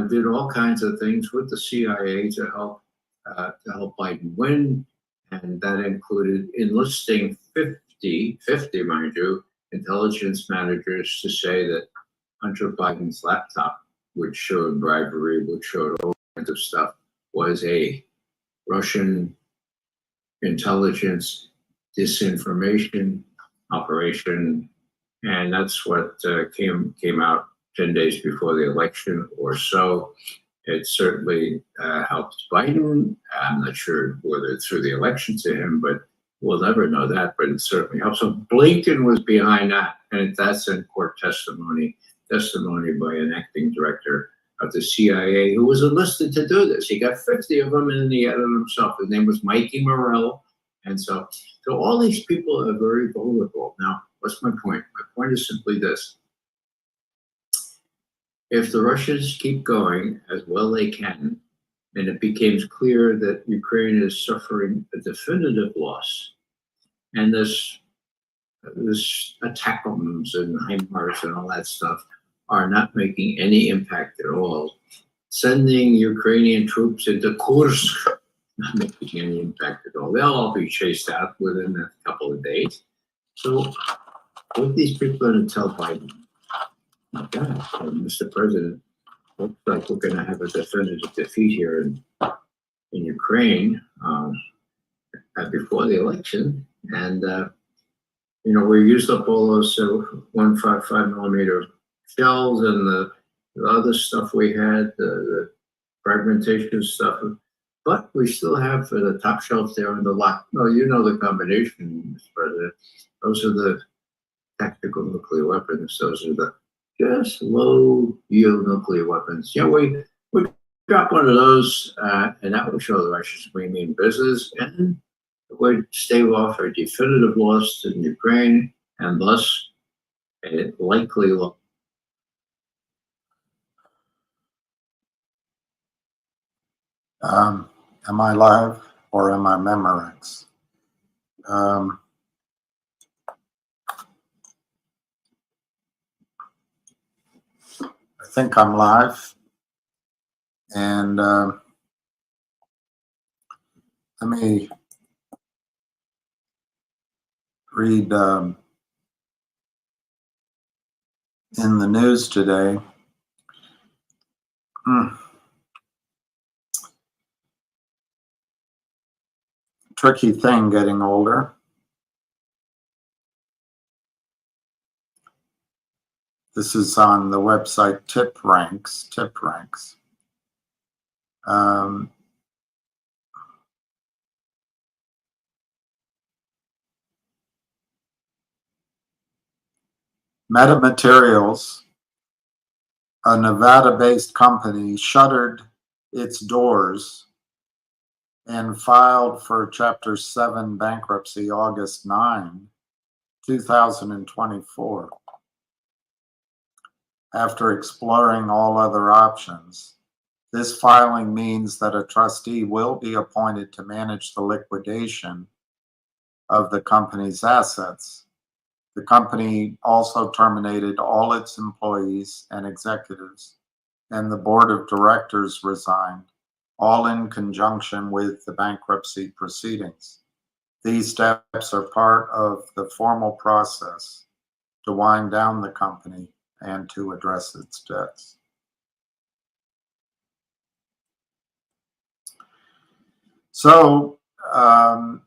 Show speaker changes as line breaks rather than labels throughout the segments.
did all kinds of things with the CIA to help Biden win, and that included enlisting 50, mind you, intelligence managers to say that Hunter Biden's laptop, which showed bribery, which showed all kinds of stuff, was a Russian intelligence disinformation operation, and that's what came out 10 days before the election or so. It certainly helped Biden. I'm not sure whether it's through the election to him, but we'll never know that, but it certainly helps. So Blinken was behind that, and that's in court testimony by an acting director of the CIA who was enlisted to do this. He got 50 of them, and then he had them himself. His name was Mikey Morell. And so all these people are very vulnerable. Now, what's my point? My point is simply this. If the Russians keep going as well they can, and it becomes clear that Ukraine is suffering a definitive loss, and this ATACMS and HIMARS and all that stuff are not making any impact at all, sending Ukrainian troops into Kursk, not making any impact at all. They'll all be chased out within a couple of days. So what these people are going to tell Biden? My God, Mr. President, looks like we're going to have a definitive defeat here in Ukraine before the election. And, we used up all those 155 millimeter shells and the other stuff we had, the fragmentation stuff. But we still have the top shelf there in the lock. No, you know the combination, Mr. President. Those are the tactical nuclear weapons. Those are the just low yield nuclear weapons. We drop one of those, and that would show the Russians we mean business, and it would stave off a definitive loss in Ukraine, and thus a likely loss.
Am I live or am I Memorex? I think I'm live, and let me read in the news today. Tricky thing getting older. This is on the website TipRanks. Metamaterials, a Nevada-based company, shuttered its doors and filed for Chapter 7 bankruptcy August 9, 2024. After exploring all other options, this filing means that a trustee will be appointed to manage the liquidation of the company's assets. The company also terminated all its employees and executives, and the board of directors resigned, all in conjunction with the bankruptcy proceedings. These steps are part of the formal process to wind down the company and to address its debts. So I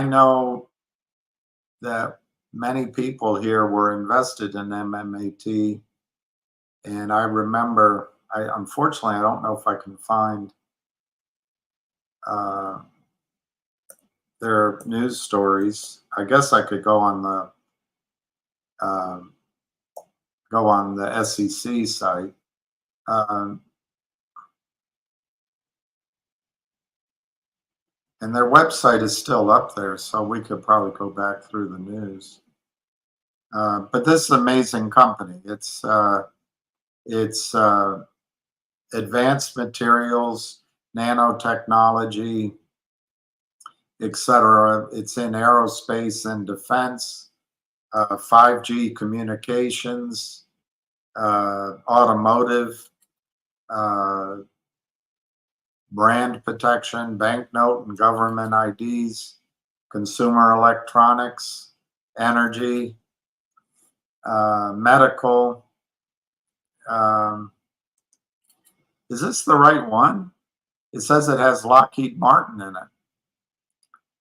know that many people here were invested in MMAT, and I remember, unfortunately, I don't know if I can find their news stories. I guess I could go on the SEC site. And their website is still up there, so we could probably go back through the news. But this is an amazing company. It's advanced materials, nanotechnology, etc. It's in aerospace and defense, 5G communications, automotive, brand protection, banknote and government IDs, consumer electronics, energy, medical. Is this the right one? It says it has Lockheed Martin in it.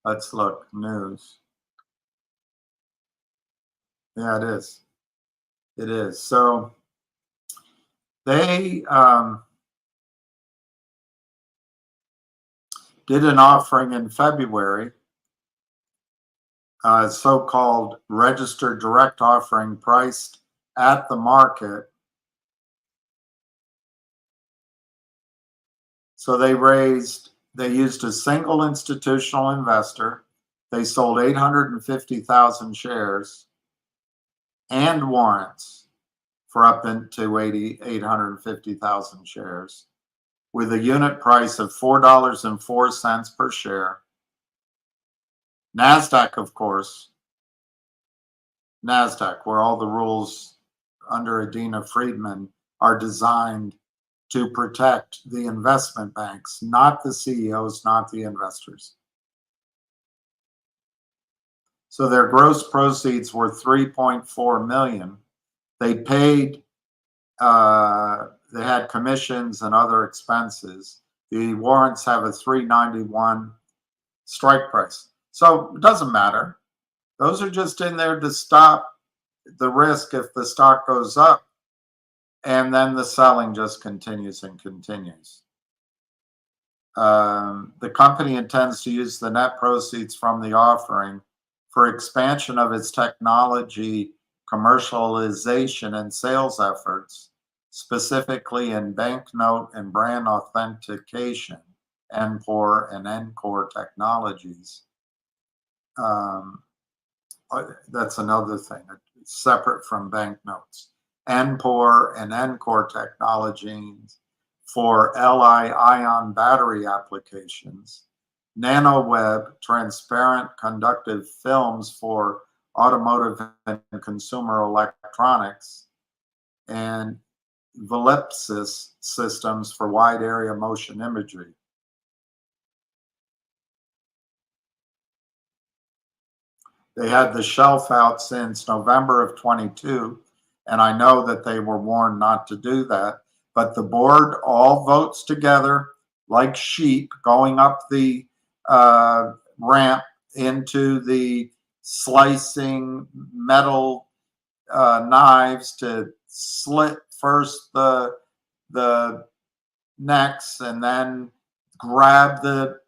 Let's look, news. Yeah, it is. It is. So they did an offering in February, so-called registered direct offering priced at the market. So they used a single institutional investor. They sold 850,000 shares and warrants for up into 850,000 shares with a unit price of $4.04 per share. NASDAQ, of course, NASDAQ, where all the rules under Adina Friedman are designed to protect the investment banks, not the CEOs, not the investors. So their gross proceeds were $3.4 million. They paid, they had commissions and other expenses. The warrants have a $3.91 strike price. So it doesn't matter. Those are just in there to stop the risk if the stock goes up. And then the selling just continues and continues. The company intends to use the net proceeds from the offering for expansion of its technology, commercialization, and sales efforts, specifically in banknote and brand authentication, NPOR and NCORE technologies. That's another thing, separate from banknotes. NPOR and NCORE technologies for Li-ion battery applications, nanoweb transparent conductive films for automotive and consumer electronics, and Velipsis systems for wide area motion imagery. They had the shelf out since November of 22, and I know that they were warned not to do that, but the board all votes together like sheep going up the ramp into the slicing metal knives to slit first the necks and then grab the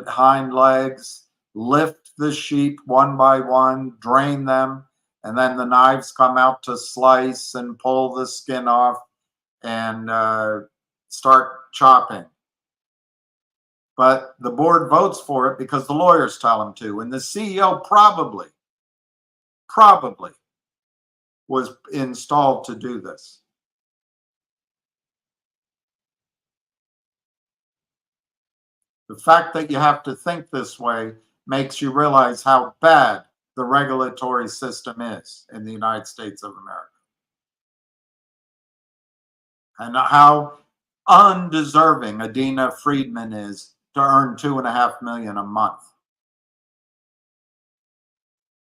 hind legs, lift the sheep one by one, drain them, and then the knives come out to slice and pull the skin off and start chopping. But the board votes for it because the lawyers tell them to, and the CEO probably was installed to do this. The fact that you have to think this way makes you realize how bad the regulatory system is in the United States of America. And how undeserving Adina Friedman is to earn $2.5 million a month.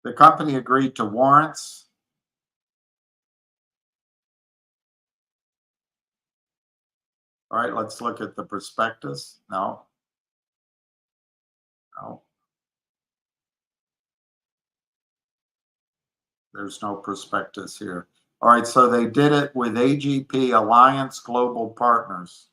The company agreed to warrants. All right, let's look at the prospectus. No. There's no prospectus here. All right, so they did it with AGP, Alliance Global Partners.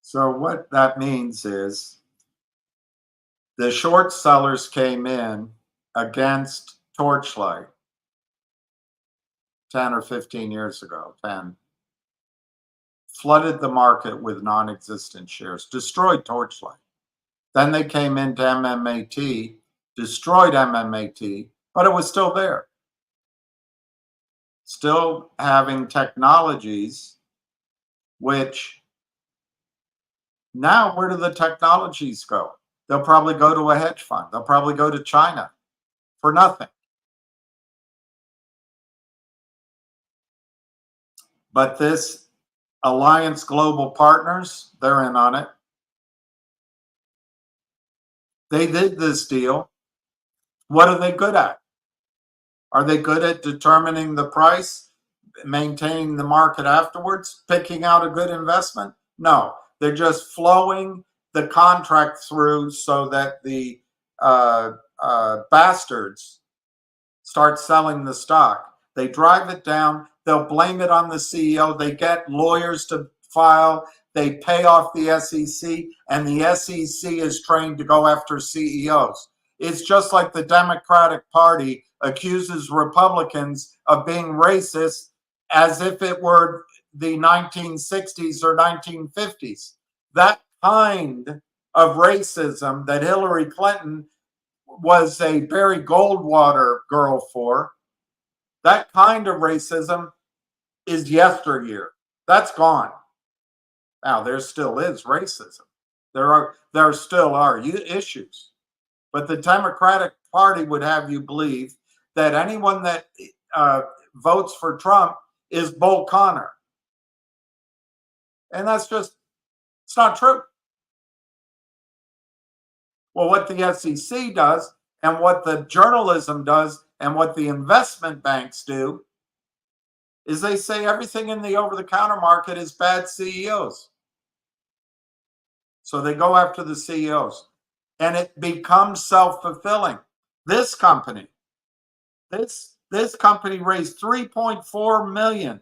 So what that means is the short sellers came in against Torchlight 10 or 15 years ago, 10, flooded the market with non-existent shares, destroyed Torchlight. Then they came into MMAT, destroyed MMAT, but it was still there. Still having technologies which Now, where do the technologies go? They'll probably go to a hedge fund. They'll probably go to China for nothing. But this Alliance Global Partners, they're in on it. They did this deal. What are they good at? Are they good at determining the price, maintaining the market afterwards, picking out a good investment? No, they're just flowing the contract through so that the bastards start selling the stock. They drive it down. They'll blame it on the CEO. They get lawyers to file. They pay off the SEC, and the SEC is trained to go after CEOs. It's just like the Democratic Party accuses Republicans of being racist as if it were the 1960s or 1950s. That kind of racism that Hillary Clinton was a Barry Goldwater girl for, that kind of racism is yesteryear. That's gone. Now, there still is racism. There still are issues. But the Democratic Party would have you believe that anyone that votes for Trump is Bull Connor. And that's just, it's not true. Well, what the SEC does and what the journalism does and what the investment banks do is they say everything in the over-the-counter market is bad CEOs. So they go after the CEOs. And it becomes self-fulfilling. This company raised $3.4 million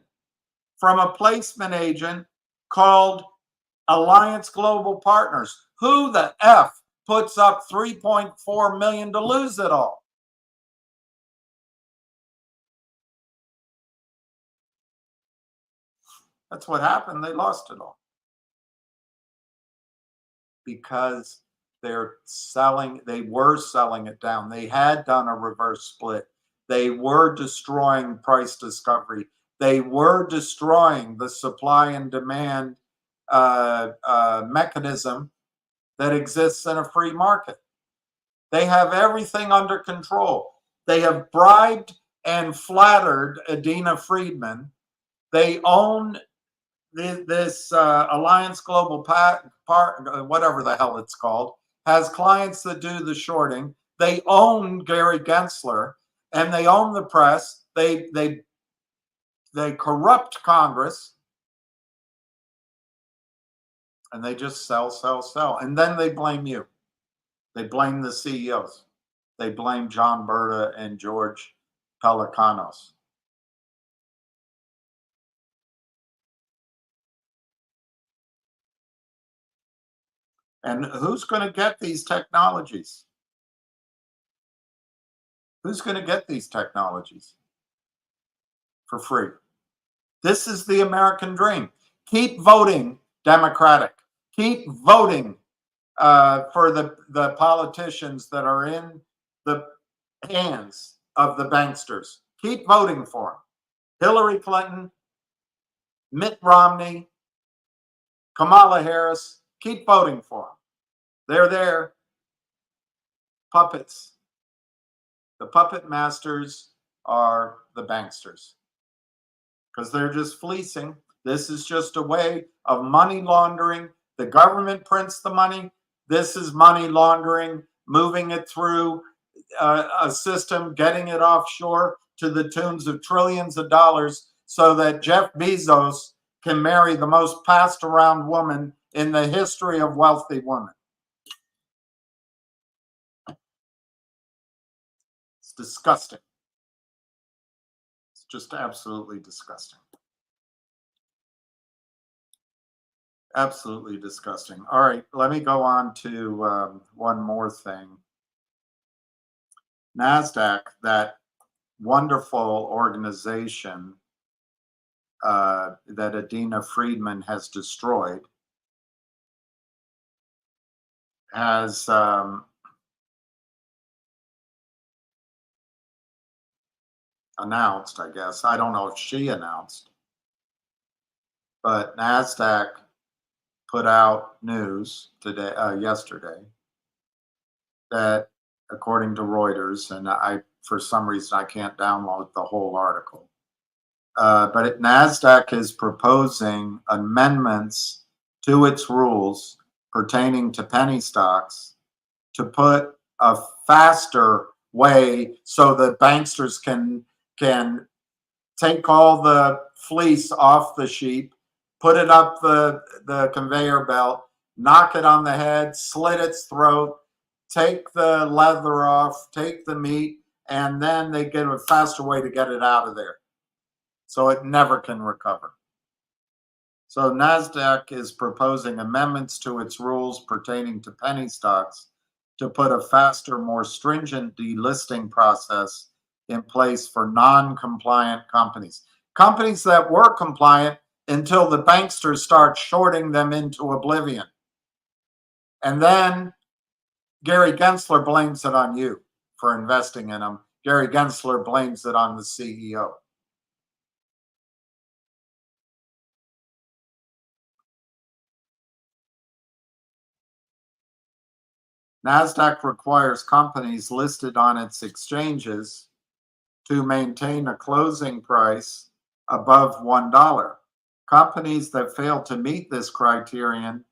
from a placement agent called Alliance Global Partners. Who the F puts up $3.4 million to lose it all? That's what happened. They lost it all. Because they were selling it down. They had done a reverse split. They were destroying price discovery. They were destroying the supply and demand mechanism that exists in a free market. They have everything under control. They have bribed and flattered Adina Friedman. They own this Alliance Global whatever the hell it's called, has clients that do the shorting. They own Gary Gensler, and they own the press. They corrupt Congress, and they just sell. And then they blame you. They blame the CEOs. They blame John Berta and George Pelecanos. And who's going to get these technologies? Who's going to get these technologies for free? This is the American dream. Keep voting Democratic. Keep voting for the politicians that are in the hands of the banksters. Keep voting for them. Hillary Clinton, Mitt Romney, Kamala Harris. Keep voting for them. They're there. Puppets. The puppet masters are the banksters because they're just fleecing. This is just a way of money laundering. The government prints the money. This is money laundering, moving it through a system, getting it offshore to the tunes of trillions of dollars so that Jeff Bezos can marry the most passed around woman in the history of wealthy women. It's disgusting. It's just absolutely disgusting. Absolutely disgusting. All right, let me go on to one more thing. NASDAQ, that wonderful organization that Adina Friedman has destroyed, has announced, I guess, I don't know if she announced, but NASDAQ put out news today, yesterday, that according to Reuters, and for some reason, I can't download the whole article, but NASDAQ is proposing amendments to its rules pertaining to penny stocks to put a faster way so the banksters can take all the fleece off the sheep, put it up the conveyor belt, knock it on the head, slit its throat, take the leather off, take the meat, and then they get a faster way to get it out of there so it never can recover. So NASDAQ is proposing amendments to its rules pertaining to penny stocks to put a faster, more stringent delisting process in place for non-compliant companies. Companies that were compliant until the banksters start shorting them into oblivion. And then Gary Gensler blames it on you for investing in them. Gary Gensler blames it on the CEO. NASDAQ requires companies listed on its exchanges to maintain a closing price above $1. Companies that fail to meet this criterion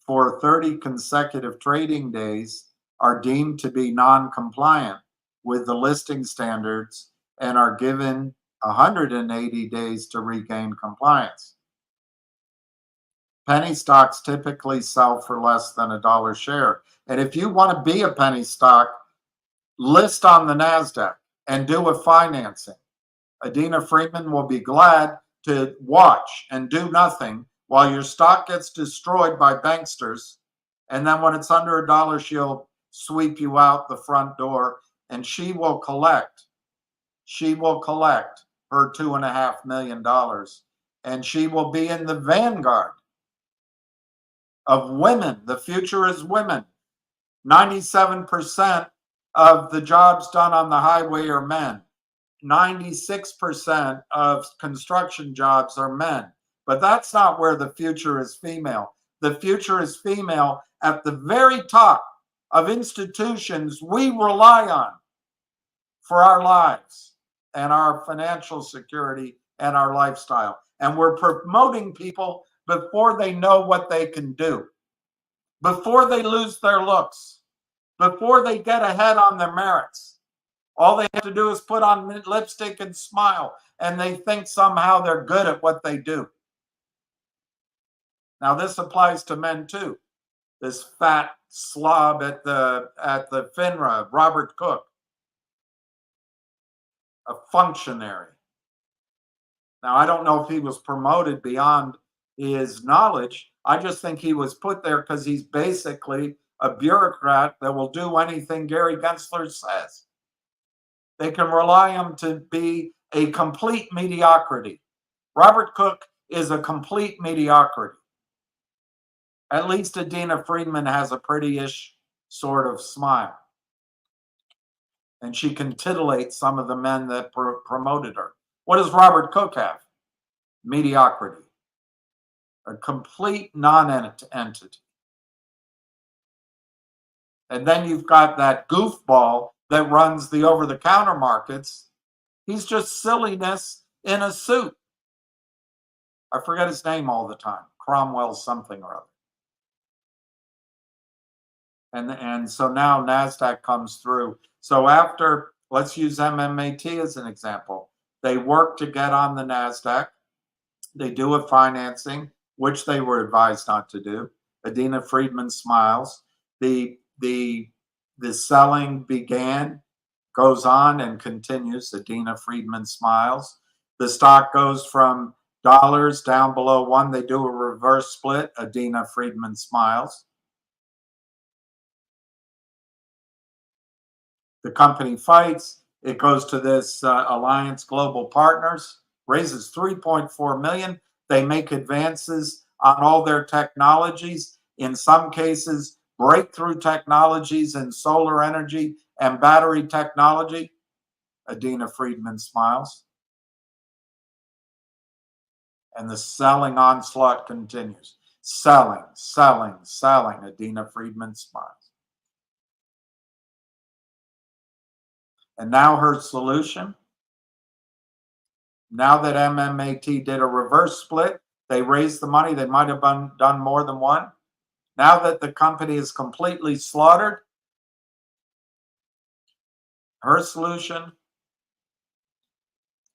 for 30 consecutive trading days are deemed to be non-compliant with the listing standards and are given 180 days to regain compliance. Penny stocks typically sell for less than $1 a share. And if you want to be a penny stock, list on the NASDAQ and do a financing. Adina Friedman will be glad to watch and do nothing while your stock gets destroyed by banksters. And then when it's under $1, she'll sweep you out the front door and she will collect her $2.5 million. And she will be in the vanguard of women. The future is women. 97% of the jobs done on the highway are men. 96% of construction jobs are men. But that's not where the future is female. The future is female at the very top of institutions we rely on for our lives and our financial security and our lifestyle. And we're promoting people before they know what they can do, before they lose their looks, before they get ahead on their merits. All they have to do is put on lipstick and smile, and they think somehow they're good at what they do. Now, this applies to men too. This fat slob at the FINRA, Robert Cook, a functionary. Now, I don't know if he was promoted beyond his knowledge. I just think he was put there because he's basically a bureaucrat that will do anything Gary Gensler says. They can rely on him to be a complete mediocrity. Robert Cook is a complete mediocrity. At least Adina Friedman has a pretty-ish sort of smile. And she can titillate some of the men that promoted her. What does Robert Cook have? Mediocrity. A complete non-entity. And then you've got that goofball that runs the over-the-counter markets. He's just silliness in a suit. I forget his name all the time. Cromwell something or other. And so now NASDAQ comes through. So after, let's use MMAT as an example. They work to get on the NASDAQ. They do a financing, which they were advised not to do. Adina Friedman smiles. The selling began, goes on and continues. Adina Friedman smiles. The stock goes from dollars down below $1. They do a reverse split. Adina Friedman smiles. The company fights. It goes to this Alliance Global Partners, raises $3.4 million. They make advances on all their technologies. In some cases, breakthrough technologies in solar energy and battery technology. Adina Friedman smiles. And the selling onslaught continues. selling, selling, selling. Adina Friedman smiles. And now her solution, now that MMAT did a reverse split, they raised the money, they might have done more than one. Now that the company is completely slaughtered, her solution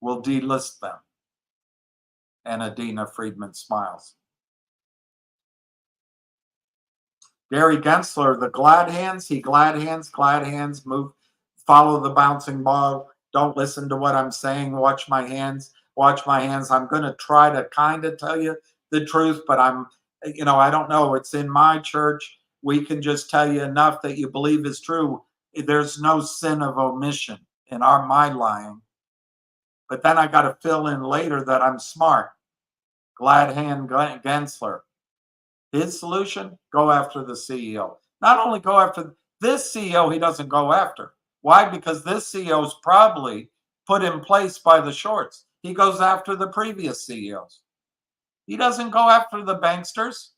will delist them. And Adina Friedman smiles. Gary Gensler, the glad hands, glad hands, move, follow the bouncing ball. Don't listen to what I'm saying. Watch my hands, watch my hands. I'm going to try to kind of tell you the truth, but I don't know. It's in my church. We can just tell you enough that you believe is true. There's no sin of omission in my lying. But then I got to fill in later that I'm smart. Glad hand Gensler. His solution, go after the CEO. Not only go after this CEO, he doesn't go after. Why? Because this CEO is probably put in place by the shorts. He goes after the previous CEOs. He doesn't go after the banksters.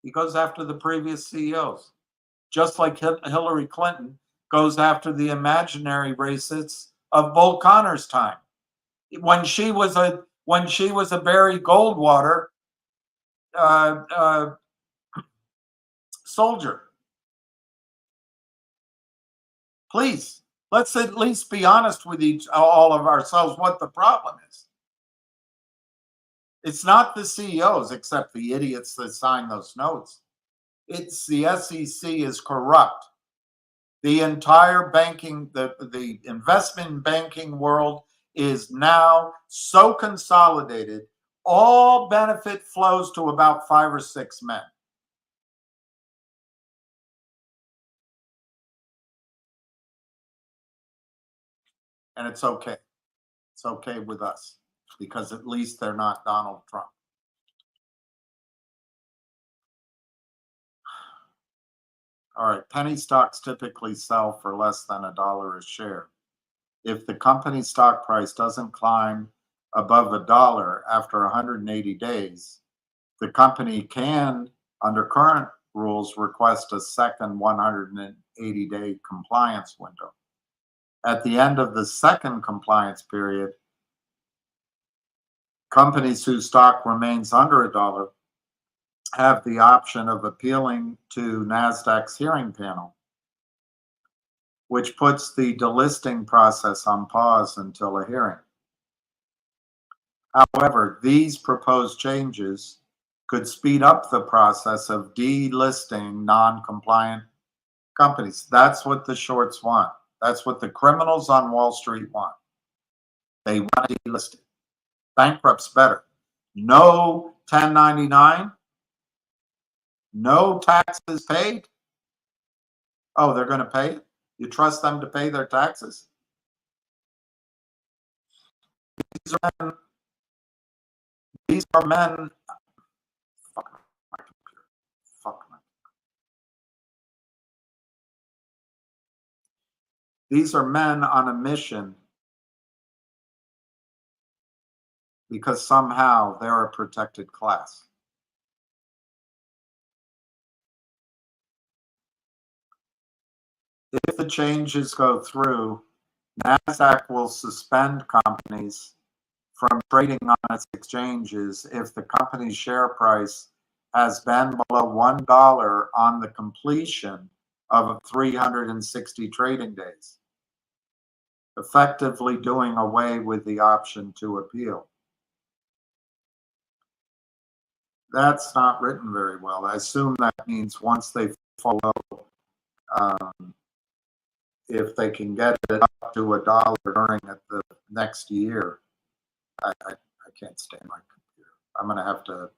He goes after the previous CEOs. Just like Hillary Clinton goes after the imaginary racists of Bull Connor's time. When she was a Barry Goldwater soldier. Please, let's at least be honest with all of ourselves what the problem is. It's not the CEOs, except the idiots that sign those notes. It's the SEC is corrupt. The entire banking, the investment banking world is now so consolidated, all benefit flows to about 5 or 6 men. And it's okay. It's okay with us because at least they're not Donald Trump. All right, penny stocks typically sell for less than $1 a share. If the company stock price doesn't climb above $1 after 180 days, the company can, under current rules, request a second 180-day compliance window. At the end of the second compliance period, companies whose stock remains under $1 have the option of appealing to NASDAQ's hearing panel, which puts the delisting process on pause until a hearing. However, these proposed changes could speed up the process of delisting non-compliant companies. That's what the shorts want. That's what the criminals on Wall Street want. They want to delist it. Bankrupt's better. No 1099, no taxes paid. Oh, they're going to pay it? You trust them to pay their taxes? These are men. Fuck my computer. Fuck my. These are men on a mission because somehow they're a protected class. If the changes go through, NASDAQ will suspend companies from trading on its exchanges if the company's share price has been below $1 on the completion of 360 trading days, effectively doing away with the option to appeal. That's not written very well. I assume that means once they follow, if they can get it up to $1 during the next year, I can't stand my computer. I'm going to have to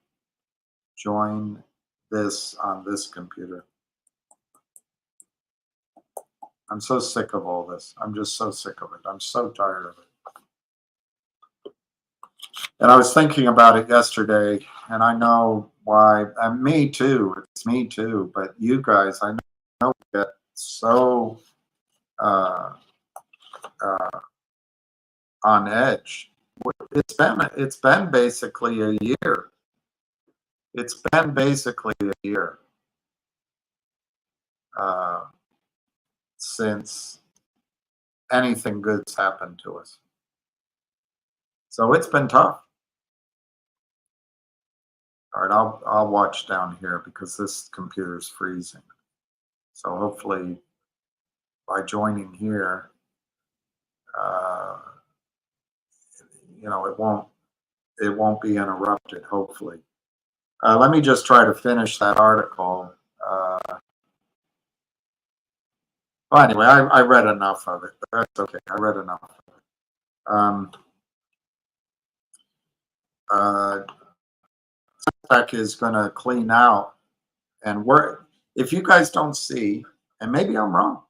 join this on this computer. I'm so sick of all this. I'm just so sick of it. I'm so tired of it. And I was thinking about it yesterday, and I know why. And me too. It's me too. But you guys, I know, get so on edge It's been basically a year. It's been basically a year since anything good's happened to us. So it's been tough. All right, I'll watch down here because this computer's freezing. So hopefully by joining here, you know, it won't be interrupted, hopefully. Let me just try to finish that article. Well, anyway, I read enough of it, but that's okay. I read enough of it. NASDAQ is going to clean out, and if you guys don't see, and maybe I'm wrong,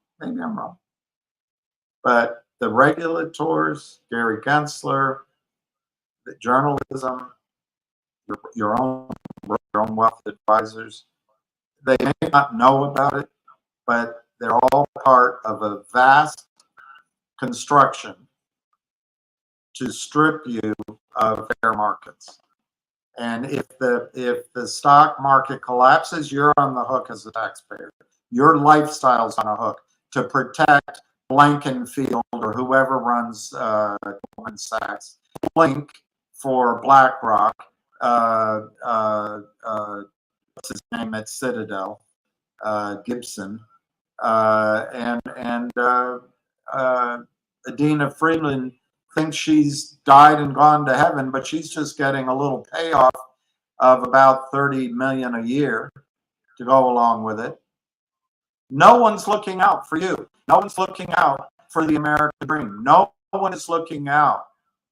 but the regulators, Gary Gensler, the journalism, your own wealth advisors, they may not know about it, but they're all part of a vast construction to strip you of fair markets. And if the stock market collapses, you're on the hook as a taxpayer. Your lifestyle's on a hook to protect Blankenfield or whoever runs Goldman Sachs, Blink for BlackRock, what's his name at Citadel, Gibson, and Adina Friedland thinks she's died and gone to heaven, but she's just getting a little payoff of about 30 million a year to go along with it. No one's looking out for you. No one's looking out for the American dream. No one is looking out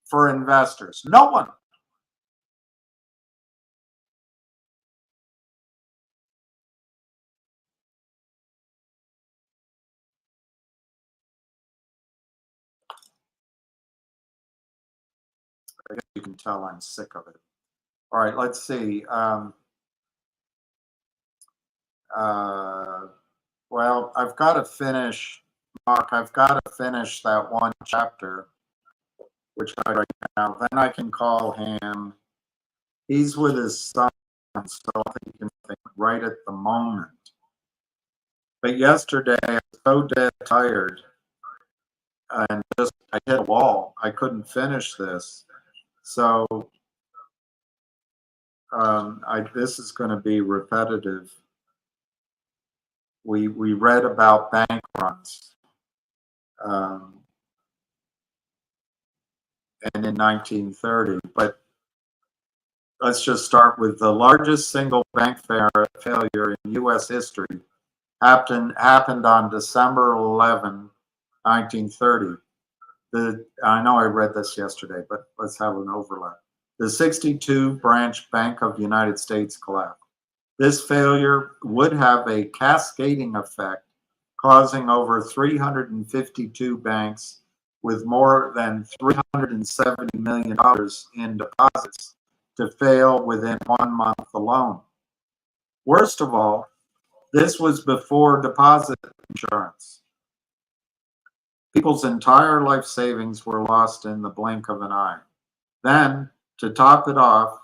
for investors. No one. I guess you can tell I'm sick of it. All right, let's see. Well, I've got to finish, Mark. I've got to finish that one chapter, which I write now. Then I can call him. He's with his son, so I think he can right at the moment. But yesterday, I was so dead tired, and I hit a wall. I couldn't finish this. So this is going to be repetitive. We read about bank runs, and in 1930. But let's just start with the largest single bank failure in U.S. history happened on December 11, 1930. I know I read this yesterday, but let's have an overlap. The 62 branch Bank of the United States collapsed. This failure would have a cascading effect, causing over 352 banks with more than $370 million in deposits to fail within 1 month alone. Worst of all, this was before deposit insurance. People's entire life savings were lost in the blink of an eye. Then, to top it off,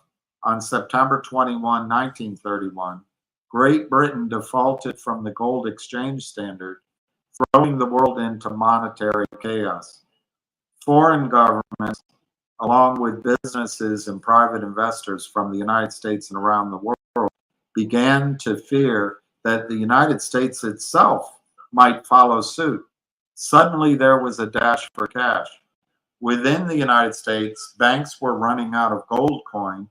on September 21, 1931, Great Britain defaulted from the gold exchange standard, throwing the world into monetary chaos. Foreign governments, along with businesses and private investors from the United States and around the world, began to fear that the United States itself might follow suit. Suddenly, there was a dash for cash. Within the United States, banks were running out of gold coin,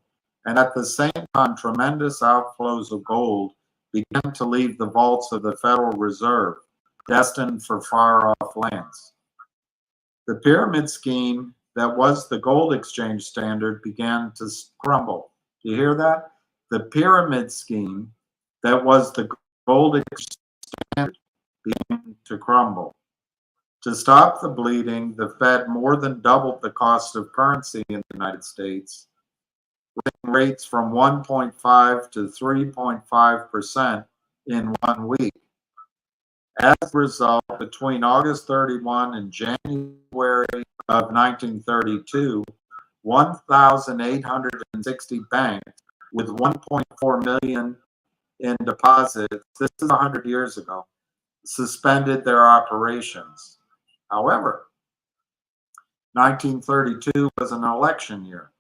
and at the same time, tremendous outflows of gold began to leave the vaults of the Federal Reserve, destined for far-off lands. The pyramid scheme that was the gold exchange standard began to crumble. Do you hear that? The pyramid scheme that was the gold exchange standard began to crumble. To stop the bleeding, the Fed more than doubled the cost of currency in the United States, raising rates from 1.5 to 3.5% in 1 week. As a result, between August 31 and January of 1932, 1,860 banks with 1.4 million in deposits, this is 100 years ago, suspended their operations. However, 1932 was an election year.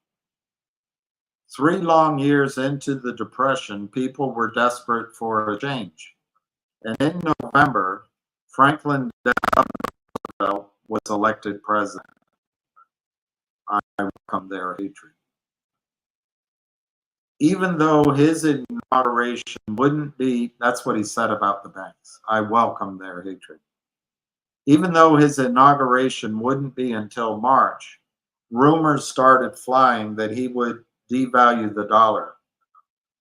3 long years into the Depression, people were desperate for a change. And in November, Franklin Roosevelt was elected president. I welcome their hatred. Even though his inauguration wouldn't be, that's what he said about the banks, I welcome their hatred. Even though his inauguration wouldn't be until March, rumors started flying that he would devalue the dollar.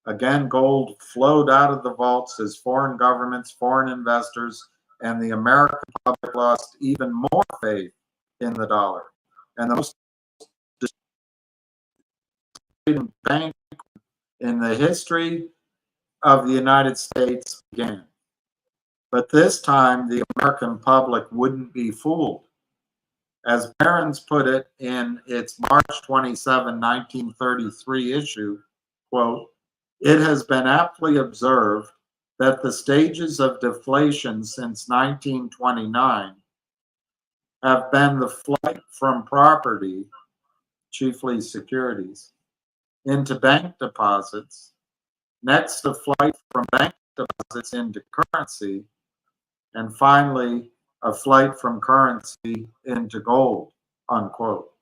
Again, gold flowed out of the vaults as foreign governments, foreign investors, and the American public lost even more faith in the dollar. And the most destructive bank in the history of the United States began. But this time, the American public wouldn't be fooled. As Barron's put it in its March 27, 1933 issue, quote, "It has been aptly observed that the stages of deflation since 1929 have been the flight from property, chiefly securities, into bank deposits, next the flight from bank deposits into currency, and finally a flight from currency into gold," unquote.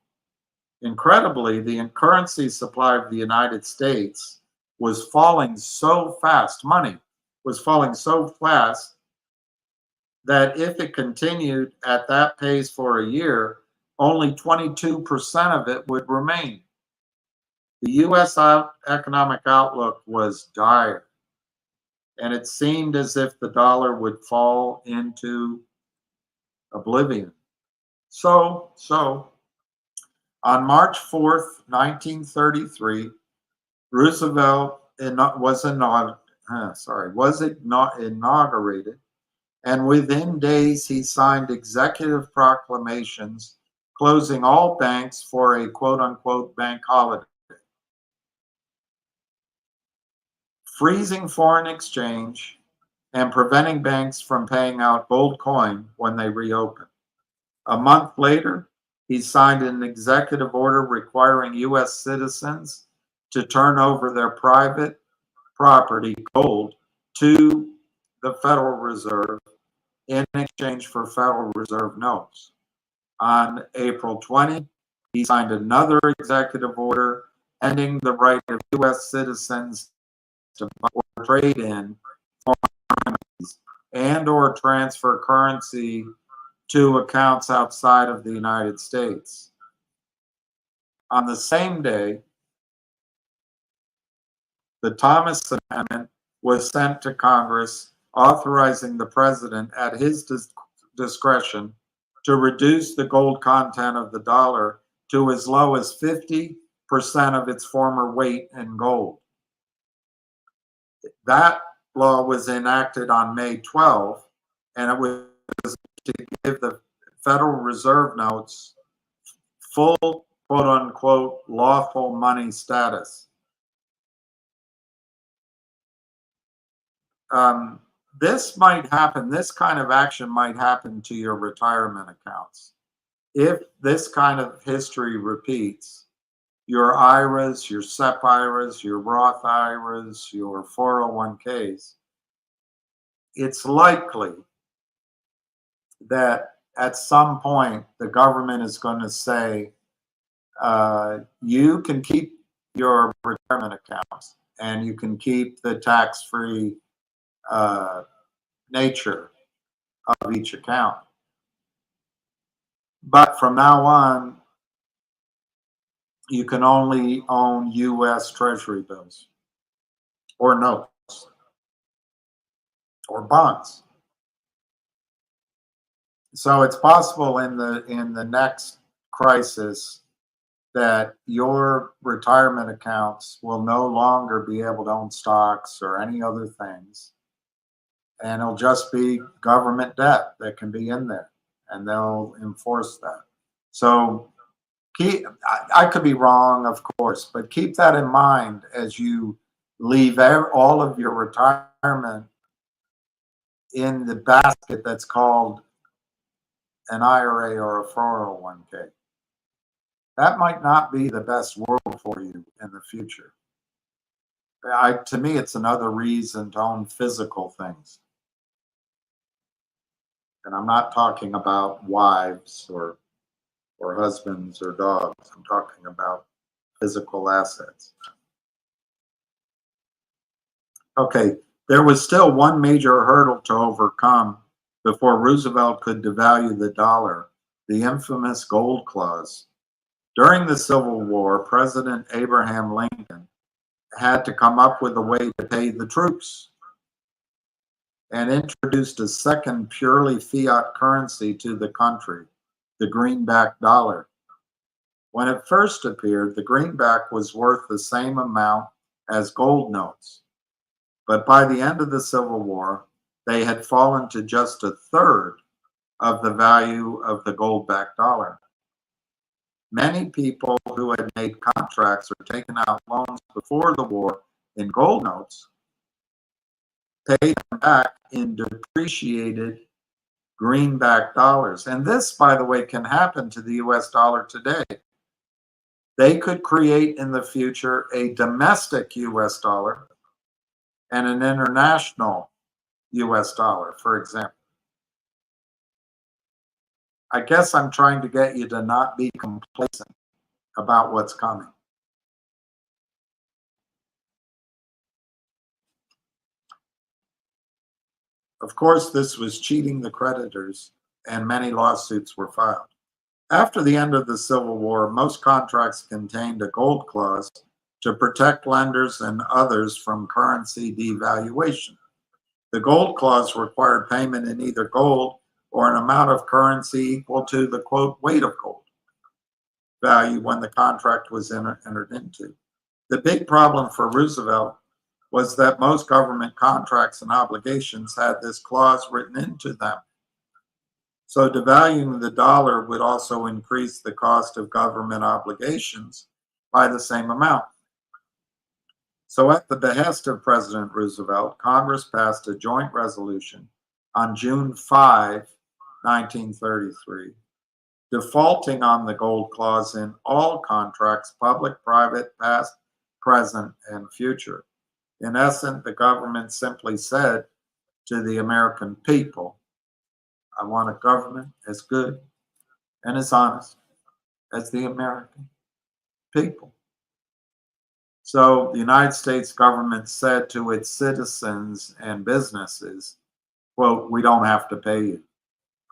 Incredibly, the currency supply of the United States was falling so fast, money was falling so fast, that if it continued at that pace for a year, only 22% of it would remain. The U.S. economic outlook was dire, and it seemed as if the dollar would fall into oblivion. So on March 4th, 1933, Roosevelt was inaugurated, and within days he signed executive proclamations closing all banks for a quote-unquote bank holiday, freezing foreign exchange, and preventing banks from paying out gold coin when they reopened. A month later, he signed an executive order requiring U.S. citizens to turn over their private property, gold, to the Federal Reserve in exchange for Federal Reserve notes. On April 20, he signed another executive order ending the right of U.S. citizens to buy or trade in foreign currencies and or transfer currency to accounts outside of the United States. On the same day, the Thomas Amendment was sent to Congress, authorizing the president at his discretion to reduce the gold content of the dollar to as low as 50% of its former weight in gold. That law was enacted on May 12, and it was to give the Federal Reserve notes full, quote-unquote, lawful money status. This might happen, this kind of action might happen to your retirement accounts. If this kind of history repeats, your IRAs, your SEP IRAs, your Roth IRAs, your 401ks, it's likely that at some point the government is going to say, you can keep your retirement accounts and you can keep the tax-free nature of each account. But from now on, you can only own U.S. Treasury bills or notes or bonds. So it's possible in the next crisis that your retirement accounts will no longer be able to own stocks or any other things. And it'll just be government debt that can be in there, and they'll enforce that. So I could be wrong, of course, but keep that in mind as you leave all of your retirement in the basket that's called an IRA or a 401k. That might not be the best world for you in the future. To me, it's another reason to own physical things. And I'm not talking about wives or husbands or dogs. I'm talking about physical assets. Okay, there was still one major hurdle to overcome before Roosevelt could devalue the dollar, the infamous gold clause. During the Civil War, President Abraham Lincoln had to come up with a way to pay the troops and introduced a second purely fiat currency to the country, the greenback dollar. When it first appeared, the greenback was worth the same amount as gold notes. But by the end of the Civil War, they had fallen to just a third of the value of the gold-backed dollar. Many people who had made contracts or taken out loans before the war in gold notes paid them back in depreciated greenback dollars. And this, by the way, can happen to the US dollar today. They could create in the future a domestic US dollar and an international US dollar, for example. I guess I'm trying to get you to not be complacent about what's coming. Of course, this was cheating the creditors, and many lawsuits were filed. After the end of the Civil War, most contracts contained a gold clause to protect lenders and others from currency devaluation. The gold clause required payment in either gold or an amount of currency equal to the, quote, weight of gold value when the contract was entered into. The big problem for Roosevelt was that most government contracts and obligations had this clause written into them. So devaluing the dollar would also increase the cost of government obligations by the same amount. So at the behest of President Roosevelt, Congress passed a joint resolution on June 5, 1933, defaulting on the gold clause in all contracts, public, private, past, present, and future. In essence, the government simply said to the American people, I want a government as good and as honest as the American people. So the United States government said to its citizens and businesses, quote, we don't have to pay you,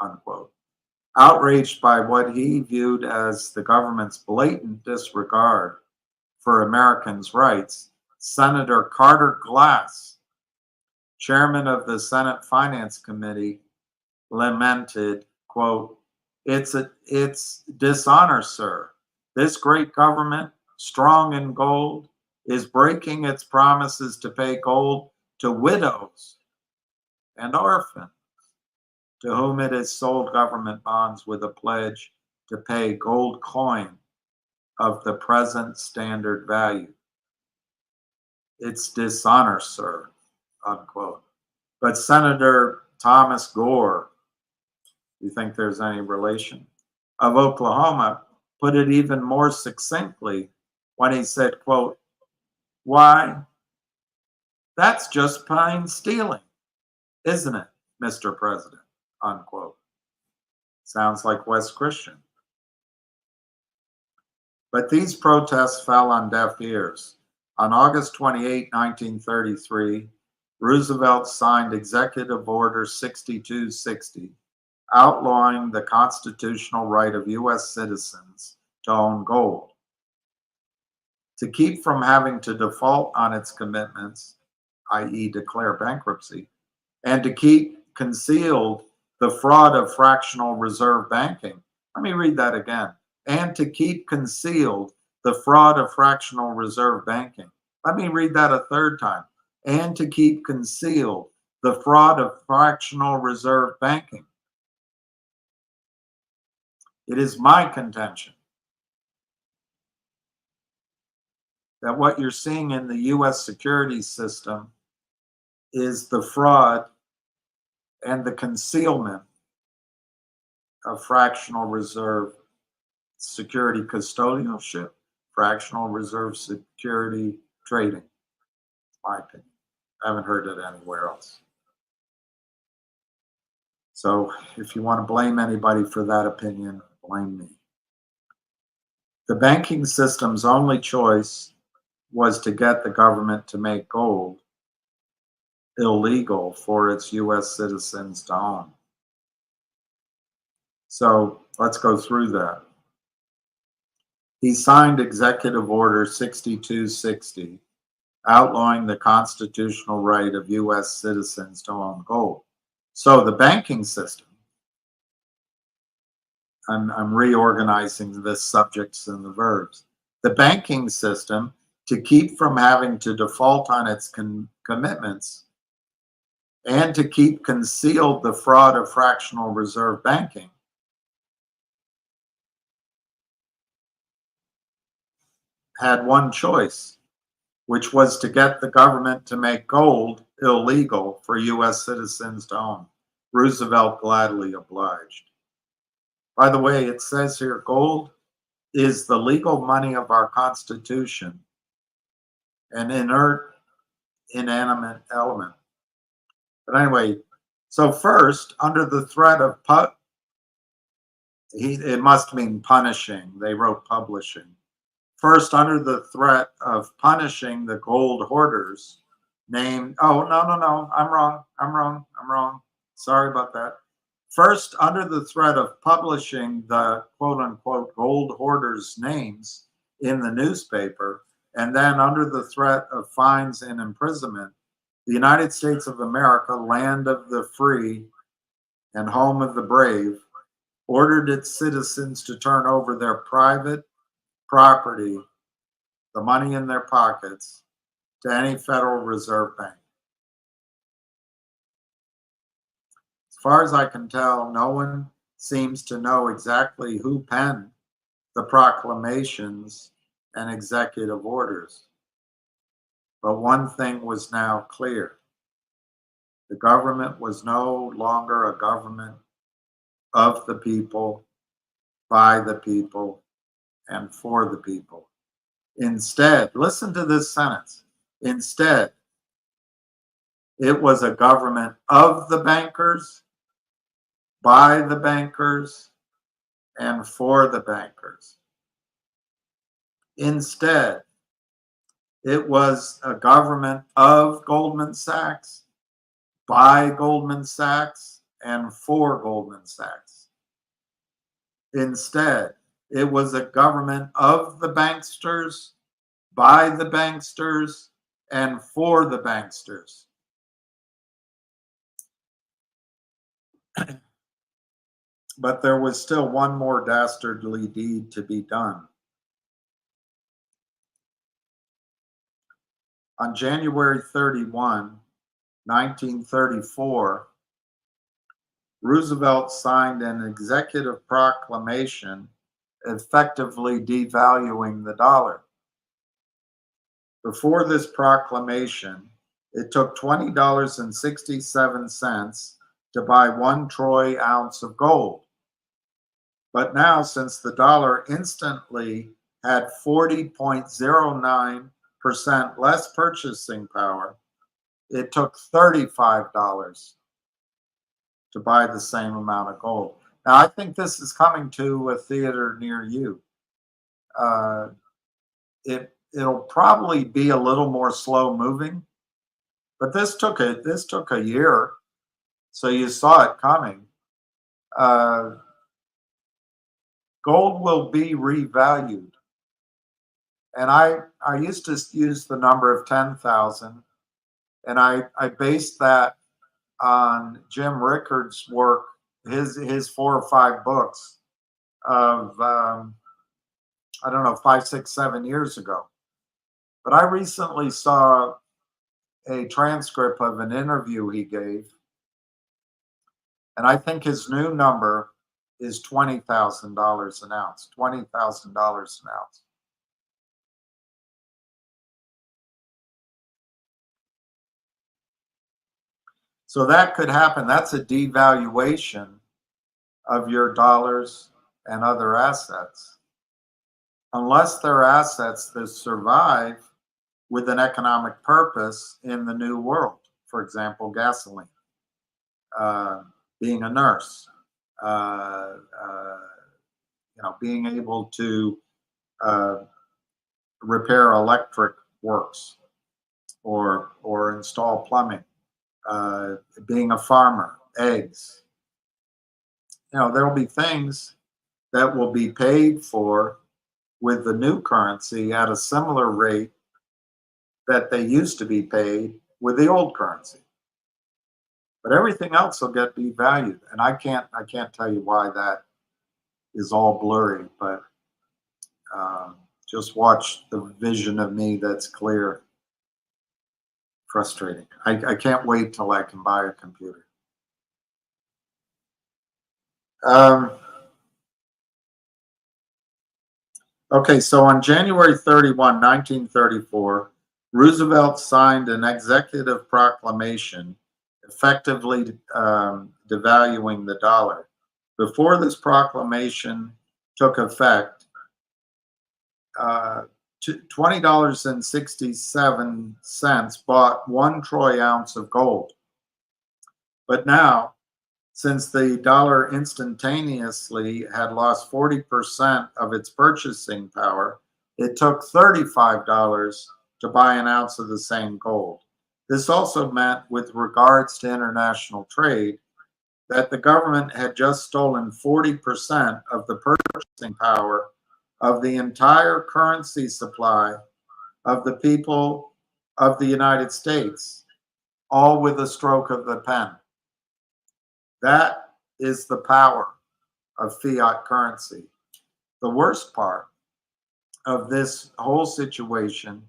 unquote. Outraged by what he viewed as the government's blatant disregard for Americans' rights, Senator Carter Glass, chairman of the Senate Finance Committee, lamented, quote, it's dishonor, sir. This great government, strong in gold, is breaking its promises to pay gold to widows and orphans, to whom it has sold government bonds with a pledge to pay gold coin of the present standard value. It's dishonor, sir, unquote. But Senator Thomas Gore, you think there's any relation, of Oklahoma, put it even more succinctly when he said, quote, why, that's just plain stealing, isn't it, Mr. President, unquote. Sounds like West Christian. But these protests fell on deaf ears. On August 28, 1933, Roosevelt signed Executive Order 6260, outlawing the constitutional right of U.S. citizens to own gold. To keep from having to default on its commitments, i.e. declare bankruptcy, and to keep concealed the fraud of fractional reserve banking. Let me read that again. And to keep concealed the fraud of fractional reserve banking. Let me read that a third time. And to keep concealed the fraud of fractional reserve banking. It is my contention that what you're seeing in the US security system is the fraud and the concealment of fractional reserve security custodialship, fractional reserve security trading, my opinion. I haven't heard it anywhere else. So if you want to blame anybody for that opinion, blame me. The banking system's only choice was to get the government to make gold illegal for its US citizens to own. So let's go through that. He signed Executive Order 6260, outlawing the constitutional right of US citizens to own gold. So the banking system, I'm reorganizing the subjects and the verbs. The banking system, to keep from having to default on its commitments and to keep concealed the fraud of fractional reserve banking, had one choice, which was to get the government to make gold illegal for US citizens to own. Roosevelt gladly obliged. By the way, it says here, gold is the legal money of our Constitution, an inert, inanimate element. But anyway, so first, under the threat of it must mean punishing. They wrote publishing. First, under the threat of punishing the gold hoarders, named, oh, no, I'm wrong. Sorry about that. First, under the threat of publishing the quote unquote gold hoarders' names in the newspaper, and then under the threat of fines and imprisonment, the United States of America, land of the free and home of the brave, ordered its citizens to turn over their private property, the money in their pockets, to any Federal Reserve Bank. As far as I can tell, no one seems to know exactly who penned the proclamations and executive orders. But one thing was now clear. The government was no longer a government of the people, by the people, and for the people. Instead, listen to this sentence. Instead, it was a government of the bankers, by the bankers, and for the bankers. Instead, it was a government of Goldman Sachs, by Goldman Sachs, and for Goldman Sachs. Instead, it was a government of the banksters, by the banksters, and for the banksters. But there was still one more dastardly deed to be done. On January 31, 1934, Roosevelt signed an executive proclamation effectively devaluing the dollar. Before this proclamation, it took $20.67 to buy 1 troy ounce of gold. But now, since the dollar instantly had 40.09% less purchasing power, it took $35 to buy the same amount of gold. Now, I think this is coming to a theater near you. It'll probably be a little more slow moving, but this took a year, so you saw it coming. Gold will be revalued. And I used to use the number of 10,000, and I based that on Jim Rickard's work, his 4 or 5 books of, I don't know, 5, 6, 7 years ago. But I recently saw a transcript of an interview he gave, and I think his new number is $20,000 an ounce, $20,000 an ounce. So that could happen. That's a devaluation of your dollars and other assets, unless they're assets that survive with an economic purpose in the new world. For example, gasoline, being a nurse, being able to repair electric works or install plumbing, being a farmer, eggs. There'll be things that will be paid for with the new currency at a similar rate that they used to be paid with the old currency. But everything else will get devalued. And I can't tell you why that is all blurry, but just watch the vision of me that's clear. Frustrating. I can't wait till I can buy a computer. Okay, so on January 31, 1934, Roosevelt signed an executive proclamation effectively devaluing the dollar. Before this proclamation took effect, $20.67 bought 1 troy ounce of gold. But now, since the dollar instantaneously had lost 40% of its purchasing power, it took $35 to buy an ounce of the same gold. This also meant, with regards to international trade, that the government had just stolen 40% of the purchasing power of the entire currency supply of the people of the United States, all with a stroke of the pen. That is the power of fiat currency. The worst part of this whole situation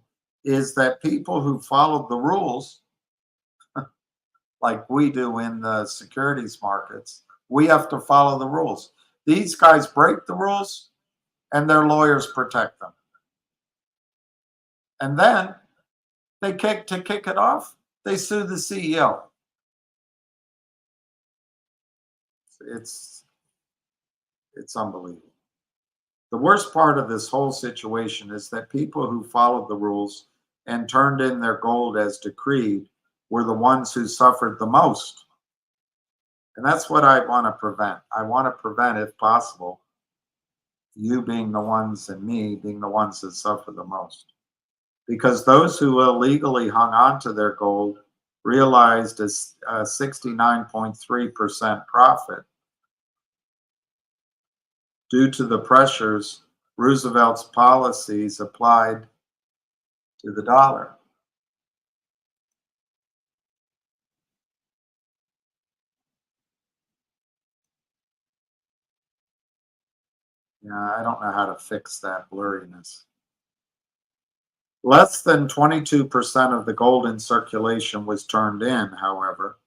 is that people who followed the rules, like we do in the securities markets, we have to follow the rules. These guys break the rules and their lawyers protect them. And then to kick it off, they sue the CEO. It's unbelievable. The worst part of this whole situation is that people who followed the rules and turned in their gold as decreed were the ones who suffered the most. And that's what I want to prevent. I want to prevent, if possible, you being the ones and me being the ones that suffer the most. Because those who illegally hung on to their gold realized a 69.3% profit due to the pressures Roosevelt's policies applied to the dollar. I don't know how to fix that blurriness. Less than 22% of the gold in circulation was turned in, however,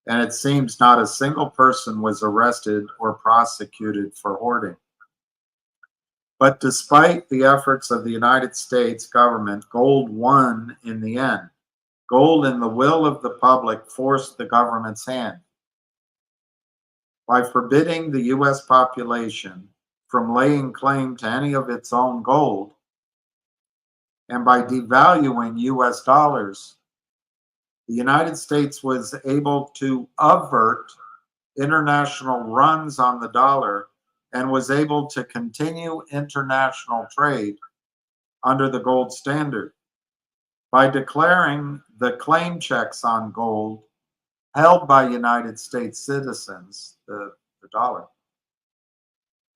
and it seems not a single person was arrested or prosecuted for hoarding. But despite the efforts of the United States government, gold won in the end. Gold, in the will of the public, forced the government's hand. By forbidding the U.S. population from laying claim to any of its own gold, and by devaluing U.S. dollars, the United States was able to avert international runs on the dollar and was able to continue international trade under the gold standard by declaring the claim checks on gold held by United States citizens, the dollar,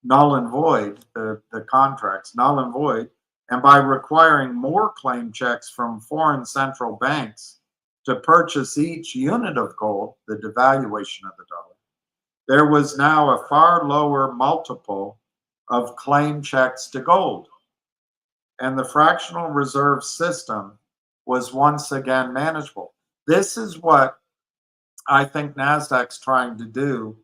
null and void, the contracts, null and void, and by requiring more claim checks from foreign central banks to purchase each unit of gold, the devaluation of the dollar, there was now a far lower multiple of claim checks to gold. And the fractional reserve system was once again manageable. This is what I think NASDAQ's trying to do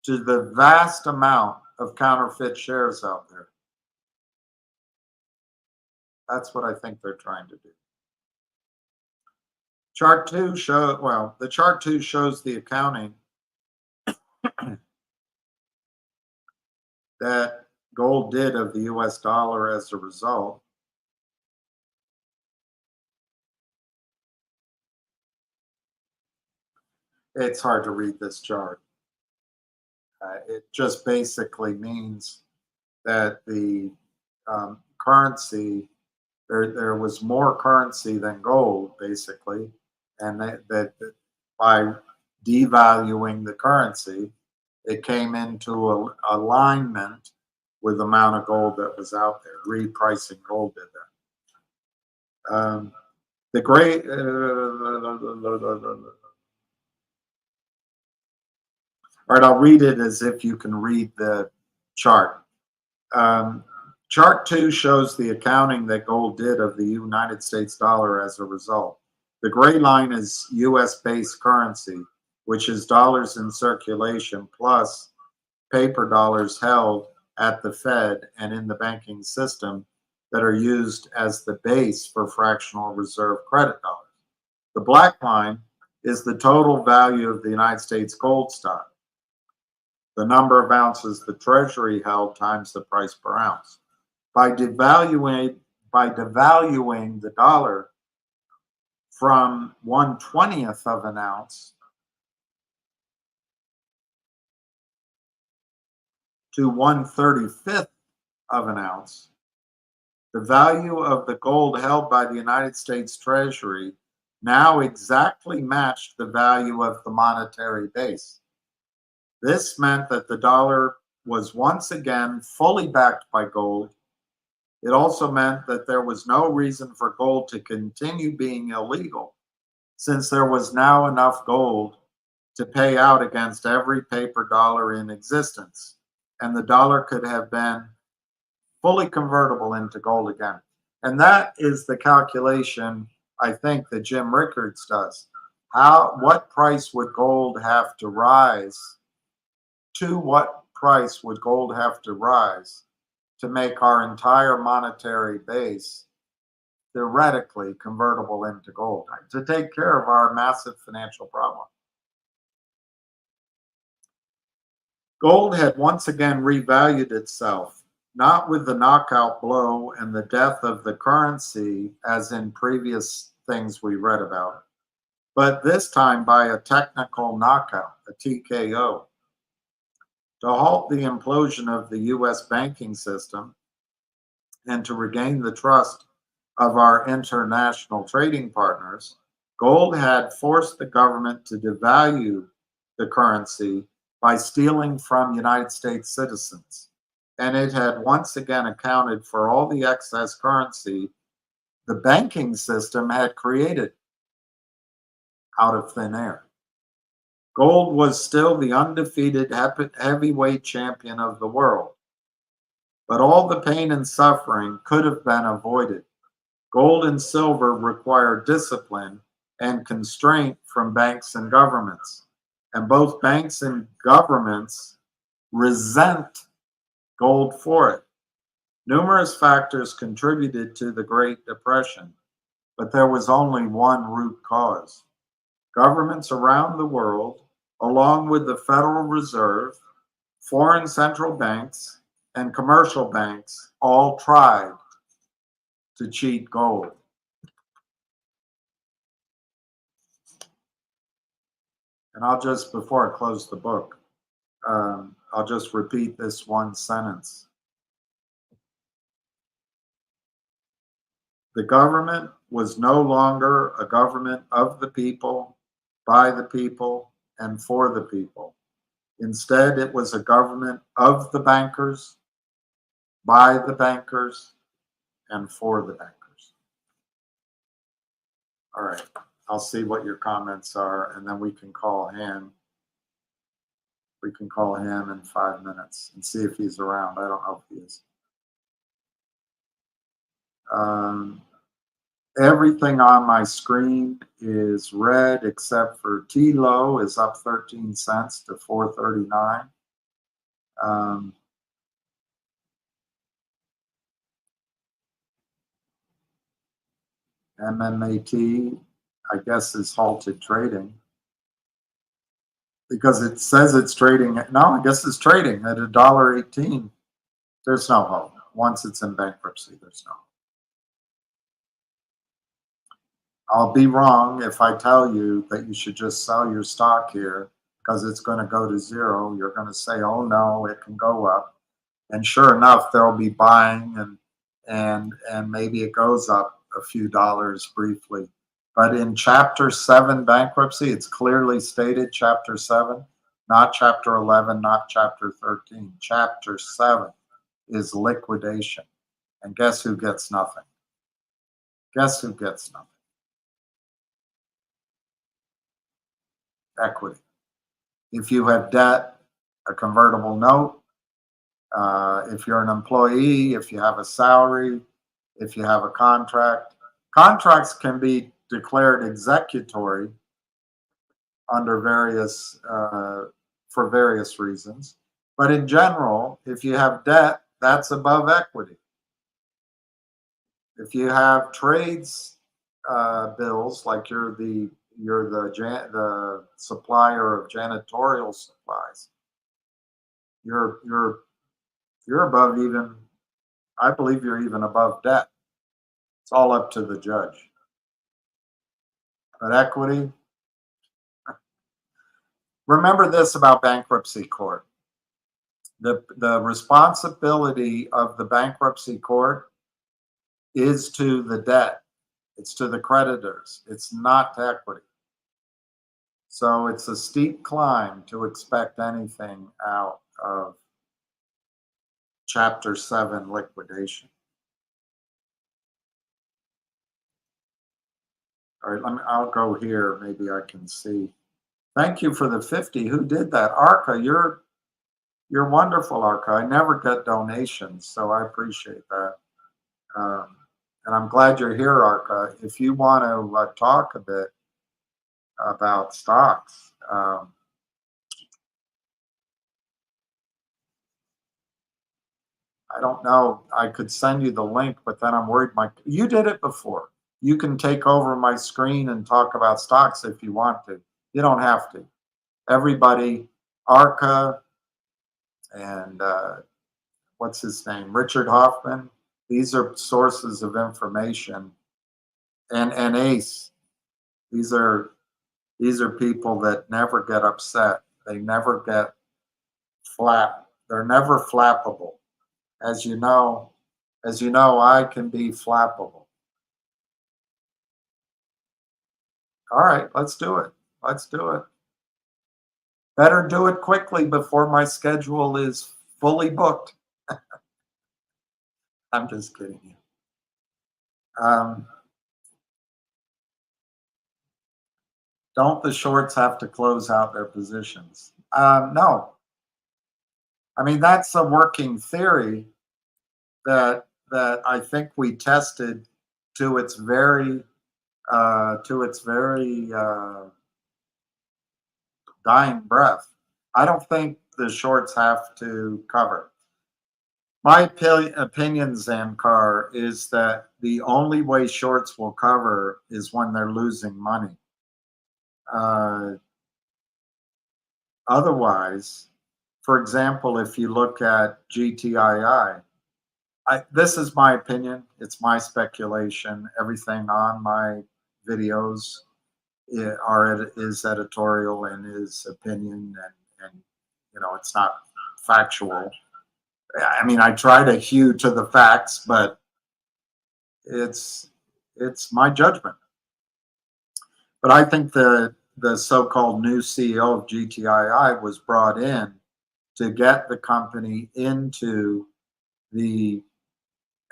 to the vast amount of counterfeit shares out there. That's what I think they're trying to do. Chart 2 shows, well, the chart 2 shows the accounting that gold did of the US dollar as a result. It's hard to read this chart. It just basically means that the currency, there was more currency than gold, basically, and that by devaluing the currency, it came into alignment with the amount of gold that was out there. Repricing gold did that. The great, all right, I'll read it as if you can read the chart. Chart 2 shows the accounting that gold did of the United States dollar as a result. The gray line is US-based currency, which is dollars in circulation plus paper dollars held at the Fed and in the banking system that are used as the base for fractional reserve credit dollars. The black line is the total value of the United States gold stock, the number of ounces the Treasury held times the price per ounce. By devaluing the dollar from 1/20th of an ounce to 1/35th of an ounce, the value of the gold held by the United States Treasury now exactly matched the value of the monetary base. This meant that the dollar was once again fully backed by gold. It also meant that there was no reason for gold to continue being illegal, since there was now enough gold to pay out against every paper dollar in existence, and the dollar could have been fully convertible into gold again. And that is the calculation, I think, that Jim Rickards does. What price would gold have to rise? To what price would gold have to rise to make our entire monetary base theoretically convertible into gold, to take care of our massive financial problem? Gold had once again revalued itself, not with the knockout blow and the death of the currency as in previous things we read about, but this time by a technical knockout, a TKO. To halt the implosion of the US banking system and to regain the trust of our international trading partners, gold had forced the government to devalue the currency by stealing from United States citizens. And it had once again accounted for all the excess currency the banking system had created out of thin air. Gold was still the undefeated heavyweight champion of the world, but all the pain and suffering could have been avoided. Gold and silver require discipline and constraint from banks and governments, and both banks and governments resent gold for it. Numerous factors contributed to the Great Depression, but there was only one root cause. Governments around the world, along with the Federal Reserve, foreign central banks, and commercial banks, all tried to cheat gold. And I'll just, before I close the book, I'll just repeat this one sentence. The government was no longer a government of the people, by the people, and for the people. Instead, it was a government of the bankers, by the bankers, and for the bankers. All right, I'll see what your comments are, and then we can call him. We can call him in 5 minutes and see if he's around. I don't know if he is. Everything on my screen is red except for T-Low is up 13 cents to 439. MMAT, I guess, is halted trading. Because it says it's trading, no, I guess it's trading at $1.18. There's no hope. Once it's in bankruptcy, there's no hope. I'll be wrong if I tell you that you should just sell your stock here because it's going to go to zero. You're going to say, oh no, it can go up. And sure enough, they'll be buying and maybe it goes up a few dollars briefly. But in Chapter 7 bankruptcy, it's clearly stated, Chapter 7, not Chapter 11, not Chapter 13. Chapter 7 is liquidation. And guess who gets nothing? Guess who gets nothing? Equity. If you have debt, a convertible note, if you're an employee, if you have a salary, if you have a contract, contracts can be declared executory under various for various reasons. But in general, if you have debt, that's above equity. If you have trades bills, like you're the supplier of janitorial supplies, you're above even, I believe you're even above debt. It's all up to the judge. But equity, remember this about bankruptcy court. The responsibility of the bankruptcy court is to the debt. It's to the creditors. It's not to equity. So it's a steep climb to expect anything out of Chapter 7 liquidation. All right, I'll go here. Maybe I can see. Thank you for the 50. Who did that? Arca, you're wonderful, Arca. I never get donations, so I appreciate that. And I'm glad you're here, Arca. If you want to talk a bit about stocks, I don't know. I could send you the link, but then I'm worried you did it before. You can take over my screen and talk about stocks if you want to. You don't have to. Everybody, Arca and what's his name? Richard Hoffman. These are sources of information. And Ace. These are people that never get upset. They never get flap. They're never flappable. As you know, I can be flappable. All right, let's do it. Let's do it. Better do it quickly before my schedule is fully booked. I'm just kidding you. Don't the shorts have to close out their positions? No. I mean, that's a working theory that I think we tested to its very dying breath. I don't think the shorts have to cover. My opinion, Zamkar, is that the only way shorts will cover is when they're losing money. Otherwise, for example, if you look at GTII, this is my opinion. It's my speculation. Everything on my videos is editorial and is opinion, and it's not factual. I mean, I try to hew to the facts, but it's my judgment. But I think the so-called new CEO of GTII was brought in to get the company into the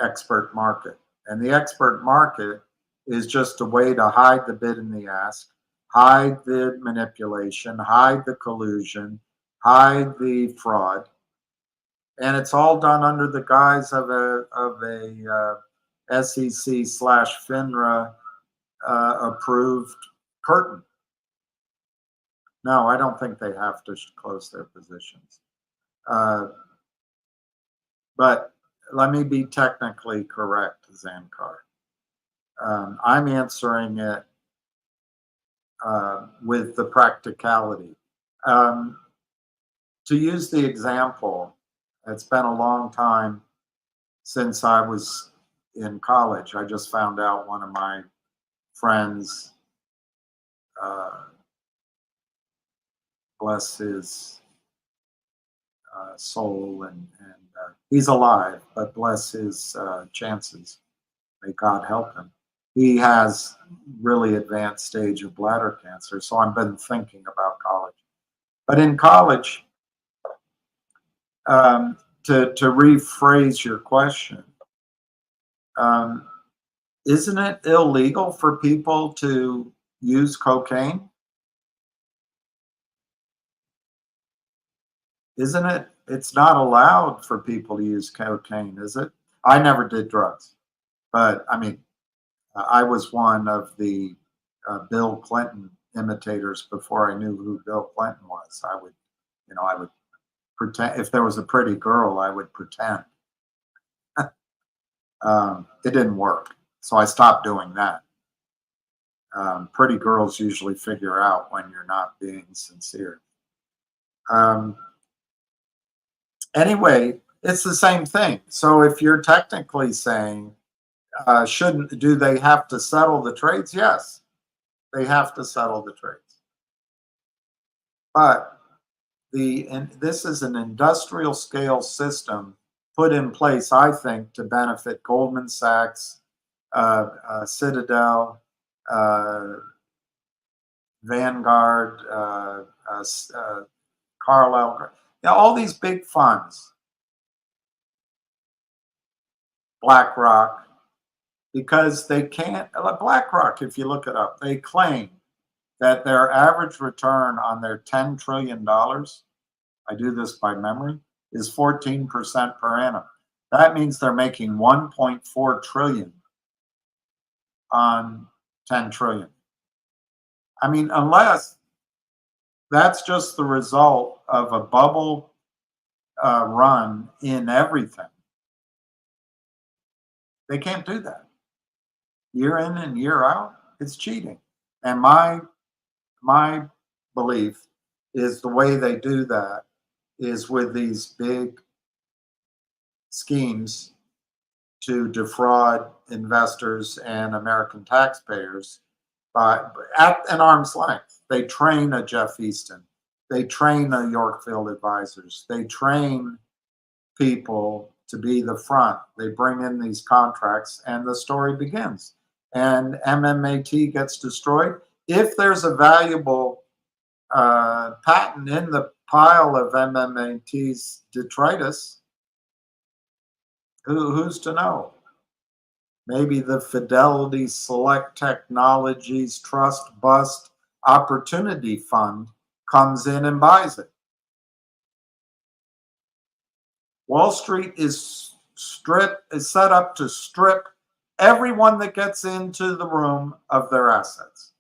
expert market. And the expert market is just a way to hide the bid and the ask, hide the manipulation, hide the collusion, hide the fraud. And it's all done under the guise of a SEC/FINRA approved curtain. No, I don't think they have to close their positions. But let me be technically correct, Zamkar. I'm answering it with the practicality. To use the example, it's been a long time since I was in college. I just found out one of my friends, bless his soul, and he's alive, but bless his chances. May God help him. He has really advanced stage of bladder cancer, so I've been thinking about college. But in college, to rephrase your question, isn't it illegal for people to use cocaine? Isn't it? It's not allowed for people to use cocaine, is it? I never did drugs, but I mean, I was one of the Bill Clinton imitators before I knew who Bill Clinton was. I would pretend, if there was a pretty girl, I would pretend. It didn't work, so I stopped doing that. Pretty girls usually figure out when you're not being sincere. Anyway, it's the same thing. So if you're technically saying, do they have to settle the trades? Yes, they have to settle the trades. But this is an industrial scale system put in place, I think, to benefit Goldman Sachs, Citadel, Vanguard, Carlyle, all these big funds, BlackRock, because they can't, BlackRock, if you look it up, they claim that their average return on their $10 trillion, I do this by memory, is 14% per annum. That means they're making 1.4 trillion on 10 trillion. I mean, unless that's just the result of a bubble run in everything. They can't do that. Year in and year out, it's cheating. And my belief is the way they do that is with these big schemes to defraud investors and American taxpayers at an arm's length. They train a Jeff Easton. They train a Yorkfield Advisors. They train people to be the front. They bring in these contracts and the story begins. And MMAT gets destroyed. If there's a valuable patent in the pile of MMAT's detritus, who's to know? Maybe the Fidelity Select Technologies Trust Bust Opportunity Fund comes in and buys it. Wall Street is set up to strip everyone that gets into the room of their assets.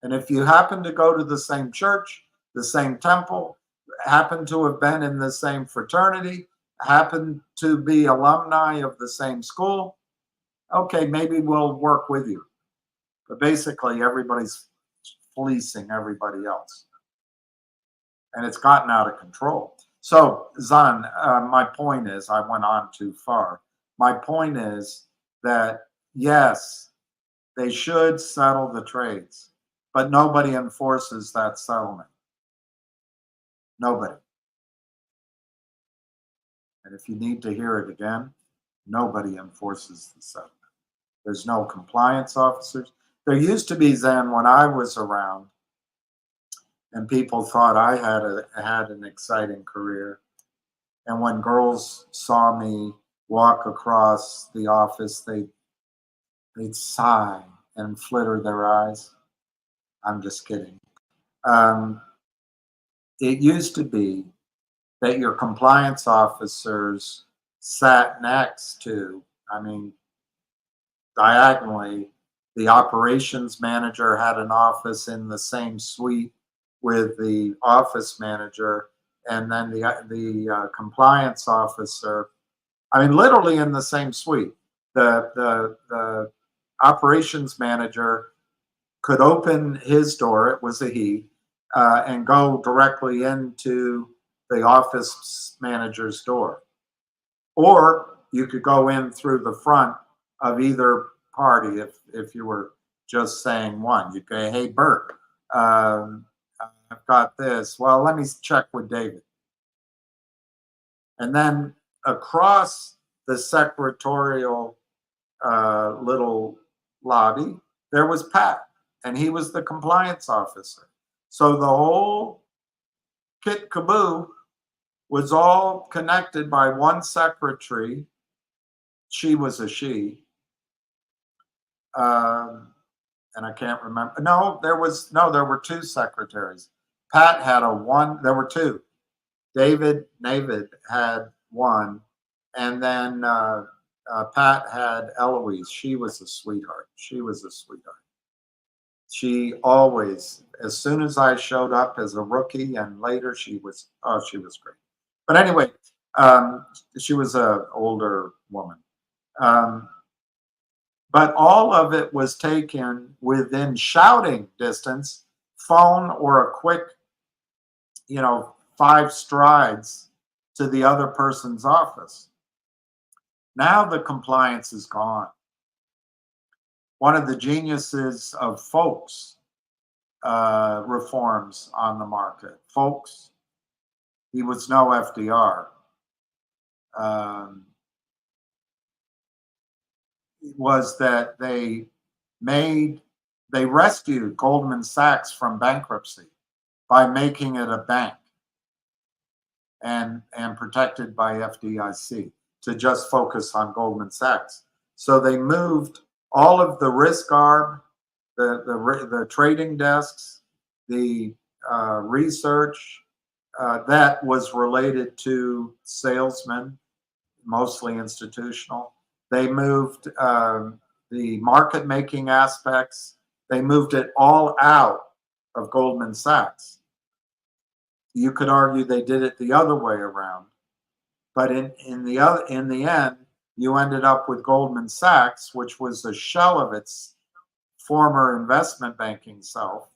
And if you happen to go to the same church, the same temple, happen to have been in the same fraternity, happen to be alumni of the same school, okay, maybe we'll work with you. But basically, everybody's fleecing everybody else. And it's gotten out of control. So, Zan, my point is, I went on too far. My point is that, yes, they should settle the trades, but nobody enforces that settlement. Nobody. And if you need to hear it again, nobody enforces the settlement. There's no compliance officers. There used to be, Zan, when I was around, and people thought I had an exciting career. And when girls saw me walk across the office, they'd sigh and flitter their eyes. I'm just kidding. It used to be that your compliance officers sat next to, I mean, diagonally, the operations manager had an office in the same suite with the office manager, and then the compliance officer, I mean, literally in the same suite. The operations manager could open his door, it was a he, and go directly into the office manager's door. Or you could go in through the front of either party if you were just saying one. You'd go, hey, Bert, I've got this. Well, let me check with David. And then across the secretarial little lobby, there was Pat, and he was the compliance officer. So the whole kit kaboo was all connected by one secretary. She was a she. And I can't remember. No, there were two secretaries. Pat had there were two. David had one, and then Pat had Eloise. She was a sweetheart. She always, as soon as I showed up as a rookie, and later she was great. But anyway, she was an older woman. But all of it was taken within shouting distance, phone, or a quick, 5 strides to the other person's office. Now the compliance is gone. One of the geniuses of folks reforms on the market. Folks, he was no FDR. Was that they rescued Goldman Sachs from bankruptcy by making it a bank and protected by FDIC to just focus on Goldman Sachs. So they moved all of the risk arb, the trading desks, the research that was related to salesmen, mostly institutional. They moved the market making aspects. They moved it all out of Goldman Sachs. You could argue they did it the other way around, but in the end, you ended up with Goldman Sachs, which was a shell of its former investment banking self,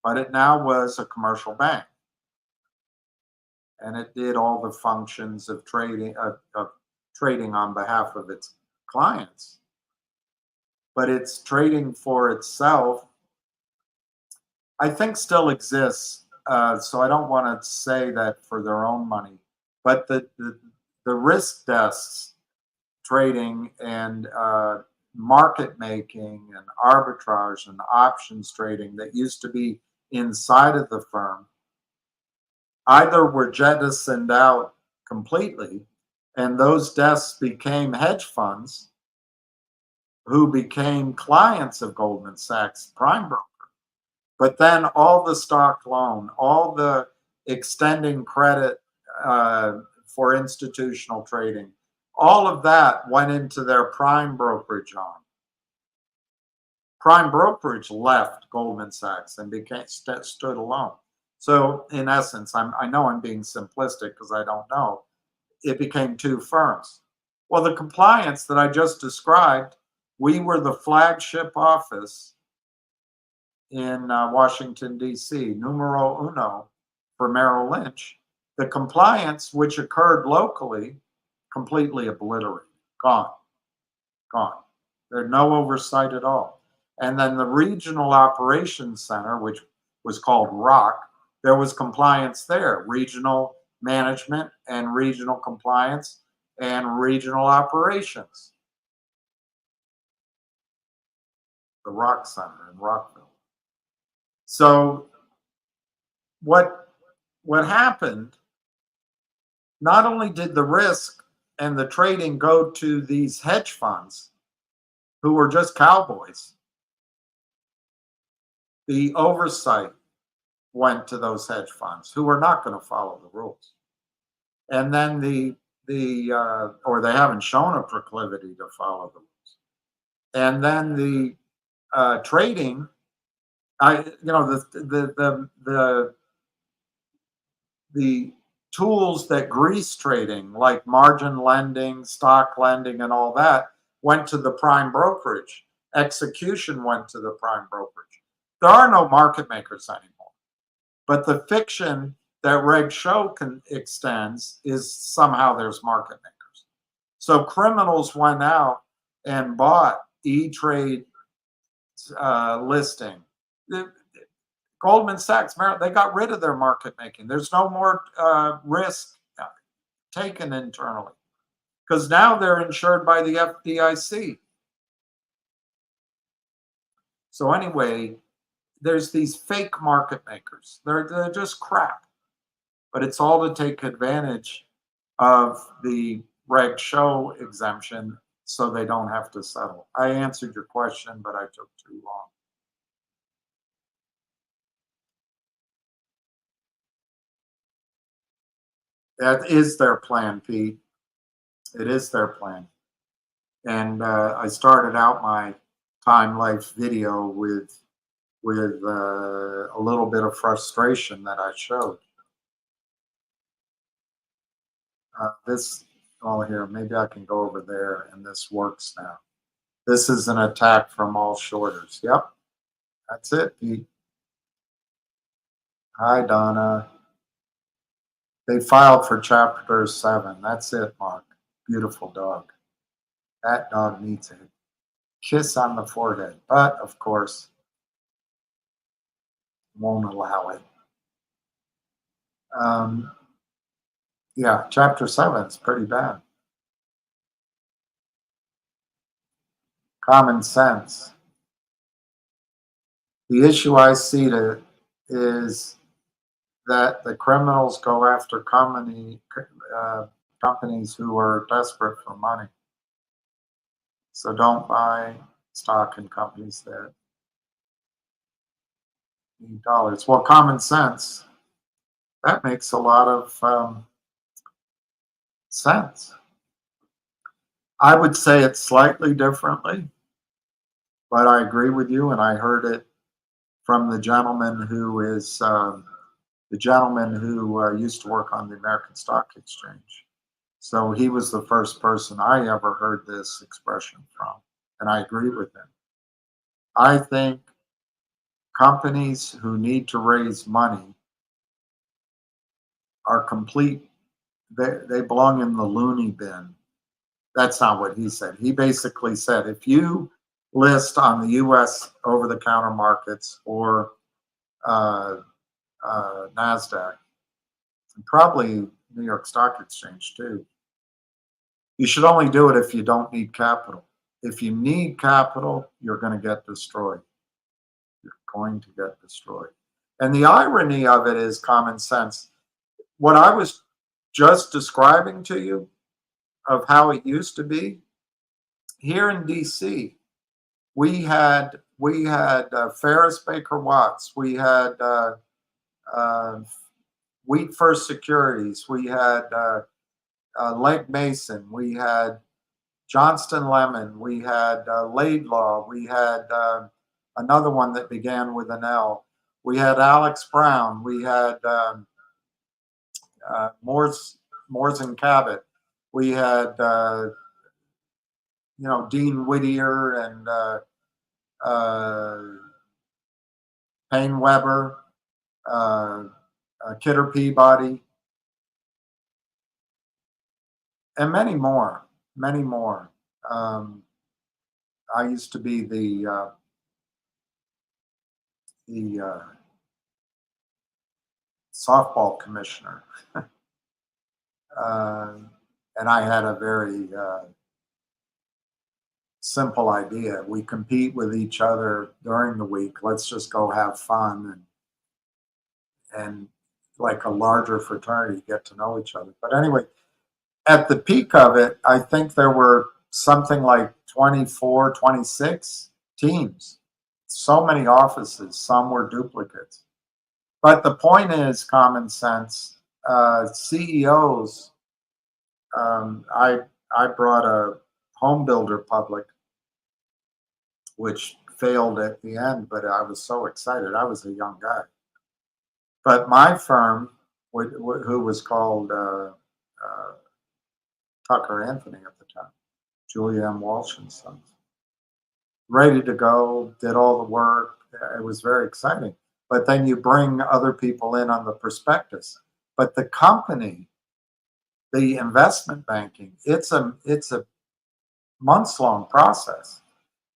but it now was a commercial bank, and it did all the functions of trading on behalf of its clients. But its trading for itself, I think, still exists. So I don't want to say that for their own money, but the risk desks trading and market making and arbitrage and options trading that used to be inside of the firm either were jettisoned out completely, and those desks became hedge funds who became clients of Goldman Sachs prime broker. But then all the stock loan, all the extending credit for institutional trading, all of that went into their prime brokerage arm. Prime brokerage left Goldman Sachs and stood alone. So in essence, I know I'm being simplistic because I don't know, it became two firms. Well, the compliance that I just described, we were the flagship office in Washington, D.C., numero uno for Merrill Lynch. The compliance, which occurred locally, completely obliterated, gone. There's no oversight at all. And then the Regional Operations Center, which was called ROC, there was compliance there, regional management and regional compliance and regional operations. The ROC Center in Rockville. So what happened, not only did the risk and the trading go to these hedge funds who were just cowboys, the oversight went to those hedge funds who were not going to follow the rules. And then or they haven't shown a proclivity to follow the rules. And then the trading, the tools that grease trading, like margin lending, stock lending, and all that, went to the prime brokerage. Execution went to the prime brokerage. There are no market makers anymore. But the fiction that Reg Show extends is somehow there's market makers. So criminals went out and bought E-Trade listing. Goldman Sachs, they got rid of their market making. There's no more risk taken internally because now they're insured by the FDIC. So anyway, there's these fake market makers. They're just crap, but it's all to take advantage of the Reg Show exemption so they don't have to settle. I answered your question, but I took too long. That is their plan, Pete. It is their plan. And I started out my time life video with a little bit of frustration that I showed. Here, maybe I can go over there and this works now. This is an attack from all shorters. Yep, that's it, Pete. Hi, Donna. They filed for Chapter 7. That's it, Mark. Beautiful dog. That dog needs a kiss on the forehead, but of course, won't allow it. Yeah, Chapter 7 is pretty bad. Common sense. The issue I see is that the criminals go after companies who are desperate for money. So don't buy stock in companies that need dollars. Well, common sense, that makes a lot of sense. I would say it slightly differently, but I agree with you, and I heard it from the gentleman who is used to work on the American Stock Exchange. So he was the first person I ever heard this expression from, and I agree with him. I think companies who need to raise money are complete, they belong in the loony bin. That's not what he said. He basically said, if you list on the US over-the-counter markets or NASDAQ, and probably New York Stock Exchange too, you should only do it if you don't need capital. If you need capital, you're going to get destroyed. You're going to get destroyed. And the irony of it is common sense. What I was just describing to you of how it used to be, here in DC, we had Ferris Baker Watts, we had Wheat First Securities, we had Legg Mason, we had Johnston Lemon, we had Laidlaw, we had another one that began with an L, we had Alex Brown, we had Moores and Cabot, we had Dean Whittier and Payne Weber, Kidder Peabody, and many more. I used to be the softball commissioner, and I had a very simple idea. We compete with each other during the week. Let's just go have fun and like a larger fraternity, get to know each other. But anyway, at the peak of it, I think there were something like 24, 26 teams. So many offices, some were duplicates. But the point is common sense. CEOs, I brought a home builder public, which failed at the end, but I was so excited. I was a young guy. But my firm, who was called Tucker Anthony at the time, Julia M. Walsh and Sons, ready to go, did all the work, it was very exciting. But then you bring other people in on the prospectus. But the company, the investment banking, it's a months-long process.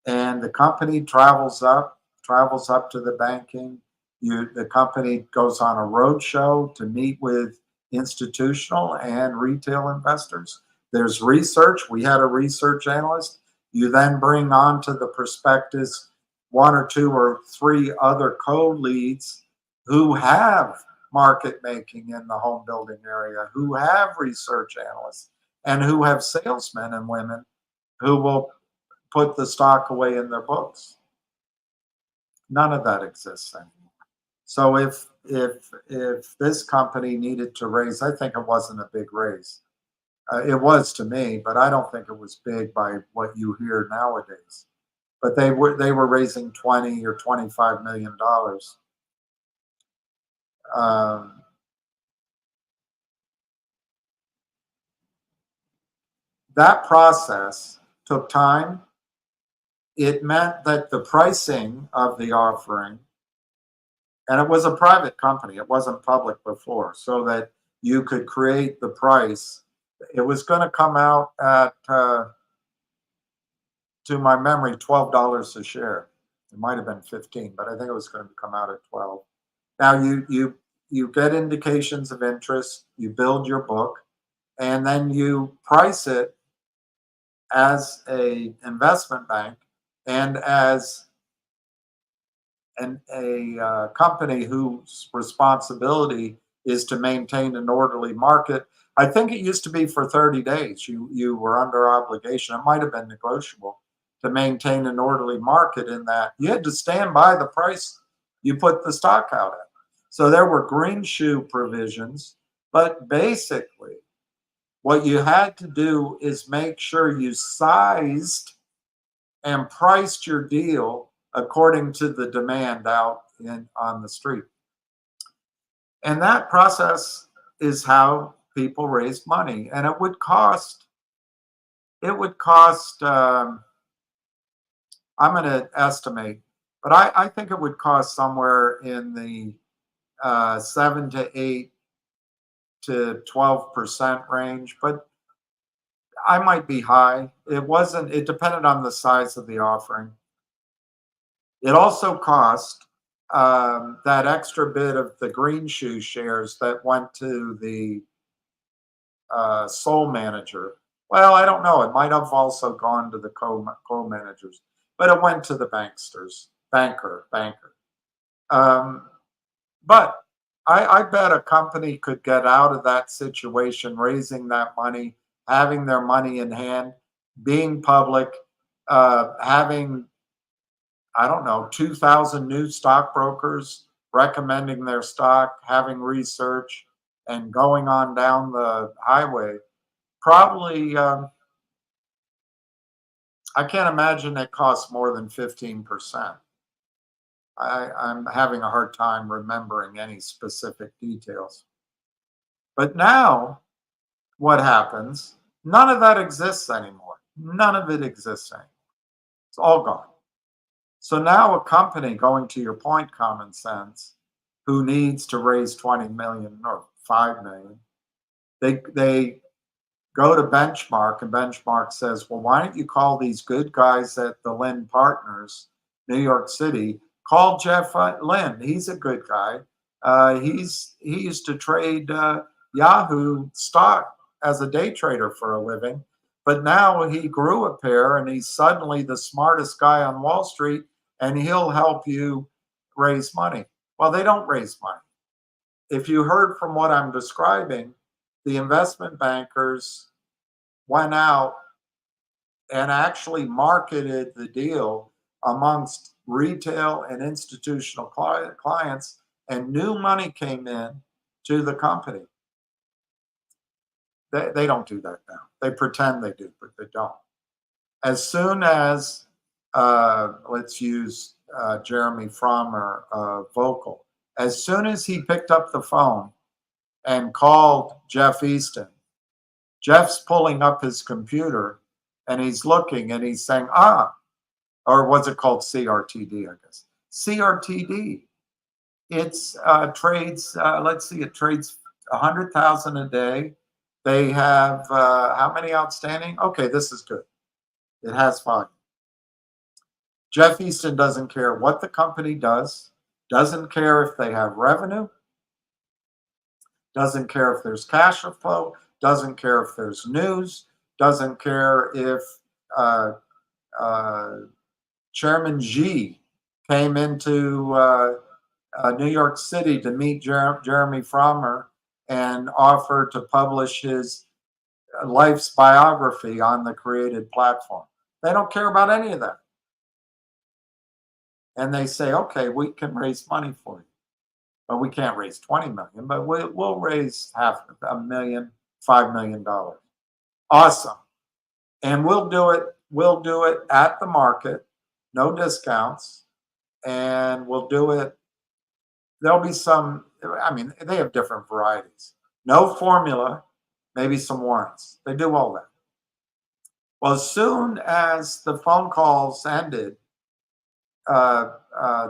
And the company travels up to the banking. The company goes on a roadshow to meet with institutional and retail investors. There's research. We had a research analyst. You then bring onto the prospectus 1 or 2 or 3 other co-leads who have market making in the home building area, who have research analysts, and who have salesmen and women who will put the stock away in their books. None of that exists anymore. So if this company needed to raise, I think it wasn't a big raise. It was to me, but I don't think it was big by what you hear nowadays. But they were raising $20 or $25 million. That process took time. It meant that the pricing of the offering, and it was a private company, it wasn't public before, so that you could create the price. It was going to come out at, to my memory, $12 a share. It might have been 15, but I think it was going to come out at 12. Now you get indications of interest, you build your book, and then you price it as a investment bank and as a company whose responsibility is to maintain an orderly market. I think it used to be for 30 days. You were under obligation. It might have been negotiable to maintain an orderly market, in that you had to stand by the price you put the stock out at. So there were green shoe provisions, but basically what you had to do is make sure you sized and priced your deal according to the demand out on the street. And that process is how people raise money. And it would cost, I'm going to estimate, but I think it would cost somewhere in the 7 to 8 to 12% range, but I might be high. It depended on the size of the offering. It also cost that extra bit of the green shoe shares that went to the sole manager. Well, I don't know. It might have also gone to the co-managers, but it went to the banker. But I bet a company could get out of that situation, raising that money, having their money in hand, being public, having, I don't know, 2,000 new stockbrokers recommending their stock, having research, and going on down the highway. Probably, I can't imagine it costs more than 15%. I'm having a hard time remembering any specific details. But now, what happens? None of that exists anymore. None of it exists anymore. It's all gone. So now a company, going to your point, common sense, who needs to raise 20 million or 5 million, they go to Benchmark, and Benchmark says, well, why don't you call these good guys at the Lynn Partners, New York City? Call Jeff Lynn. He's a good guy. He used to trade Yahoo stock as a day trader for a living, but now he grew a pair and he's suddenly the smartest guy on Wall Street, and he'll help you raise money. Well, they don't raise money. If you heard from what I'm describing, the investment bankers went out and actually marketed the deal amongst retail and institutional clients, and new money came in to the company. They don't do that now. They pretend they do, but they don't. As soon as, let's use Jeremy Frommer, Vocal, as soon as he picked up the phone and called Jeff Easton, Jeff's pulling up his computer and he's looking and he's saying, or what's it called? CRTD, I guess. CRTD. It's trades, let's see, it trades 100,000 a day. They have how many outstanding? Okay, this is good. It has volume. Jeff Easton doesn't care what the company does, doesn't care if they have revenue, doesn't care if there's cash flow, doesn't care if there's news, doesn't care if Chairman Xi came into New York City to meet Jeremy Frommer and offer to publish his life's biography on the created platform. They don't care about any of that. And they say, okay, we can raise money for you. But we can't raise 20 million, but we'll raise $500,000, $5 million. Awesome. And we'll do it at the market, no discounts, and we'll do it. There'll be some, I mean, they have different varieties. No formula, maybe some warrants. They do all that. Well, as soon as the phone calls ended,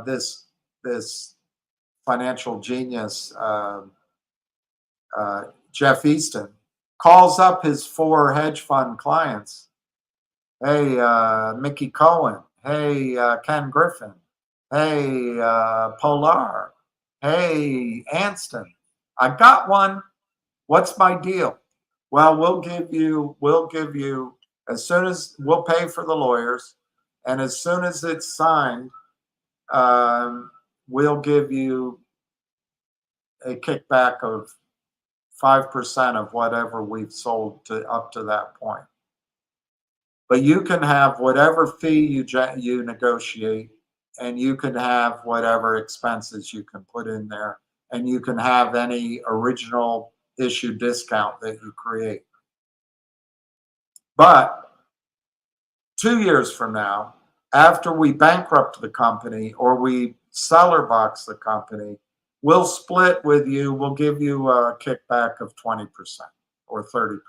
this financial genius, Jeff Easton, calls up his 4 hedge fund clients. Hey, Mickey Cohen. Hey, Ken Griffin. Hey, Polar. Hey, Anston. I got one. What's my deal? Well, we'll give you, as soon as we'll pay for the lawyers, and as soon as it's signed, we'll give you a kickback of 5% of whatever we've sold to up to that point. But you can have whatever fee you negotiate, and you can have whatever expenses you can put in there, and you can have any original issue discount that you create. But 2 years from now, after we bankrupt the company or we seller box the company, we'll split with you. We'll give you a kickback of 20% or 30%.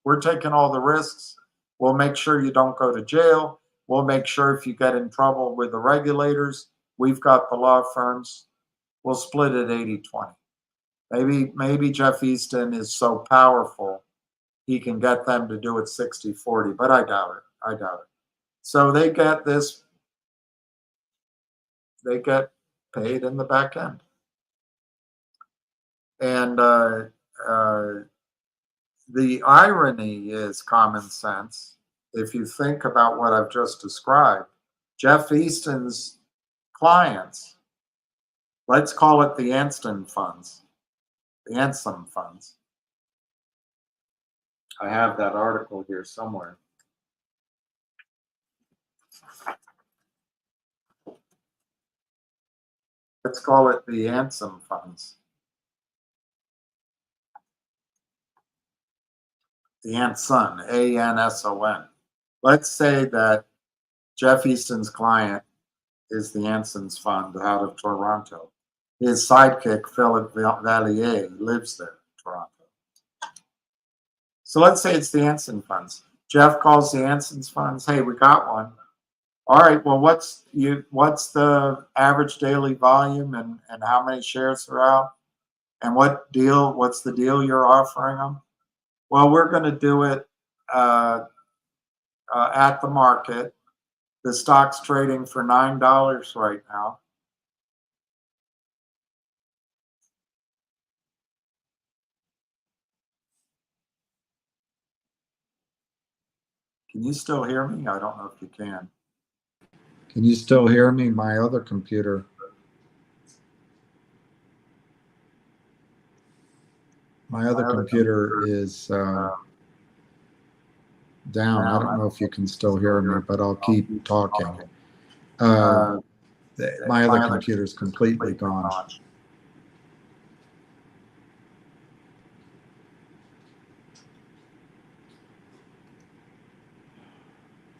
We're taking all the risks. We'll make sure you don't go to jail. We'll make sure if you get in trouble with the regulators, we've got the law firms. We'll split it 80-20. Maybe Jeff Easton is so powerful he can get them to do it 60-40, but I doubt it. I doubt it. So they get this, they get paid in the back end. And the irony is common sense. If you think about what I've just described, Jeff Easton's clients, let's call it the Anston funds, the Ansem funds. I have that article here somewhere. Let's call it the Ansem funds. The Anson, A-N-S-O-N. Let's say that Jeff Easton's client is the Anson's fund out of Toronto. His sidekick, Philip Vallier, lives there in Toronto. So let's say it's the Anson funds. Jeff calls the Anson's funds. Hey, we got one. All right, well, what's the average daily volume and how many shares are out? And what's the deal you're offering them? Well, we're going to do it at the market. The stock's trading for $9 right now. Can you still hear me? I don't know if you can. Can you still hear me? My other computer. My other computer is down. I don't know if you can still hear me, but I'll keep talking. My other computer is completely gone.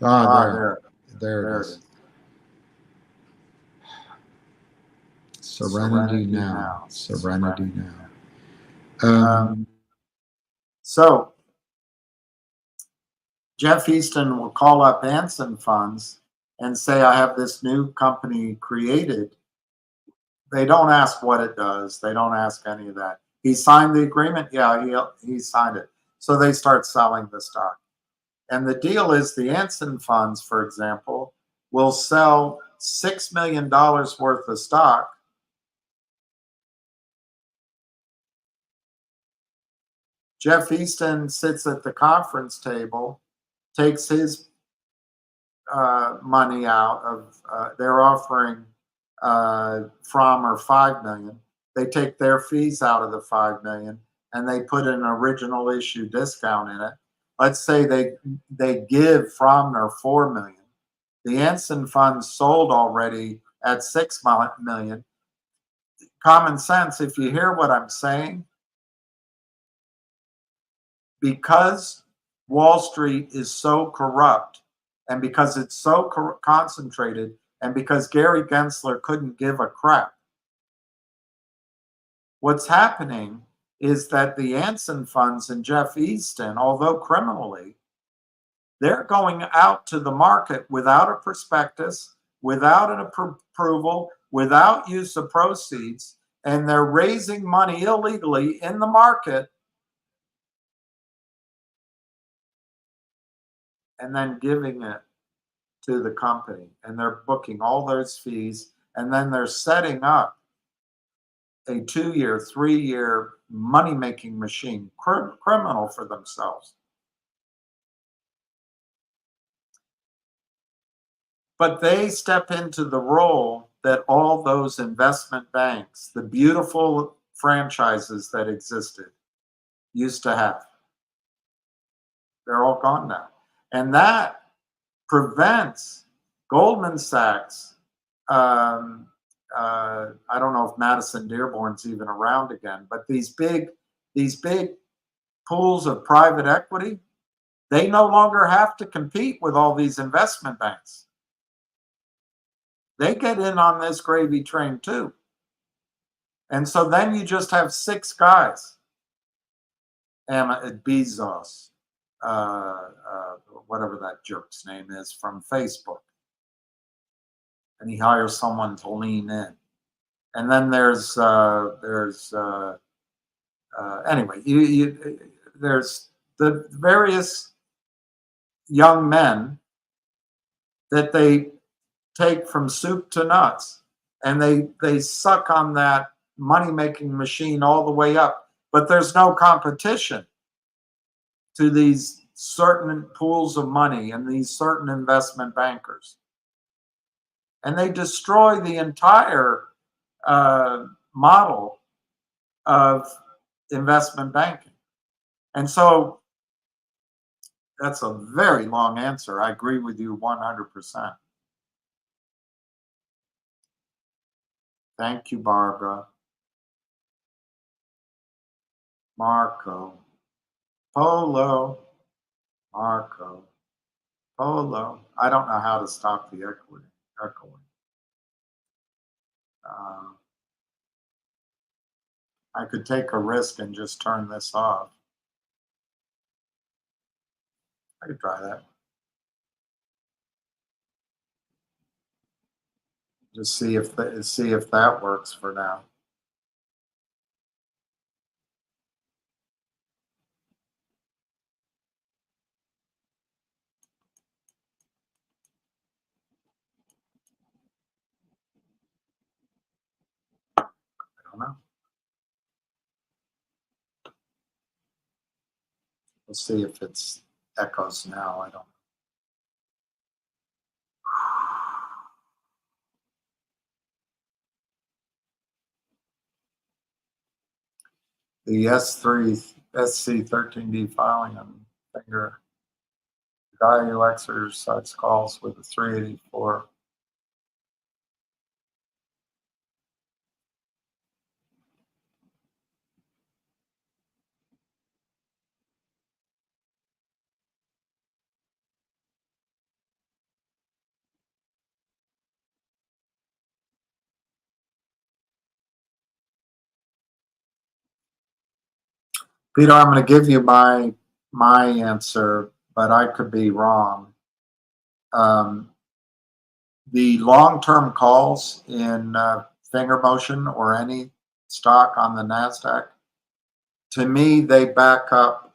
There it is. Serenity now. Serenity now. So Jeff Easton will call up Anson Funds and say, I have this new company created They don't ask what it does. They don't ask any of that. He signed the agreement. Yeah, he signed it. So they start selling the stock. And the deal is the Anson funds, for example, will sell $6 million worth of stock. Jeff Easton sits at the conference table, takes his money out of, they're offering from or 5 million. They take their fees out of the 5 million and they put an original issue discount in it. Let's say they give Fromner 4 million. The Anson funds sold already at 6 million. Common sense, if you hear what I'm saying, because Wall Street is so corrupt and because it's so concentrated and because Gary Gensler couldn't give a crap, what's happening is that the Anson funds and Jeff Easton, although criminally, they're going out to the market without a prospectus, without an approval, without use of proceeds, and they're raising money illegally in the market and then giving it to the company. And they're booking all those fees, and then they're setting up a 2-year, 3-year money-making machine, criminal for themselves. But they step into the role that all those investment banks, the beautiful franchises that existed, used to have. They're all gone now. And that prevents Goldman Sachs, I don't know if Madison Dearborn's even around again, but these big pools of private equity, they no longer have to compete with all these investment banks. They get in on this gravy train too. And so then you just have 6 guys. Bezos, whatever that jerk's name is from Facebook. And he hires someone to lean in. And then there's anyway, there's the various young men that they take from soup to nuts, and they suck on that money-making machine all the way up. But there's no competition to these certain pools of money and these certain investment bankers. And they destroy the entire model of investment banking. And so that's a very long answer. I agree with you 100%. Thank you, Barbara. Marco. Polo. Marco. Polo. I don't know how to stop the echoing. I could take a risk and just turn this off. I could try that. Just see if that works for now. I don't know. Let's see if it's echoes now. I don't know. The SC13D filing on finger guy who exercise calls with a 384. Peter, I'm going to give you my answer, but I could be wrong. The long-term calls in finger motion or any stock on the NASDAQ, to me, they back up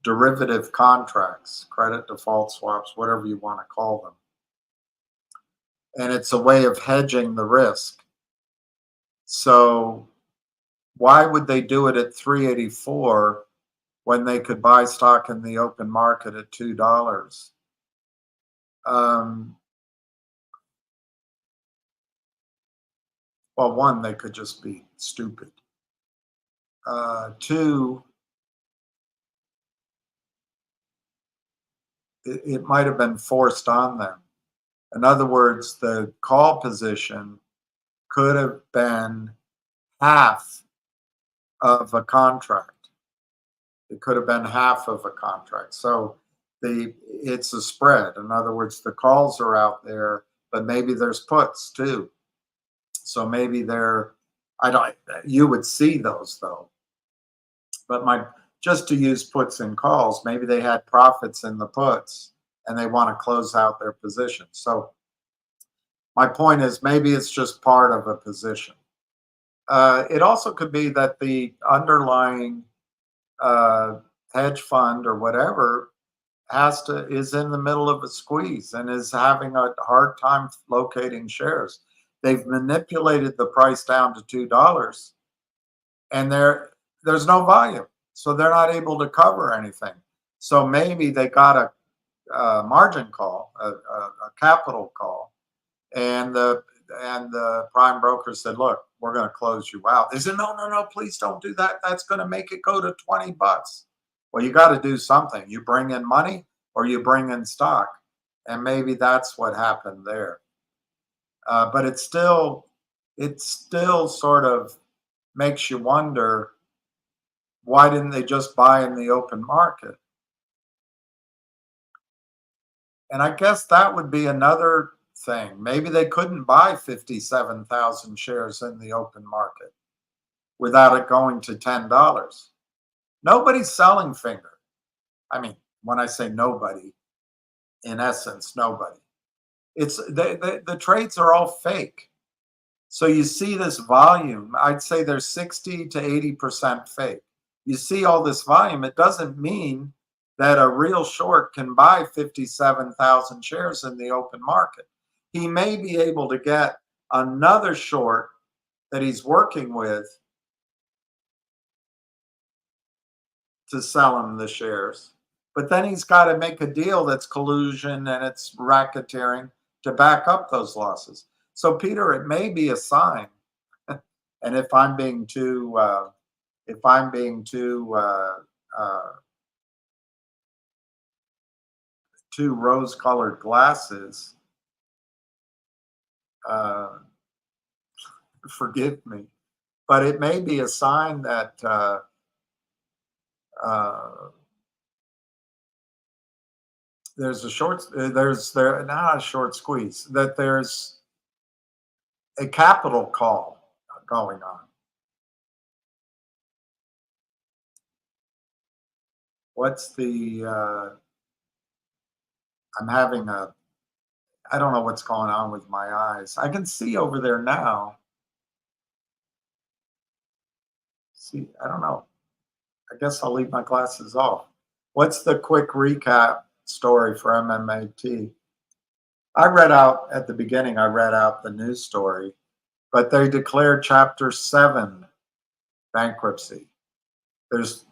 derivative contracts, credit default swaps, whatever you want to call them. And it's a way of hedging the risk. So why would they do it at 384 when they could buy stock in the open market at $2? Well, one, they could just be stupid. Two, it might have been forced on them. In other words, the call position could have been half of a contract. It could have been half of a contract. So it's a spread. In other words, the calls are out there, but maybe there's puts too. So maybe you would see those though. But just to use puts and calls, maybe they had profits in the puts and they want to close out their position. So my point is, maybe it's just part of a position. It also could be that the underlying hedge fund or whatever is in the middle of a squeeze and is having a hard time locating shares. They've manipulated the price down to $2 and there's no volume. So they're not able to cover anything. So maybe they got a margin call, a capital call, and the prime broker said, look, we're going to close you out. They said, no, please don't do that. That's going to make it go to $20. Well, you got to do something. You bring in money or you bring in stock. And maybe that's what happened there. But it still sort of makes you wonder, why didn't they just buy in the open market? And I guess that would be another thing. Maybe they couldn't buy 57,000 shares in the open market without it going to $10. Nobody's selling finger. I mean, when I say nobody, in essence, nobody. It's the trades are all fake. So you see this volume. I'd say there's 60 to 80% fake. You see all this volume. It doesn't mean that a real short can buy 57,000 shares in the open market. He may be able to get another short that he's working with to sell him the shares. But then he's got to make a deal that's collusion and it's racketeering to back up those losses. So, Peter, it may be a sign. And if I'm being too rose-colored glasses, forgive me, but it may be a sign that there's not a short squeeze, that there's a capital call going on. I don't know what's going on with my eyes. I can see over there now. See, I don't know. I guess I'll leave my glasses off. What's the quick recap story for MMAT? I read out at the beginning, I read out the news story, but they declared Chapter 7 bankruptcy. There's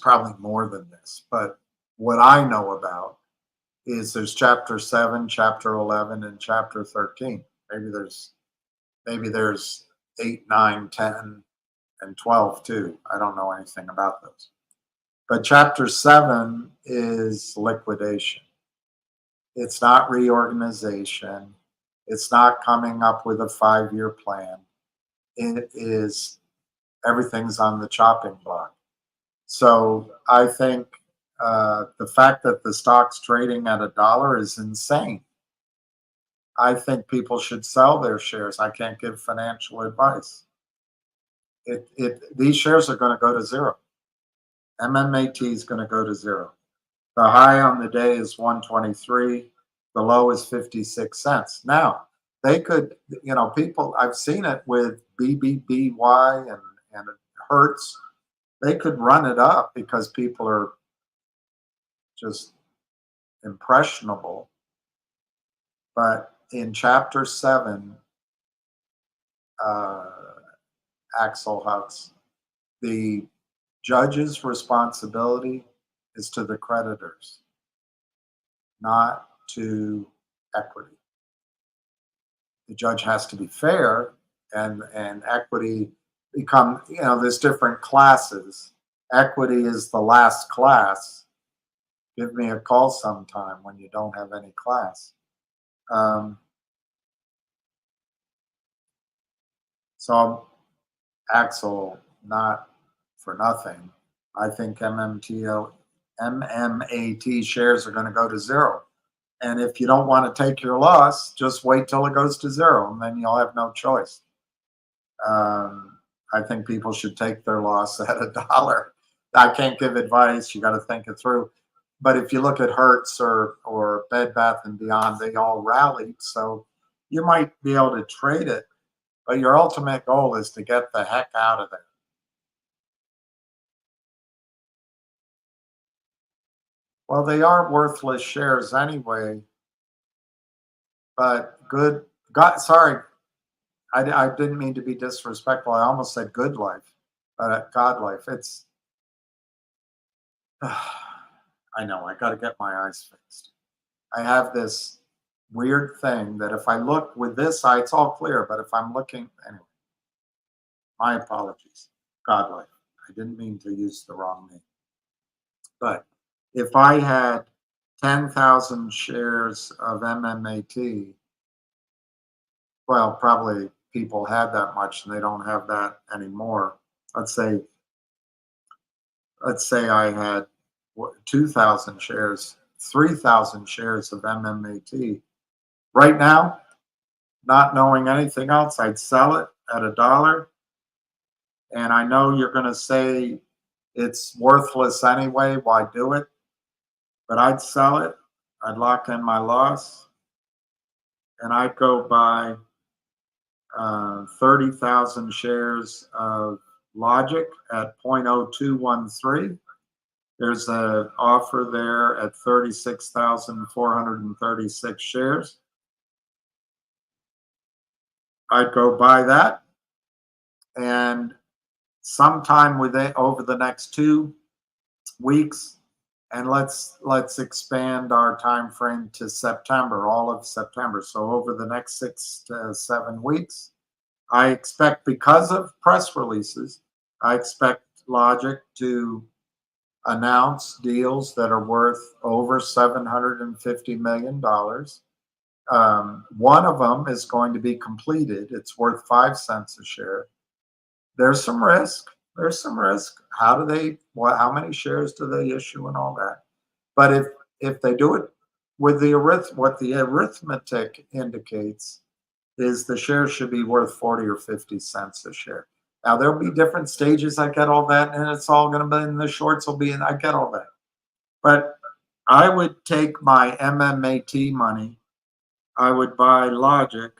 probably more than this, but what I know about is there's Chapter 7, Chapter 11, and Chapter 13. Maybe there's 8, 9, 10, and 12 too. I don't know anything about those. But Chapter 7 is liquidation. It's not reorganization. It's not coming up with a 5-year plan. It is, everything's on the chopping block. So I think the fact that the stock's trading at $1 is insane. I think people should sell their shares. I can't give financial advice. These shares are going to go to zero. MMAT is going to go to zero. The high on the day is 123. The low is 56 cents. Now, They could, you know, people, I've seen it with BBBY and Hertz. They could run it up because people are just impressionable. But in Chapter 7, Axel Hutz, the judge's responsibility is to the creditors, not to equity. The judge has to be fair, and equity become, you know, there's different classes. Equity is the last class. Give me a call sometime when you don't have any class. So Axel, not for nothing, I think MMAT shares are going to go to zero. And if you don't want to take your loss, just wait till it goes to zero, and then you'll have no choice. I think people should take their loss at $1. I can't give advice. You got to think it through. But if you look at Hertz or Bed Bath & Beyond, they all rallied. So you might be able to trade it, but your ultimate goal is to get the heck out of there. Well, they are worthless shares anyway, but good. God, sorry, I didn't mean to be disrespectful. I almost said good life, but God life. It's, I know, I got to get my eyes fixed. I have this weird thing that if I look with this eye, it's all clear, but if I'm looking, anyway, my apologies. God life. I didn't mean to use the wrong name. But if I had 10,000 shares of MMAT, well, probably people had that much and they don't have that anymore. Let's say I had 2,000 shares, 3,000 shares of MMAT. Right now, not knowing anything else, I'd sell it at $1. And I know you're going to say it's worthless anyway. Why do it? But I'd sell it. I'd lock in my loss. And I'd go buy 30,000 shares of Logic at 0.0213. There's an offer there at 36,436 shares. I'd go buy that, and sometime over the next 2 weeks, and let's expand our time frame to September, all of September. So over the next 6 to 7 weeks, I expect, because of press releases, I expect Logic to announce deals that are worth over $750 million. One of them is going to be completed. It's worth 5 cents a share. There's some risk. How many shares do they issue and all that? But if they do it with what the arithmetic indicates is the shares should be worth 40 or 50 cents a share. Now there'll be different stages. I get all that, and it's all going to be in the shorts will be in. I get all that, but I would take my MMAT money. I would buy Logic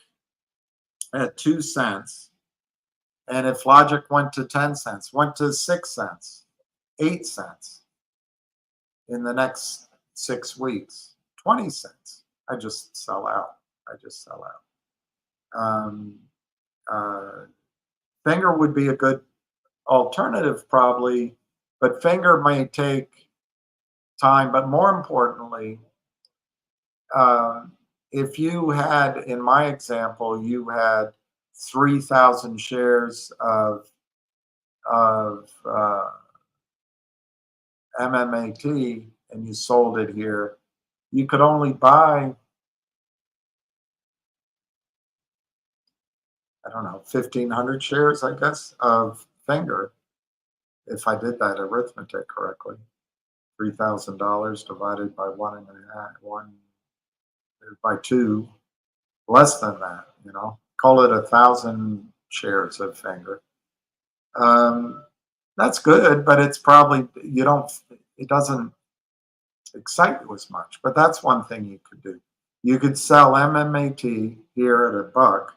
at 2 cents. And if Logic went to 10 cents, went to 6 cents, 8 cents in the next 6 weeks, 20 cents, I just sell out. Finger would be a good alternative probably, but Finger may take time. But more importantly, if you had, in my example, you had 3,000 shares of MMAT and you sold it here, you could only buy, I don't know, 1,500 shares, I guess, of Finger, if I did that arithmetic correctly. $3,000 divided by 1.5, by 2, less than that, you know. Call it 1,000 shares of Finger. That's good, but it's probably, it doesn't excite you as much. But that's one thing you could do. You could sell MMAT here at $1,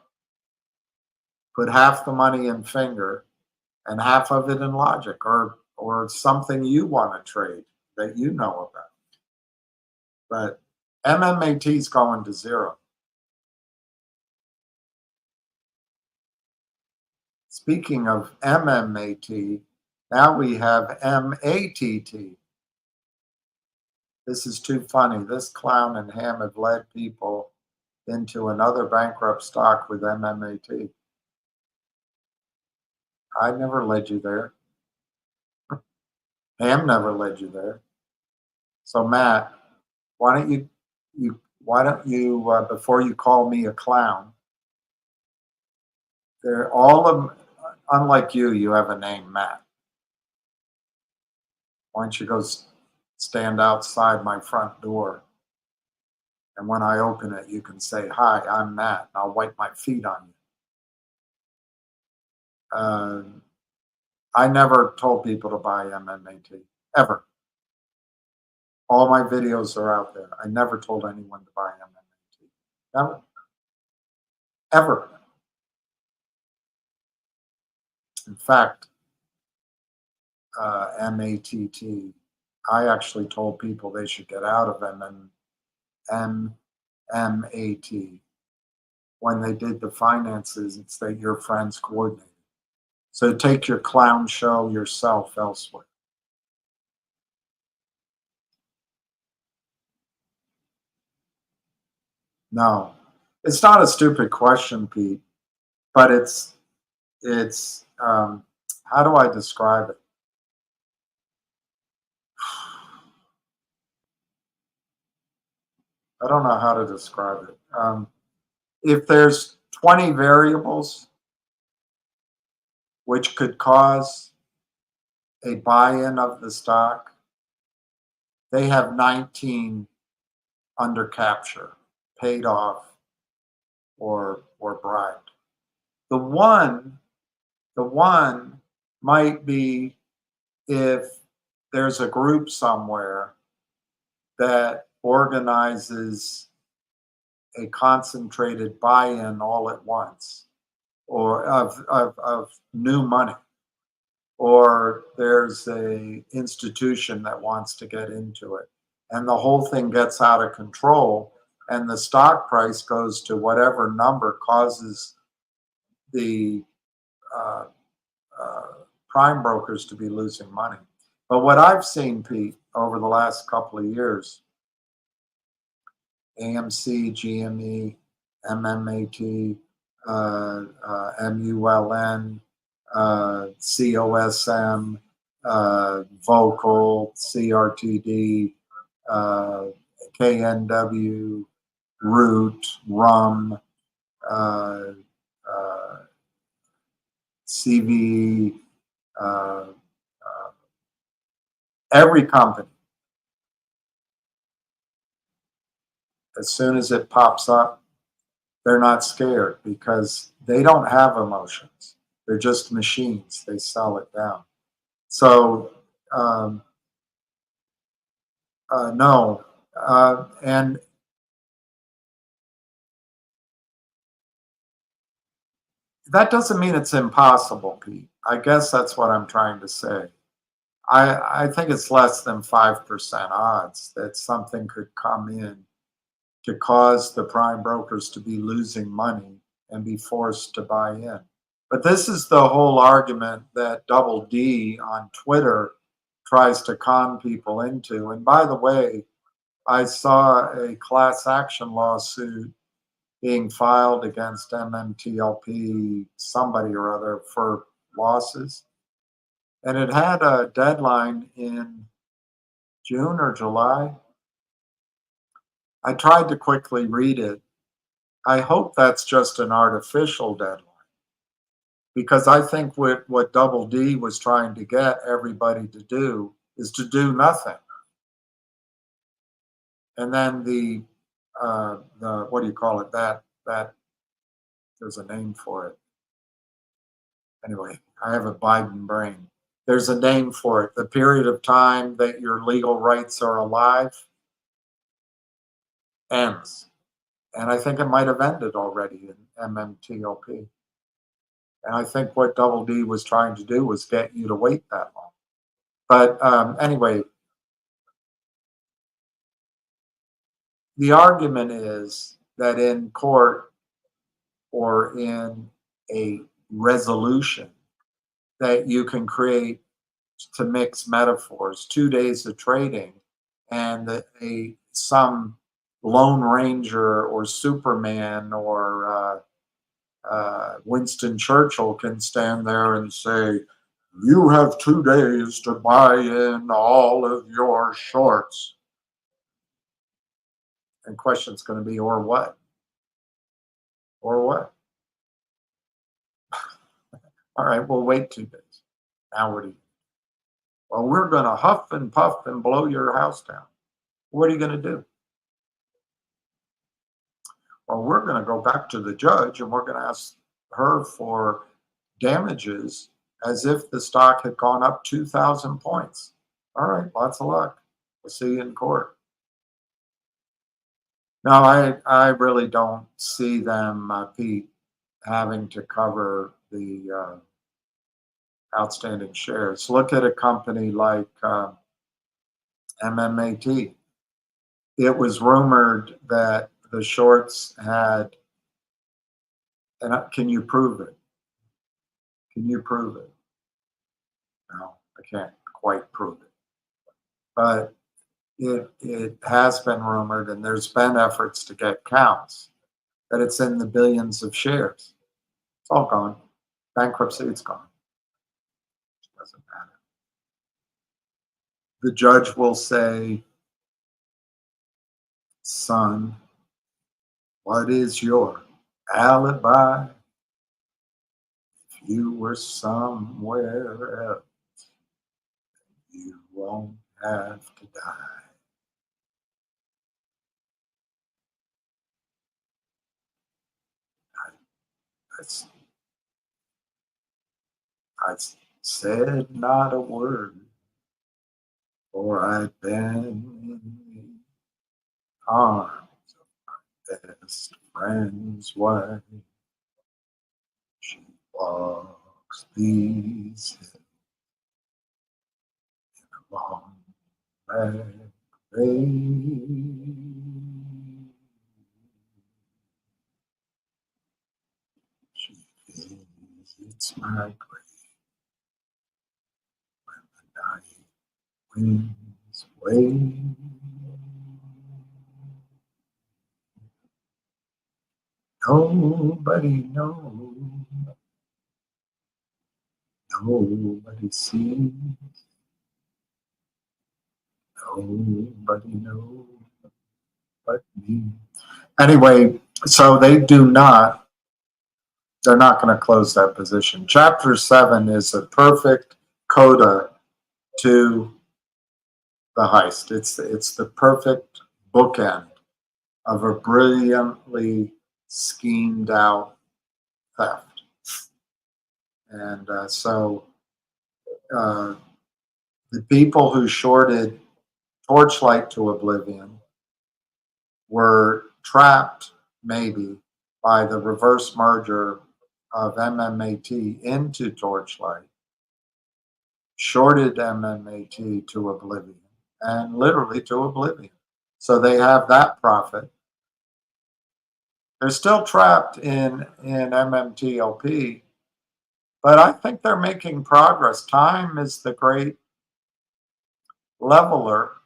put half the money in Finger and half of it in Logic, or something you want to trade that you know about. But MMAT is going to zero. Speaking of MMAT, now we have MATT. This is too funny. This clown and Ham have led people into another bankrupt stock with MMAT. I never led you there. Ham never led you there. So Matt, why don't you before you call me a clown? They're all of, unlike you have a name, Matt. Why don't you go stand outside my front door? And when I open it, you can say, "Hi, I'm Matt," and I'll wipe my feet on you. I never told people to buy MMAT, ever. All my videos are out there. I never told anyone to buy MMAT. Never. Ever. In fact, MATT, I actually told people they should get out of MMAT when they did the finances. It's that your friends coordinated. So take your clown show yourself elsewhere. No, it's not a stupid question, Pete, but it's how do I describe it? I don't know how to describe it. If there's 20 variables which could cause a buy-in of the stock, they have 19 under capture, paid off, or bribed. The one might be if there's a group somewhere that organizes a concentrated buy-in all at once, or of new money, or there's a institution that wants to get into it, and the whole thing gets out of control, and the stock price goes to whatever number causes the prime brokers to be losing money. But what I've seen, Pete, over the last couple of years, AMC, GME, MMAT, MULN, COSM, Vocal, CRTD, KNW, Root, RUM, CVE, every company, as soon as it pops up, they're not scared because they don't have emotions. They're just machines. They sell it down. So, no. And that doesn't mean it's impossible, Pete. I guess that's what I'm trying to say. I think it's less than 5% odds that something could come in to cause the prime brokers to be losing money and be forced to buy in. But this is the whole argument that Double D on Twitter tries to con people into. And by the way, I saw a class action lawsuit being filed against MMTLP, somebody or other, for losses. And it had a deadline in June or July. I tried to quickly read it. I hope that's just an artificial deadline, because I think what Double D was trying to get everybody to do is to do nothing. And then the what do you call it? That there's a name for it. Anyway, I have a Biden brain. There's a name for it. The period of time that your legal rights are alive ends. And I think it might have ended already in MMTLP. And I think what Double D was trying to do was get you to wait that long. But anyway, the argument is that in court or in a resolution that you can create, to mix metaphors, 2 days of trading, and that some Lone Ranger or Superman or Winston Churchill can stand there and say, you have 2 days to buy in all of your shorts. And question's going to be, or what? Or what? All right, we'll wait 2 days. Now what do you do? Well, we're going to huff and puff and blow your house down. What are you going to do? Well, we're going to go back to the judge and we're going to ask her for damages as if the stock had gone up 2,000 points. All right, lots of luck. We'll see you in court. No, I really don't see them, Pete, having to cover the outstanding shares. Look at a company like MMAT. It was rumored that the shorts had, and can you prove it? Can you prove it? No, I can't quite prove it. But it has been rumored, and there's been efforts to get counts, that it's in the billions of shares. It's all gone. Bankruptcy, it's gone. It doesn't matter. The judge will say, son, what is your alibi? If you were somewhere else, you won't have to die. I said not a word, for I'd been in the arms of my best friend's wife. She walks these hills in a long black veil. She visits my grave when the night winds wave. Nobody knows. Nobody sees. Nobody knows but me. Anyway, so they're not going to close that position. Chapter 7 is a perfect coda to the heist. It's the perfect bookend of a brilliantly schemed out theft. And so the people who shorted Torchlight to oblivion were trapped, maybe, by the reverse merger of MMAT into Torchlight, shorted MMAT to oblivion, and literally to oblivion. So they have that profit. They're still trapped in MMTLP, but I think they're making progress. Time is the great leveler.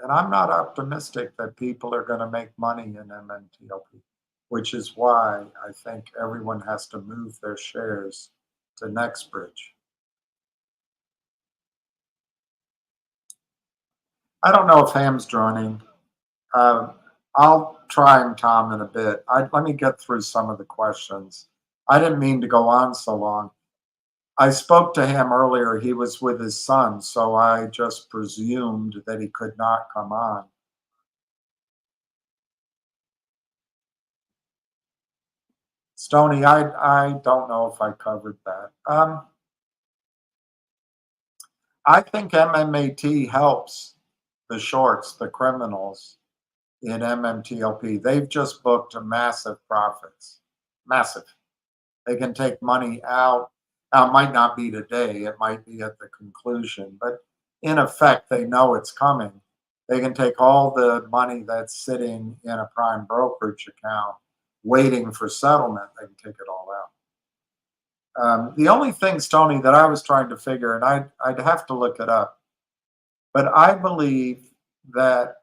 And I'm not optimistic that people are going to make money in MMTLP, which is why I think everyone has to move their shares to Nextbridge. I don't know if Ham's joining. I'll try him, Tom, in a bit. Let me get through some of the questions. I didn't mean to go on so long. I spoke to him earlier. He was with his son, so I just presumed that he could not come on. Stony, I don't know if I covered that. I think MMAT helps the shorts, the criminals in MMTLP. They've just booked massive profits, massive. They can take money out. Now, it might not be today, it might be at the conclusion, but in effect, they know it's coming. They can take all the money that's sitting in a prime brokerage account waiting for settlement, they can take it all out. The only thing, Stoney, that I was trying to figure, and I'd have to look it up, but I believe that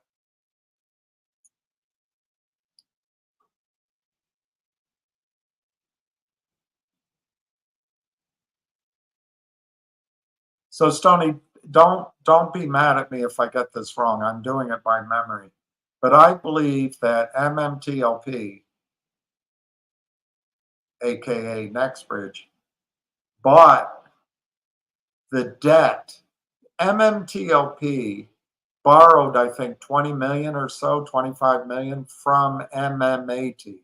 so Stoney, don't be mad at me if I get this wrong. I'm doing it by memory. But I believe that MMTLP, aka Nextbridge, bought the debt. MMTLP borrowed, I think, 20 million or so, 25 million from MMAT,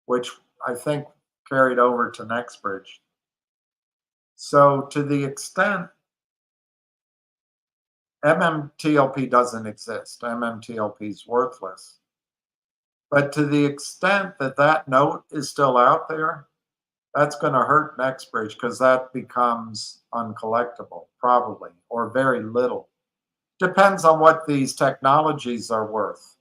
which I think carried over to Nextbridge. So to the extent MMTLP doesn't exist, MMTLP is worthless. But to the extent that that note is still out there, that's going to hurt Nextbridge because that becomes uncollectible, probably, or very little. Depends on what these technologies are worth.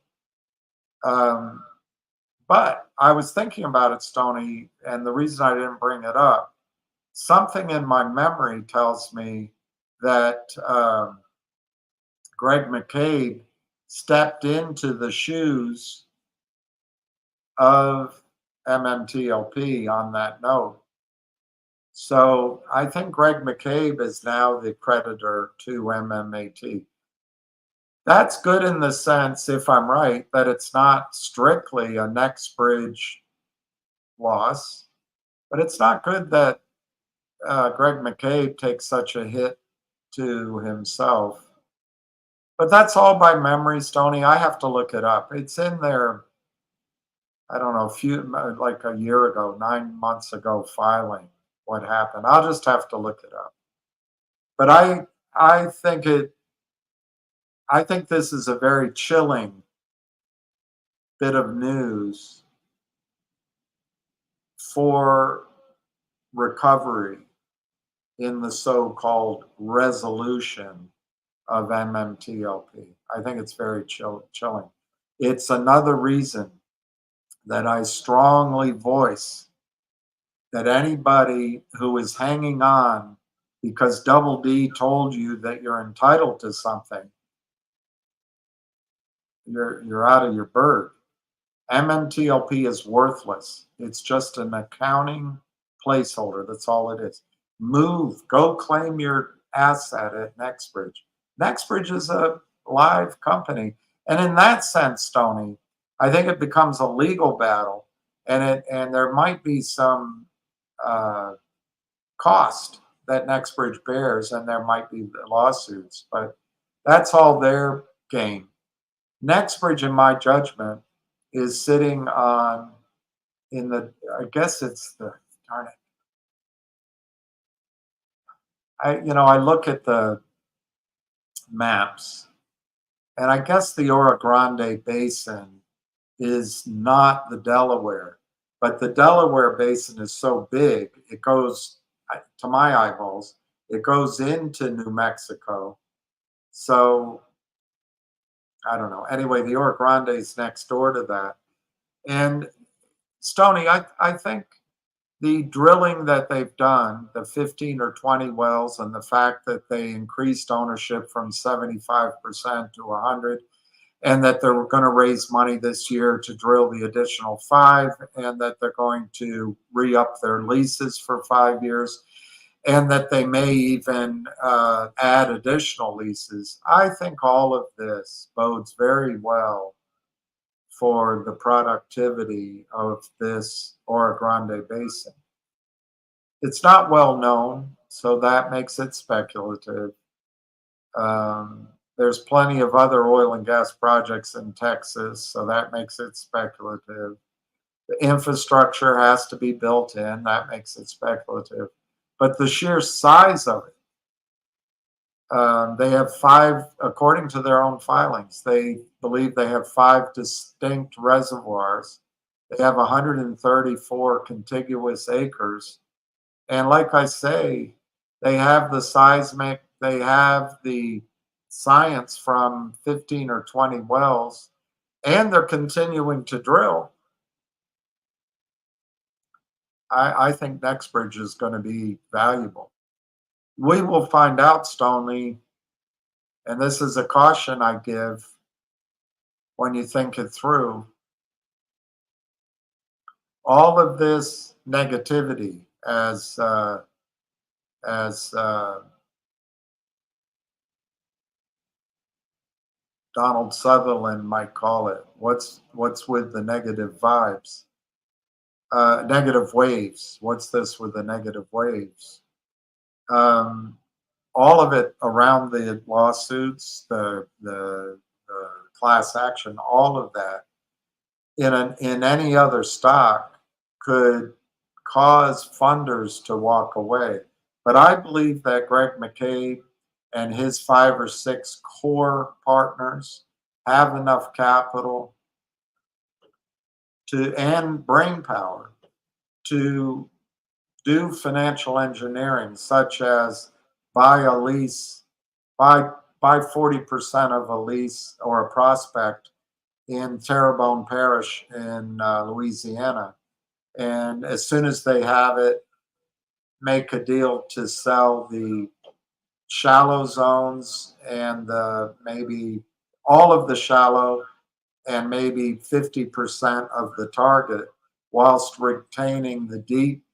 But I was thinking about it, Stoney, and the reason I didn't bring it up, something in my memory tells me that Greg McCabe stepped into the shoes of MMTLP on that note. So I think Greg McCabe is now the creditor to MMAT. That's good in the sense, if I'm right, that it's not strictly a Nextbridge loss, but it's not good that Greg McCabe takes such a hit to himself. But that's all by memory, Stoney. I have to look it up. It's in there, I don't know, like a year ago, 9 months ago filing, what happened. I'll just have to look it up. But I think this is a very chilling bit of news for recovery in the so-called resolution of MMTLP. I think it's very chilling. It's another reason that I strongly voice that anybody who is hanging on because Double D told you that you're entitled to something, you're out of your bird. MMTLP is worthless. It's just an accounting placeholder. That's all it is. Move, go claim your asset at Nextbridge. Nextbridge is a live company. And in that sense, Stoney, I think it becomes a legal battle, and there might be some cost that Nextbridge bears, and there might be lawsuits, but that's all their game. Nextbridge, in my judgment, is sitting on, I guess it's the, darn it. I look at the maps, and I guess the Oro Grande Basin is not the Delaware, but the Delaware Basin is so big, it goes, to my eyeballs, it goes into New Mexico. So I don't know. Anyway, the Oro Grande is next door to that. And Stoney, I think the drilling that they've done, the 15 or 20 wells, and the fact that they increased ownership from 75% to 100, and that they're going to raise money this year to drill the additional 5, and that they're going to re-up their leases for 5 years, and that they may even add additional leases. I think all of this bodes very well for the productivity of this Oro Grande Basin. It's not well known, so that makes it speculative. There's plenty of other oil and gas projects in Texas, so that makes it speculative. The infrastructure has to be built in, that makes it speculative. But the sheer size of it They have 5, according to their own filings, they believe they have 5 distinct reservoirs. They have 134 contiguous acres. And like I say, they have the seismic, they have the science from 15 or 20 wells, and they're continuing to drill. I think Nextbridge is going to be valuable. We will find out, Stoney, and this is a caution I give when you think it through. All of this negativity, as Donald Sutherland might call it, what's with the negative vibes? Negative waves. What's this with the negative waves? All of it around the lawsuits, the class action, all of that in any other stock could cause funders to walk away. But I believe that Greg McCabe and his 5 or 6 core partners have enough capital and brain power to do financial engineering, such as buy a lease, buy 40% of a lease or a prospect in Terrebonne Parish in Louisiana. And as soon as they have it, make a deal to sell the shallow zones and maybe all of the shallow and maybe 50% of the target, whilst retaining the deep,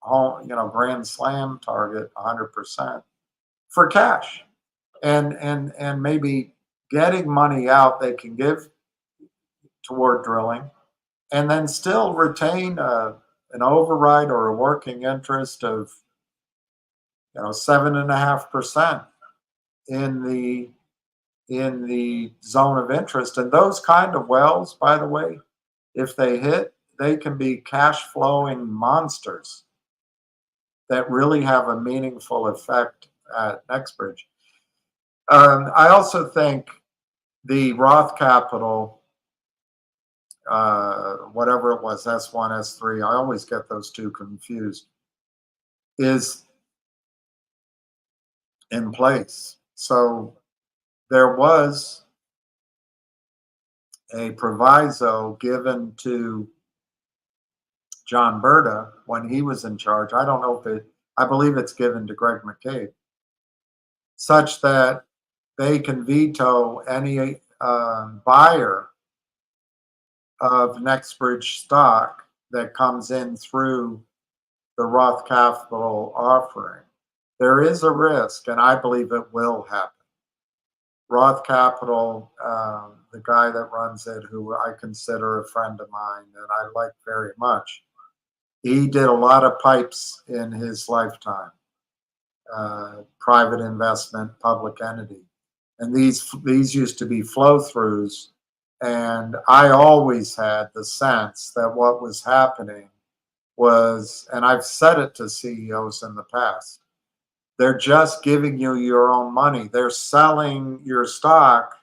grand slam target 100% for cash, and maybe getting money out they can give toward drilling, and then still retain an override or a working interest of 7.5% in the zone of interest. And those kind of wells, by the way, if they hit, they can be cash flowing monsters that really have a meaningful effect at Nextbridge. I also think the Roth capital, whatever it was, S1, S3, I always get those two confused, is in place. So there was a proviso given to John Berta when he was in charge. I don't know if I believe it's given to Greg McCabe, such that they can veto any buyer of Nextbridge stock that comes in through the Roth capital offering. There is a risk, and I believe it will happen. Roth Capital, the guy that runs it, who I consider a friend of mine and I like very much, he did a lot of pipes in his lifetime, private investment, public entity. And these used to be flow-throughs. And I always had the sense that what was happening was, and I've said it to CEOs in the past, they're just giving you your own money. They're selling your stock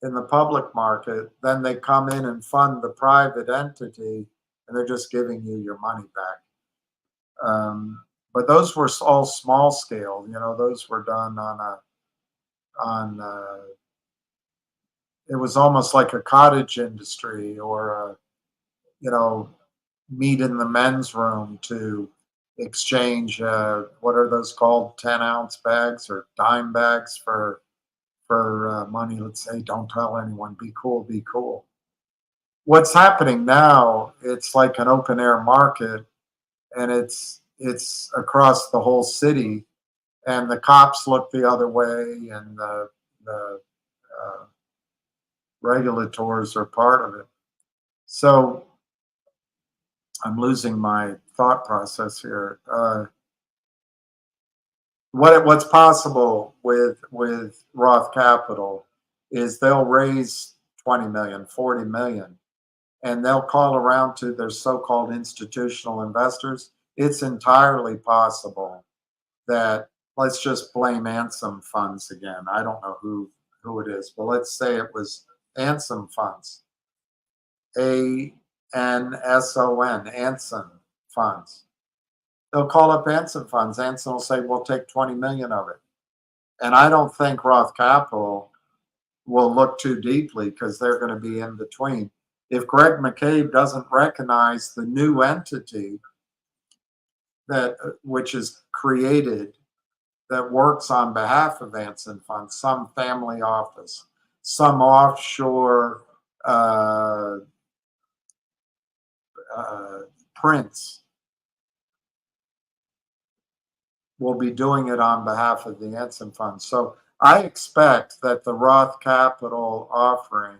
in the public market. Then they come in and fund the private entity, and they're just giving you your money back. But those were all small scale. Those were done it was almost like a cottage industry, or meet in the men's room to exchange what are those called, 10-ounce bags or dime bags for money. Let's say, don't tell anyone, be cool. What's happening now, it's like an open air market, and it's across the whole city, and the cops look the other way, and the regulators are part of it. So I'm losing my thought process here. What's possible with Roth Capital is they'll raise 20 million, 40 million, and they'll call around to their so-called institutional investors. It's entirely possible that let's just blame Ansem funds again. I don't know who it is, but let's say it was Ansem funds. A-N-S-O-N, Anson funds. They'll call up Anson funds. Anson will say, we'll take 20 million of it. And I don't think Roth Capital will look too deeply because they're going to be in between. If Greg McCabe doesn't recognize the new entity that which is created that works on behalf of Anson Funds, some family office, some offshore prince will be doing it on behalf of the Anson Fund. So I expect that the Roth Capital offering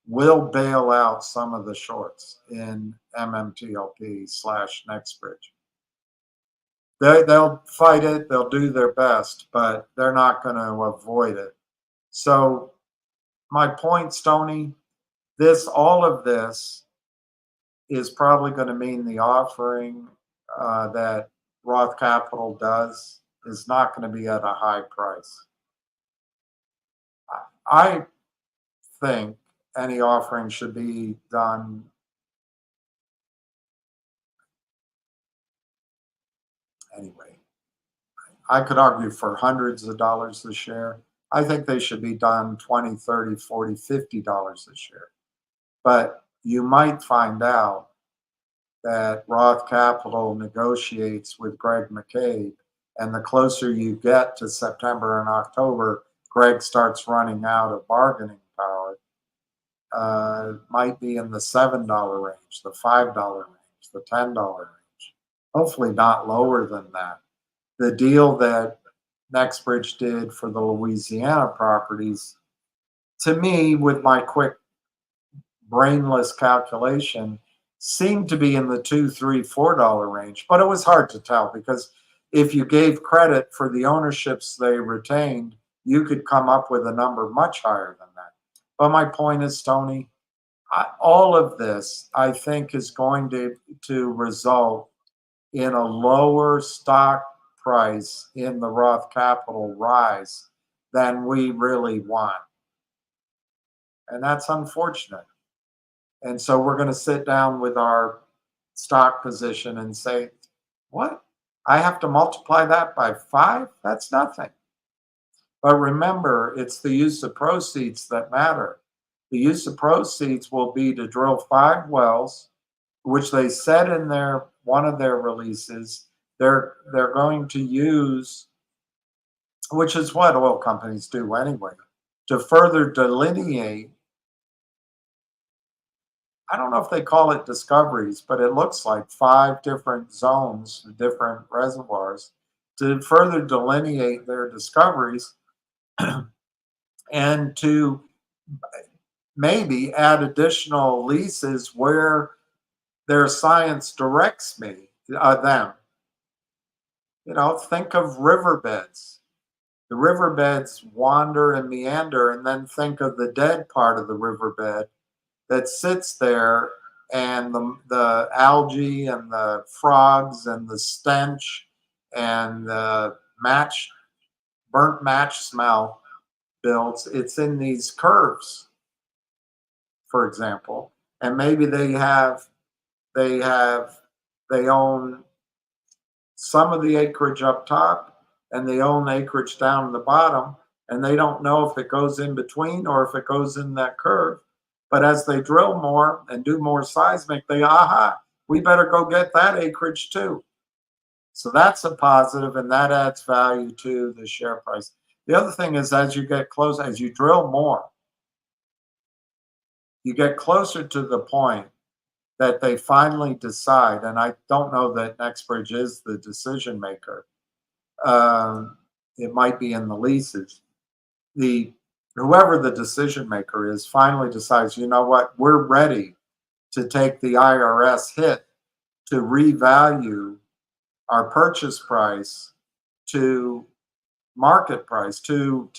will bail out some of the shorts in MMTLP/Nextbridge. They'll fight it, they'll do their best, but they're not going to avoid it. So my point, Stoney, all of this is probably going to mean the offering that Roth Capital does is not going to be at a high price. I think any offering should be done anyway. I could argue for hundreds of dollars a share. I think they should be done $20, $30, $40, $50 a share. But you might find out that Roth Capital negotiates with Greg McCabe, and the closer you get to September and October, Greg starts running out of bargaining power. Might be in the $7 range, the $5 range, the $10 range. Hopefully not lower than that. The deal that Nextbridge did for the Louisiana properties, to me, with my quick brainless calculation, seemed to be in the $2, $3, $4 range, but it was hard to tell because if you gave credit for the ownerships they retained, you could come up with a number much higher than that. But my point is, Tony, all of this, I think, is going to result in a lower stock price in the Roth Capital rise than we really want. And that's unfortunate. And so we're going to sit down with our stock position and say, what? I have to multiply that by 5? That's nothing. But remember, it's the use of proceeds that matter. The use of proceeds will be to drill 5 wells, which they said in one of their releases, they're going to use, which is what oil companies do anyway, to further delineate. I don't know if they call it discoveries, but it looks like 5 different zones, different reservoirs, to further delineate their discoveries and to maybe add additional leases where their science directs them. You know, think of riverbeds. The riverbeds wander and meander, and then think of the dead part of the riverbed that sits there, and the algae and the frogs and the stench and the burnt match smell builds. It's in these curves, for example, and maybe they own some of the acreage up top and they own acreage down in the bottom, and they don't know if it goes in between or if it goes in that curve. But as they drill more and do more seismic, we better go get that acreage too. So that's a positive, and that adds value to the share price. The other thing is, as you get close, as you drill more, you get closer to the point that they finally decide, and I don't know that Nextbridge is the decision maker. It might be in the leases. Whoever the decision maker is finally decides, you know what, we're ready to take the IRS hit to revalue our purchase price to market price, to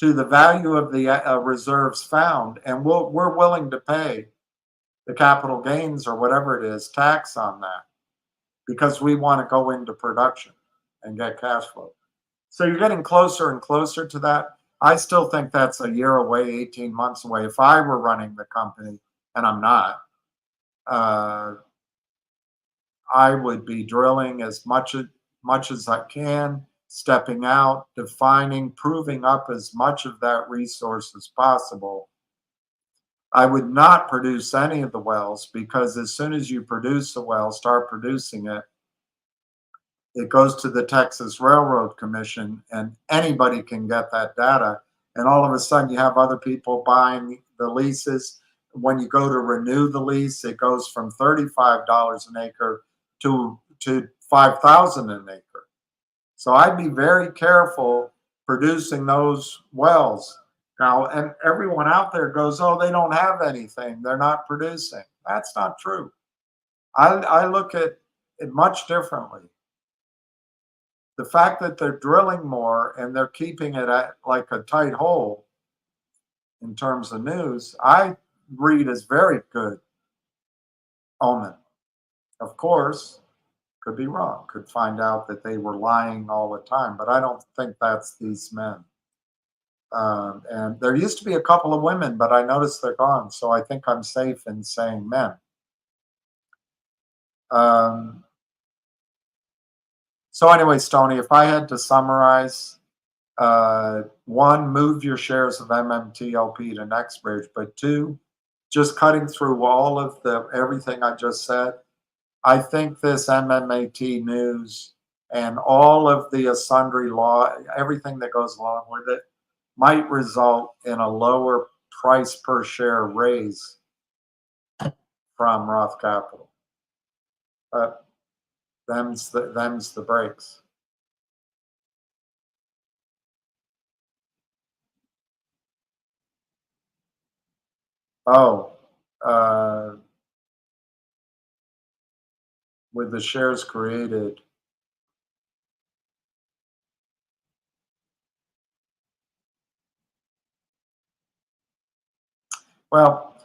the value of the reserves found, and we're willing to pay the capital gains or whatever it is, tax on that, because we want to go into production. and get cash flow. So you're getting closer and closer to that. I still think that's a year away, 18 months away. If I were running the company, and I'm not, I would be drilling as much as I can, stepping out, defining, proving up as much of that resource as possible. I would not produce any of the wells, because as soon as you produce a well, start producing it, it goes to the Texas Railroad Commission, and anybody can get that data. And all of a sudden you have other people buying the leases. When you go to renew the lease, it goes from $35 an acre to $5,000 an acre. So I'd be very careful producing those wells. Now, and everyone out there goes, oh, they don't have anything, they're not producing. That's not true. I look at it much differently. The fact that they're drilling more and they're keeping it at like a tight hole in terms of news, I read as very good omen. Of course, could be wrong, could find out that they were lying all the time, but I don't think that's these men. And there used to be a couple of women, but I noticed they're gone, so I think I'm safe in saying men. So anyway, Stoney, if I had to summarize, one, move your shares of MMTLP to Nextbridge, but two, just cutting through all of everything I just said, I think this MMAT news and all of the sundry law, everything that goes along with it, might result in a lower price per share raise from Roth Capital. But them's the breaks. Oh, with the shares created, well,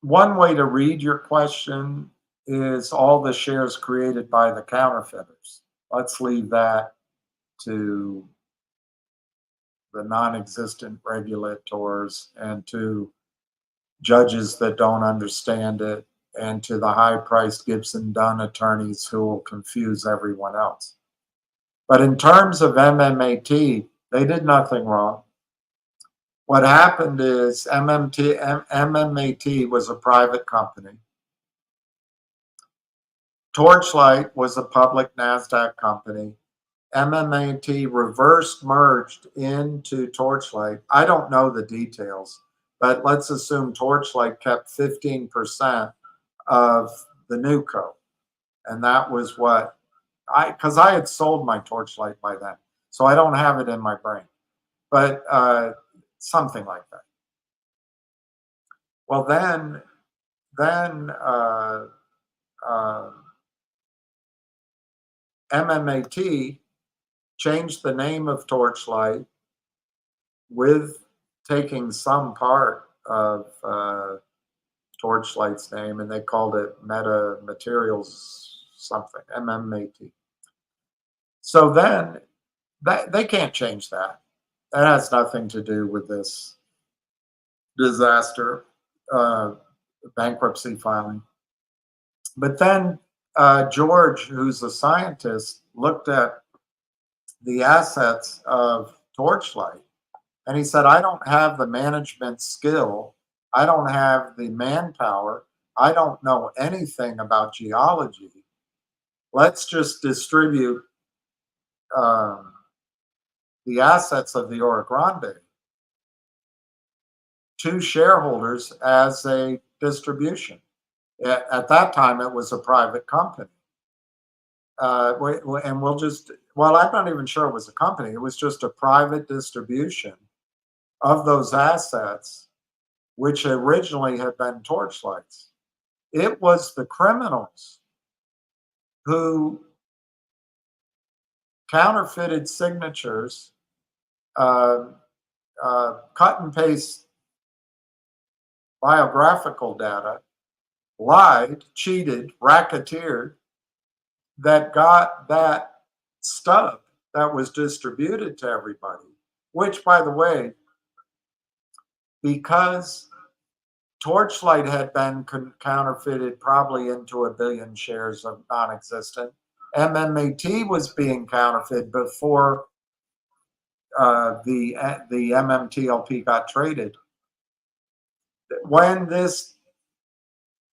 one way to read your question is all the shares created by the counterfeiters. Let's leave that to the non-existent regulators and to judges that don't understand it, and to the high-priced Gibson Dunn attorneys who will confuse everyone else. But in terms of MMAT, they did nothing wrong. What happened is MMAT was a private company. Torchlight was a public NASDAQ company. MMAT reverse merged into Torchlight. I don't know the details, but let's assume Torchlight kept 15% of the NewCo. And that was what because I had sold my Torchlight by then, so I don't have it in my brain, but something like that. Well, then MMAT changed the name of Torchlight with taking some part of Torchlight's name, and they called it Meta Materials something, MMAT. So then they can't change that. That has nothing to do with this disaster, bankruptcy filing. But then George, who's a scientist, looked at the assets of Torchlight, and he said, I don't have the management skill, I don't have the manpower, I don't know anything about geology. Let's just distribute the assets of the Oro Grande to shareholders as a distribution. At that time, it was a private company. And we'll just, well, I'm not even sure it was a company. It was just a private distribution of those assets, which originally had been Torchlight's. It was the criminals who counterfeited signatures, cut and paste biographical data, lied, cheated, racketeered, that got that stub that was distributed to everybody, which, by the way, because Torchlight had been counterfeited probably into 1 billion shares of non-existent, MMAT was being counterfeited before the MMTLP got traded. When this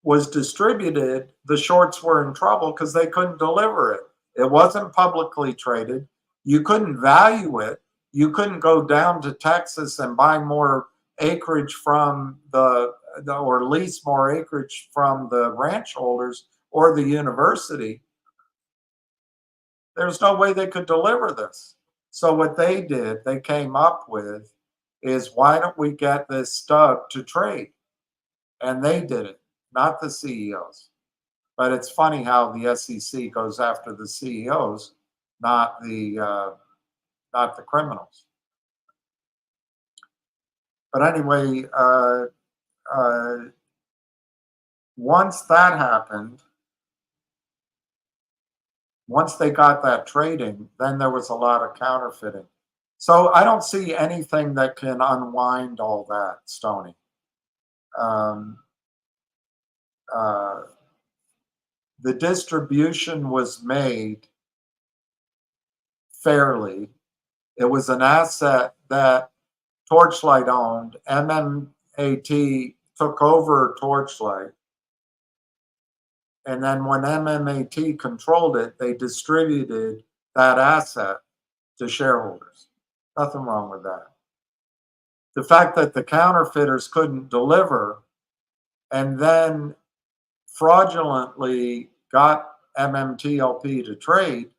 was distributed, the shorts were in trouble because they couldn't deliver it. It wasn't publicly traded. You couldn't value it. You couldn't go down to Texas and buy more acreage from or lease more acreage from the ranch holders or the university. There's no way they could deliver this. So what they did, they came up with, is why don't we get this stub to trade? And they did it, not the CEOs. But it's funny how the SEC goes after the CEOs, not the criminals. But anyway, once that happened, once they got that trading, then there was a lot of counterfeiting. So I don't see anything that can unwind all that, Stoney. The distribution was made fairly. It was an asset that Torchlight owned. MMAT took over Torchlight. And then when MMAT controlled it, they distributed that asset to shareholders. Nothing wrong with that. The fact that the counterfeiters couldn't deliver and then fraudulently got MMTLP to trade,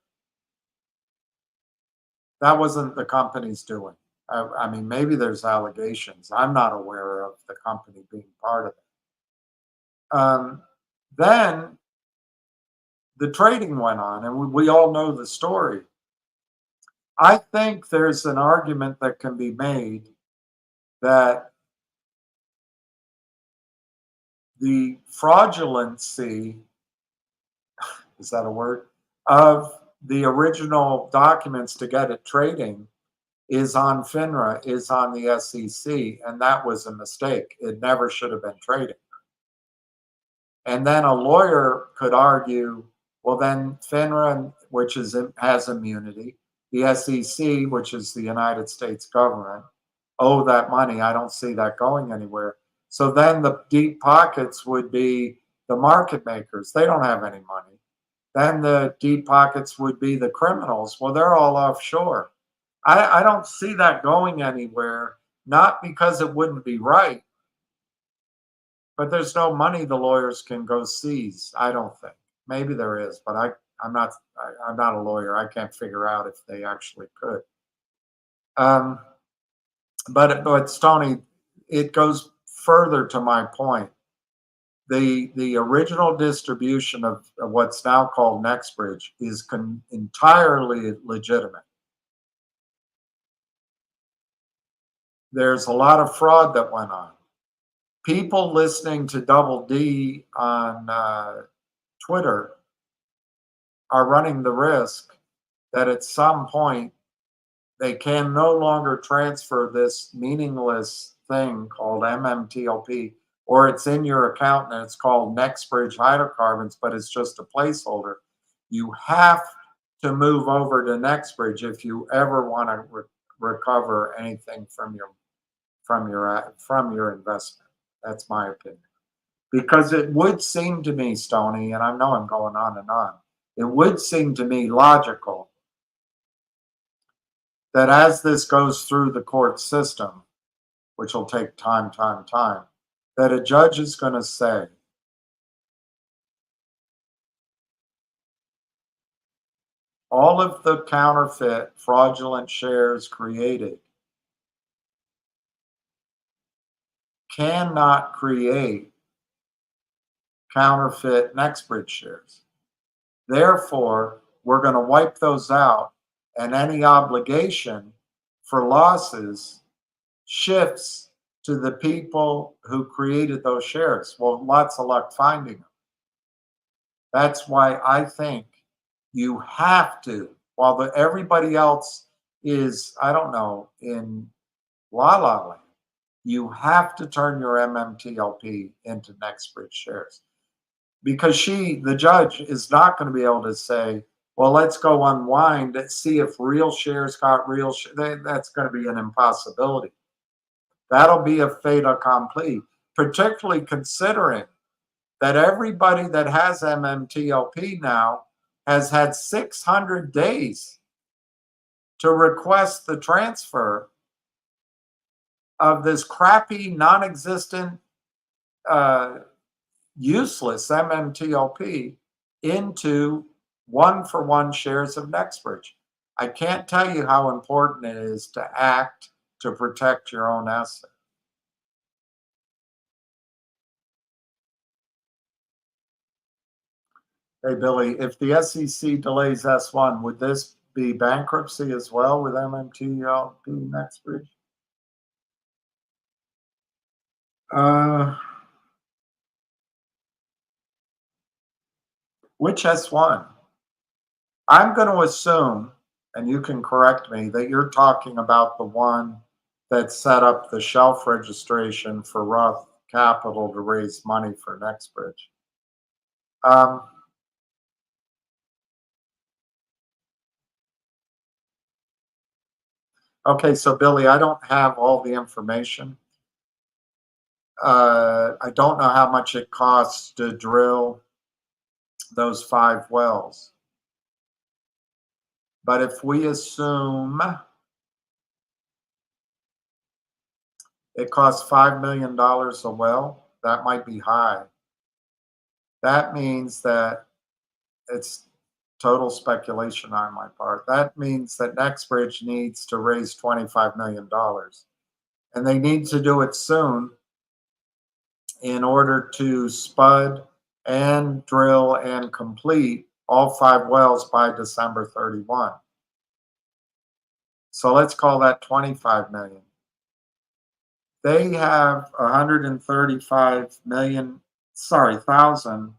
that wasn't the company's doing. I mean, maybe there's allegations. I'm not aware of the company being part of it. Then the trading went on, and we all know the story. I think there's an argument that can be made that the fraudulency, is that a word, of the original documents to get it trading is on FINRA, is on the SEC, and that was a mistake. It never should have been traded. And then a lawyer could argue, well, then FINRA, which has immunity, the SEC, which is the United States government, owe that money. I don't see that going anywhere. So then the deep pockets would be the market makers. They don't have any money. Then the deep pockets would be the criminals. Well, they're all offshore. I don't see that going anywhere, not because it wouldn't be right, but there's no money the lawyers can go seize, I don't think. Maybe there is, but I'm not a lawyer. I can't figure out if they actually could. But Stoney, it goes further to my point. The original distribution of what's now called Nextbridge is entirely legitimate. There's a lot of fraud that went on. People listening to Double D on Twitter are running the risk that at some point they can no longer transfer this meaningless thing called MMTLP, or it's in your account and it's called Nextbridge hydrocarbons, but it's just a placeholder. You have to move over to Nextbridge if you ever want to recover anything from your investment. That's my opinion. Because it would seem to me, Stoney, and I know I'm going on and on, it would seem to me logical that as this goes through the court system, which will take time, that a judge is going to say, all of the counterfeit, fraudulent shares created cannot create counterfeit Nextbridge shares. Therefore, we're going to wipe those out, and any obligation for losses shifts to the people who created those shares. Well, lots of luck finding them. That's why I think you have to while everybody else is, I don't know, in La La Land, you have to turn your MMTLP into Nextbridge shares. Because the judge is not going to be able to say, well, let's go unwind and see if real shares got real shares. That's going to be an impossibility. That'll be a fait accompli, particularly considering that everybody that has MMTLP now has had 600 days to request the transfer of this crappy, non-existent, useless MMTLP into one-for-one shares of Nextbridge. I can't tell you how important it is to act to protect your own asset. Hey, Billy, if the SEC delays S1, would this be bankruptcy as well with MMTLP Nextbridge? Which S1? I'm going to assume, and you can correct me, that you're talking about the one that set up the shelf registration for Roth Capital to raise money for Nextbridge. Okay, so Billy, I don't have all the information. I don't know how much it costs to drill those 5 wells. But if we assume it costs $5 million a well, that might be high. That means that it's total speculation on my part. That means that Nextbridge needs to raise $25 million. And they need to do it soon in order to spud and drill and complete all 5 wells by December 31. So let's call that 25 million. They have 135,000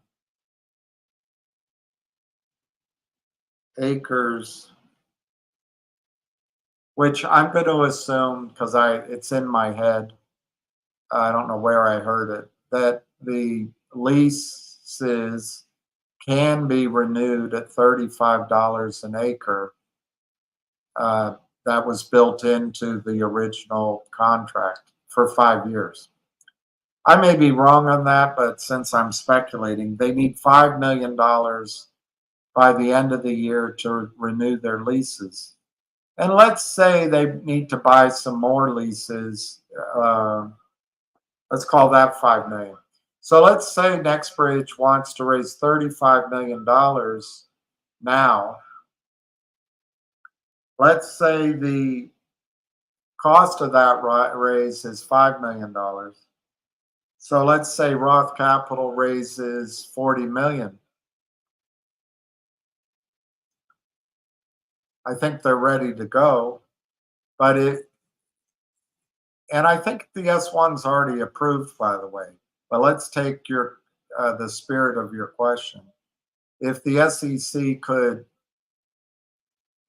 acres, which I'm going to assume, because it's in my head, I don't know where I heard it, that the leases can be renewed at $35 an acre. That was built into the original contract for 5 years. I may be wrong on that, but since I'm speculating, they need $5 million by the end of the year to renew their leases. And let's say they need to buy some more leases. Let's call that $5 million. So let's say Nextbridge wants to raise $35 million now. Let's say the cost of that raise is $5 million. So let's say Roth Capital raises $40 million. I think they're ready to go, and I think the S1's already approved, by the way. But let's take the spirit of your question. If the SEC could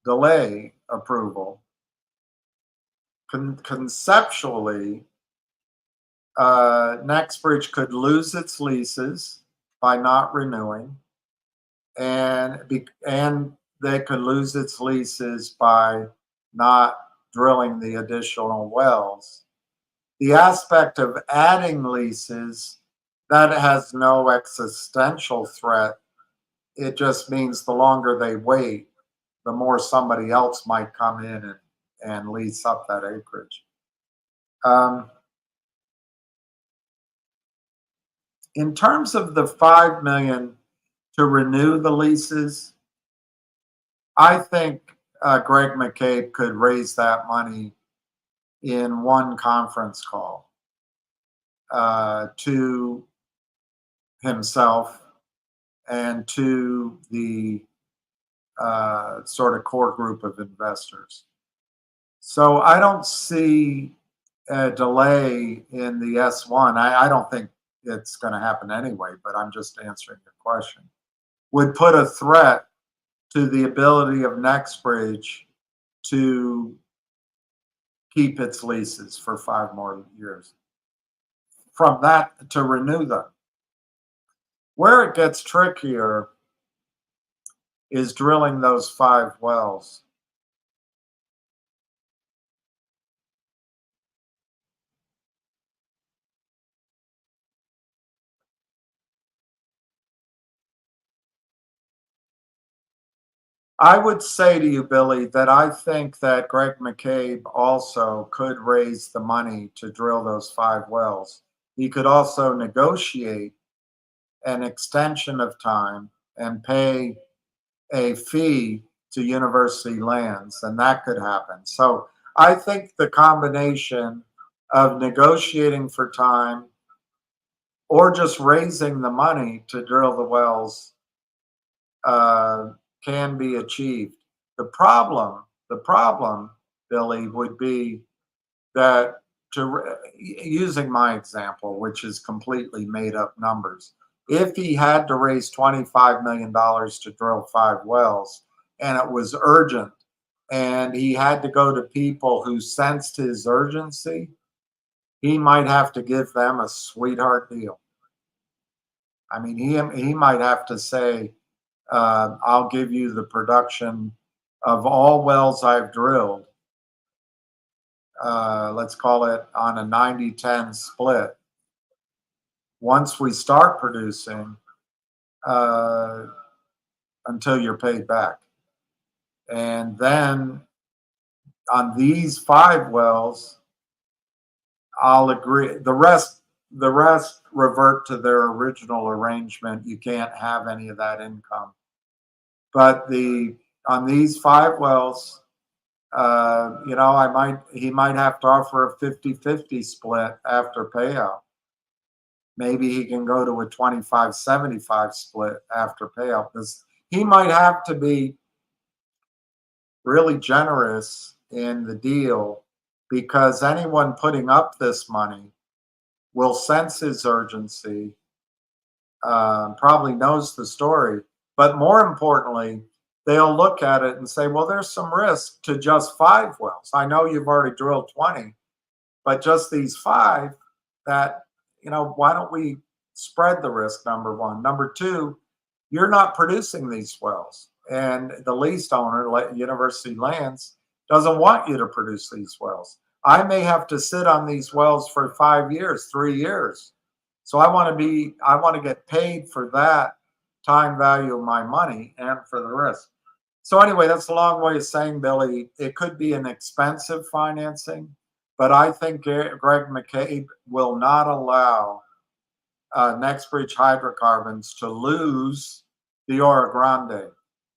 delay approval, conceptually, Nextbridge could lose its leases by not renewing, and they could lose its leases by not drilling the additional wells. The aspect of adding leases, that has no existential threat. It just means the longer they wait, the more somebody else might come in and lease up that acreage. In terms of the $5 million to renew the leases, I think Greg McCabe could raise that money in one conference call to himself and to the sort of core group of investors. So I don't see a delay in the S1. I don't think it's going to happen anyway, but I'm just answering your question. Would put a threat to the ability of Nextbridge to keep its leases for 5 more years. From that, to renew them. Where it gets trickier is drilling those 5 wells. I would say to you, Billy, that I think that Greg McCabe also could raise the money to drill those 5 wells. He could also negotiate an extension of time and pay a fee to university lands, and that could happen. So I think the combination of negotiating for time or just raising the money to drill the wells can be achieved. The problem, Billy, would be that using my example, which is completely made up numbers, if he had to raise $25 million to drill 5 wells and it was urgent and he had to go to people who sensed his urgency, he might have to give them a sweetheart deal. I mean, he might have to say, I'll give you the production of all wells I've drilled. Let's call it on a 90-10 split. Once we start producing, until you're paid back. And then on these 5 wells, I'll agree. The rest revert to their original arrangement. You can't have any of that income. But on these 5 wells, he might have to offer a 50-50 split after payout. Maybe he can go to a 25-75 split after payout. Because he might have to be really generous in the deal, because anyone putting up this money will sense his urgency, probably knows the story, but more importantly, they'll look at it and say, well, there's some risk to just 5 wells. I know you've already drilled 20, but just these 5, that, why don't we spread the risk, number one. Number two, you're not producing these wells. And the lease owner, University Lands, doesn't want you to produce these wells. I may have to sit on these wells for 5 years, 3 years. So I want to get paid for that time value of my money and for the risk. So anyway, that's a long way of saying, Billy, it could be an expensive financing, but I think Greg McCabe will not allow Nextbridge Hydrocarbons to lose the Oro Grande.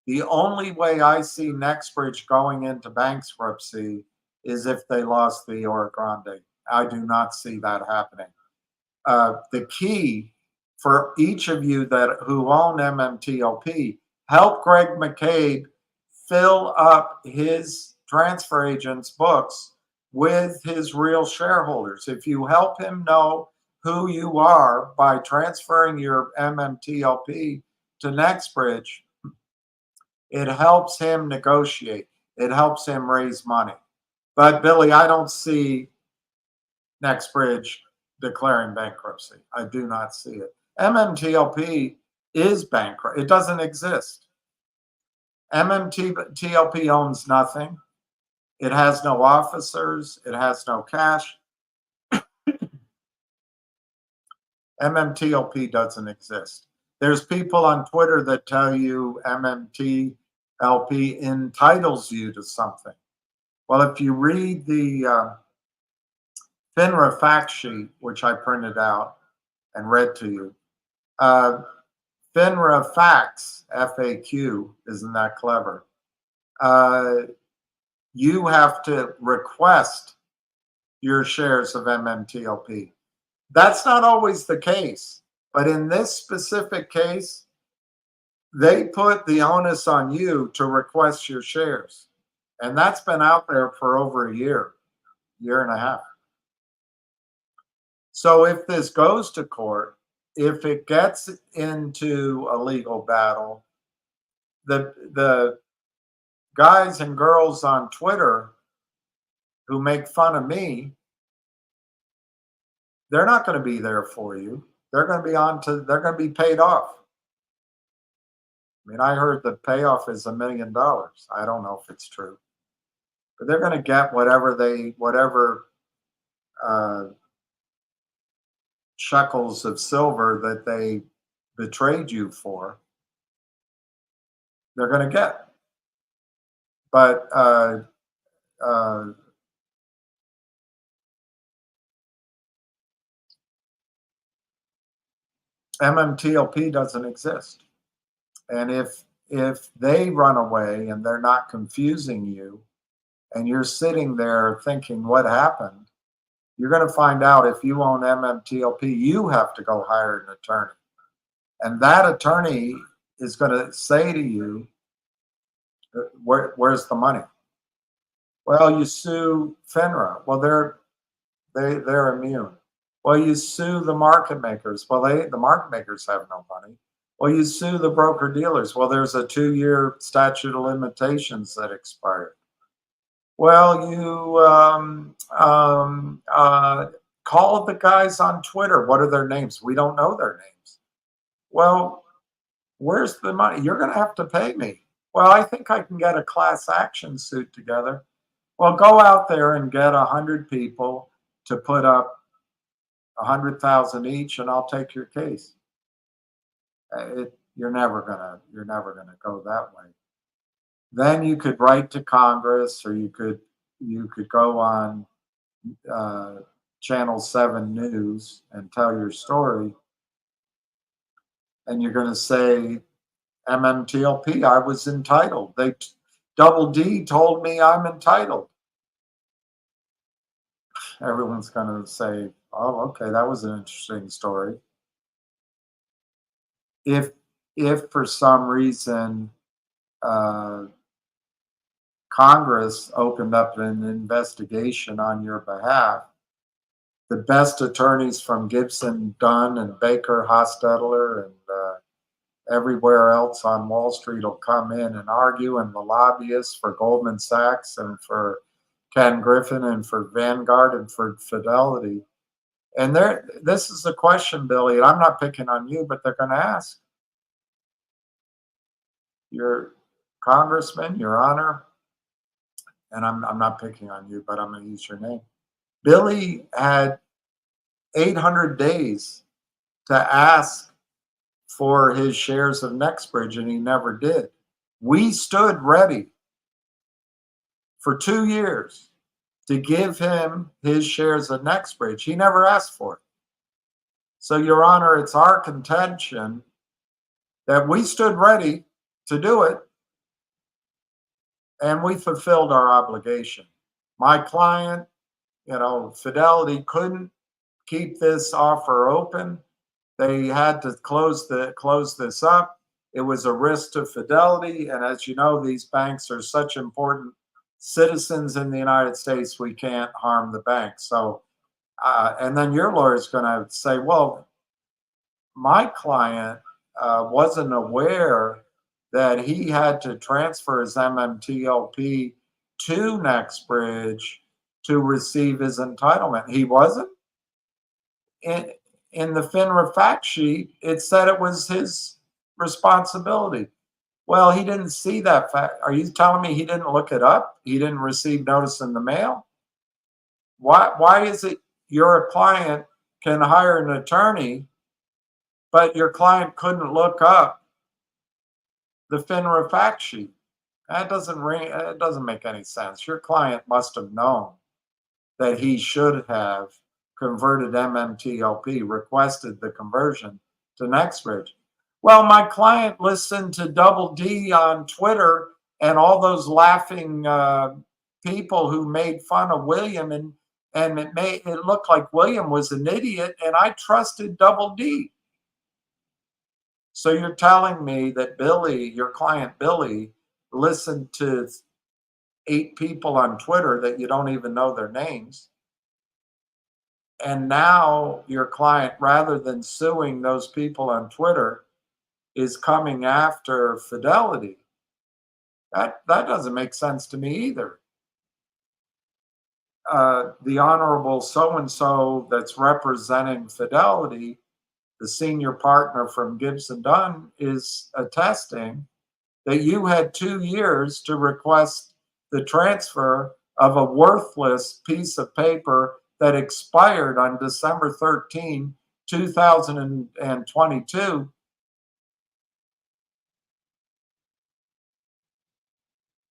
The only way I see Nextbridge going into bankruptcy is if they lost the Oro Grande. I do not see that happening. The key for each of you who own MMTLP, help Greg McCabe fill up his transfer agent's books with his real shareholders. If you help him know who you are by transferring your MMTLP to Nextbridge, it helps him negotiate. It helps him raise money. But Billy, I don't see Nextbridge declaring bankruptcy. I do not see it. MMTLP is bankrupt. It doesn't exist. MMTLP owns nothing. It has no officers. It has no cash. MMTLP doesn't exist. There's people on Twitter that tell you MMTLP entitles you to something. Well, if you read the FINRA fact sheet, which I printed out and read to you, FINRA facts, FAQ, isn't that clever? You have to request your shares of MMTLP. That's not always the case, but in this specific case, they put the onus on you to request your shares. And that's been out there for over a year and a half. So if this goes to court, if it gets into a legal battle, the guys and girls on Twitter who make fun of me, they're not going to be there for you. They're going to be they're going to be paid off. I mean, I heard the payoff is $1 million. I don't know if it's true, but they're going to get whatever shekels of silver that they betrayed you for. They're going to get. But MMTLP doesn't exist. And if they run away and they're not confusing you, and you're sitting there thinking, what happened? You're going to find out if you own MMTLP, you have to go hire an attorney. And that attorney is going to say to you, where's the money? Well, you sue FINRA. Well, they're immune. Well, you sue the market makers. Well, the market makers have no money. Well, you sue the broker dealers. Well, there's a 2-year statute of limitations that expired. Well, you call the guys on Twitter. What are their names? We don't know their names. Well, where's the money? You're going to have to pay me. Well, I think I can get a class action suit together. Well, go out there and get 100 people to put up 100,000 each, and I'll take your case. You're never gonna go that way. Then you could write to Congress, or you could go on Channel 7 News and tell your story, and you're going to say, MMTLP, I was entitled. Double D told me I'm entitled. Everyone's going to say, oh, okay, that was an interesting story. If for some reason Congress opened up an investigation on your behalf, the best attorneys from Gibson, Dunn, and Baker, Hostetler, and everywhere else on Wall Street will come in and argue, and the lobbyists for Goldman Sachs and for Ken Griffin and for Vanguard and for Fidelity. And this is the question, Billy, and I'm not picking on you, but they're going to ask. Your congressman, your honor, and I'm not picking on you, but I'm going to use your name. Billy had 800 days to ask for his shares of Nextbridge, and he never did. We stood ready for 2 years to give him his shares of Nextbridge. He never asked for it. So, Your Honor, it's our contention that we stood ready to do it, and we fulfilled our obligation. My client, Fidelity couldn't keep this offer open. They had to close this up. It was a risk to Fidelity, and as you know, these banks are such important citizens in the United States, we can't harm the bank. So, and then your lawyer is going to say, well, my client wasn't aware that he had to transfer his MMTLP to Nextbridge to receive his entitlement. He wasn't? In the FINRA fact sheet, it said it was his responsibility. Well, he didn't see that fact. Are you telling me he didn't look it up? He didn't receive notice in the mail? Why is it your client can hire an attorney, but your client couldn't look up the FINRA fact sheet? It doesn't make any sense. Your client must have known that he should have converted MMTLP, requested the conversion to Nextbridge. Well, my client listened to Double D on Twitter and all those laughing people who made fun of William, and it looked like William was an idiot, and I trusted Double D. So you're telling me that Billy, your client Billy, listened to 8 people on Twitter that you don't even know their names, and now your client, rather than suing those people on Twitter, is coming after Fidelity. That doesn't make sense to me either. The Honorable so-and-so that's representing Fidelity, the senior partner from Gibson Dunn, is attesting that you had 2 years to request the transfer of a worthless piece of paper that expired on December 13, 2022.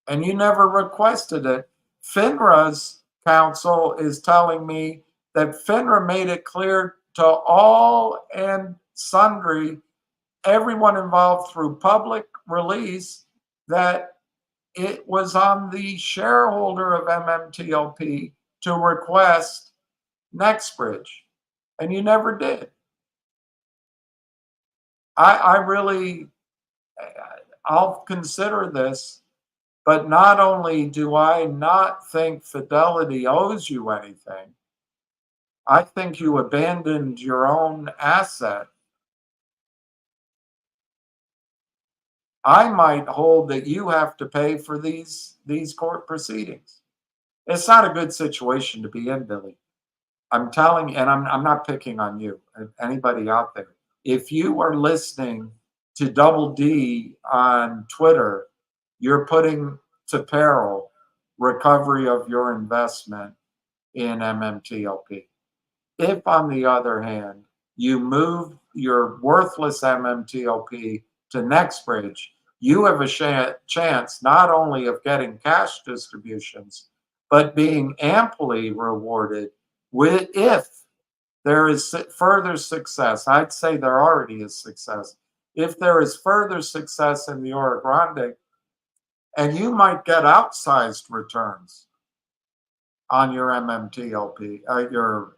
And you never requested it. FINRA's counsel is telling me that FINRA made it clear to all and sundry, everyone involved through public release, that it was on the shareholder of MMTLP to request Nextbridge, and you never did. I really, I'll consider this, but not only do I not think Fidelity owes you anything, I think you abandoned your own asset. I might hold that you have to pay for these court proceedings. It's not a good situation to be in, Billy. I'm telling you, and I'm not picking on you, anybody out there. If you are listening to Double D on Twitter, you're putting to peril recovery of your investment in MMTLP. If, on the other hand, you move your worthless MMTLP to Nextbridge, you have a chance not only of getting cash distributions, but being amply rewarded with, if there is further success. I'd say there already is success. If there is further success in the Oro Grande, and you might get outsized returns on your MMTLP, your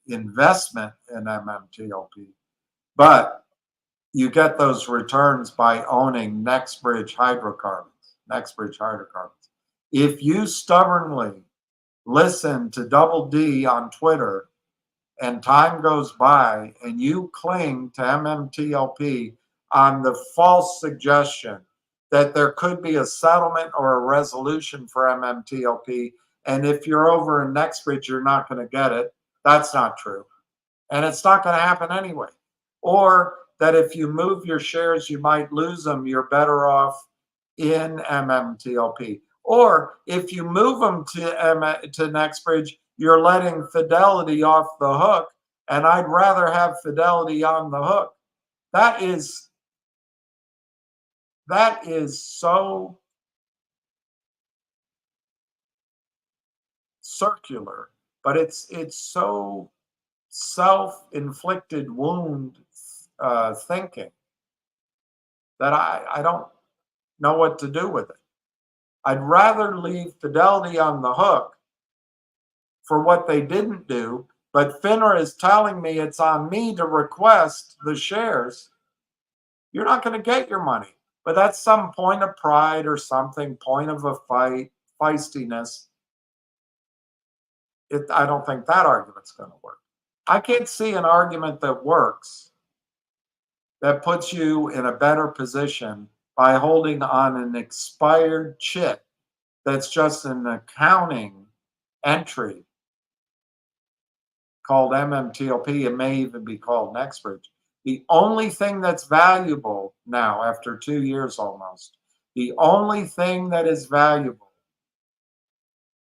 investment in MMTLP, but you get those returns by owning Nextbridge hydrocarbons. If you stubbornly listen to Double D on Twitter and time goes by and you cling to MMTLP on the false suggestion that there could be a settlement or a resolution for MMTLP, and if you're over in Nextbridge, you're not going to get it, that's not true. And it's not going to happen anyway. Or that if you move your shares, you might lose them, you're better off in MMTLP. Or if you move them to Nextbridge, you're letting Fidelity off the hook, and I'd rather have Fidelity on the hook. That is so circular, but it's so self-inflicted wound thinking that I don't know what to do with it. I'd rather leave Fidelity on the hook for what they didn't do, but FINRA is telling me it's on me to request the shares. You're not going to get your money, but that's some point of pride or something, point of a fight, feistiness. I don't think that argument's going to work. I can't see an argument that works that puts you in a better position by holding on an expired chit that's just an accounting entry called MMTLP. It may even be called Nextbridge. The only thing that's valuable now, after 2 years almost, the only thing that is valuable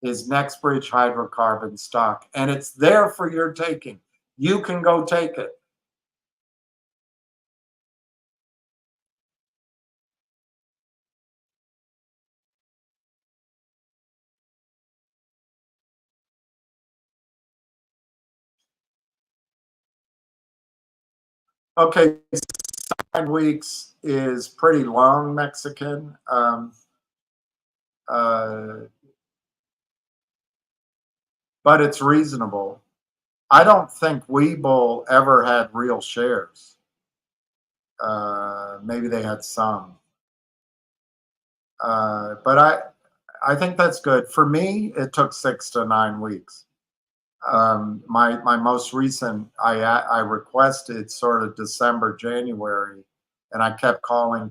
is Nextbridge hydrocarbon stock, and it's there for your taking. You can go take it. Okay, 9 weeks is pretty long, Mexican. But it's reasonable. I don't think Webull ever had real shares. Maybe they had some. But I think that's good. For me, it took 6 to 9 weeks. My most recent, I requested sort of December, January, and I kept calling.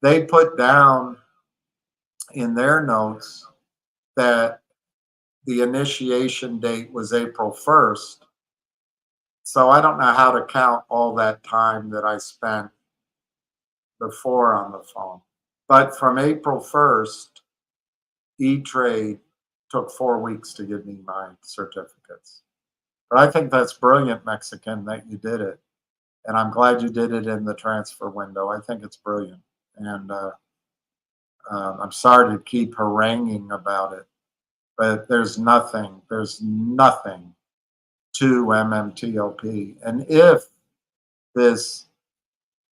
they put down in their notes that the initiation date was April 1st. So I don't know how to count all that time that I spent before on the phone. But from April 1st, E-Trade took 4 weeks to give me my certificates. But I think that's brilliant, Mexican, that you did it. And I'm glad you did it in the transfer window. I think it's brilliant. And I'm sorry to keep haranguing about it, but there's nothing to MMTLP. And if this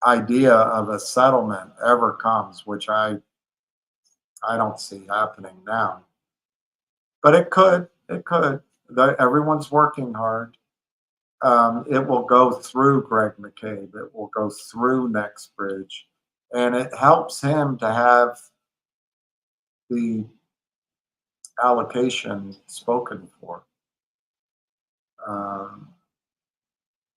idea of a settlement ever comes, which I don't see happening now, but it could. Everyone's working hard. It will go through Greg McCabe. It will go through Nextbridge, and it helps him to have the allocation spoken for.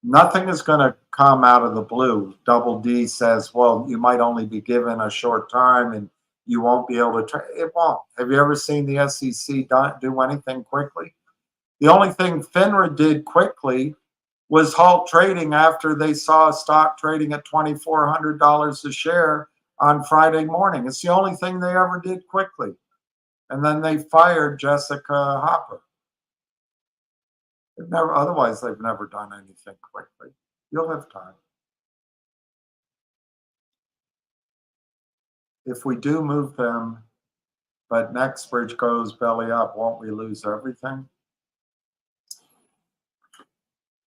Nothing is going to come out of the blue. Double D says, well, you might only be given a short time and you won't be able to it won't. Have you ever seen the SEC do anything quickly? The only thing FINRA did quickly was halt trading after they saw a stock trading at $2,400 a share on Friday morning. It's the only thing they ever did quickly. And then they fired Jessica Hopper. Otherwise, they've never done anything quickly. You'll have time. If we do move them, but Nextbridge goes belly up, won't we lose everything?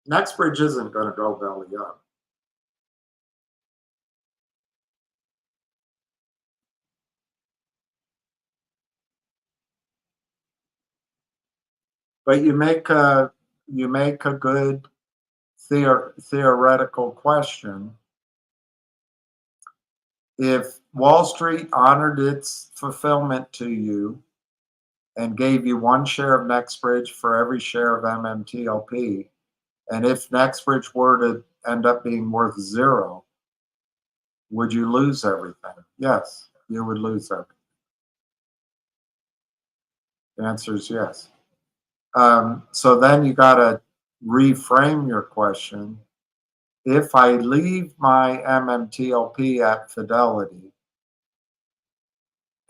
Nextbridge isn't going to go belly up. But you make a good theoretical question. If Wall Street honored its fulfillment to you and gave you 1 share of Nextbridge for every share of MMTLP, and if Nextbridge were to end up being worth 0, would you lose everything? Yes, you would lose everything. The answer is yes. So then you got to reframe your question. If I leave my MMTLP at Fidelity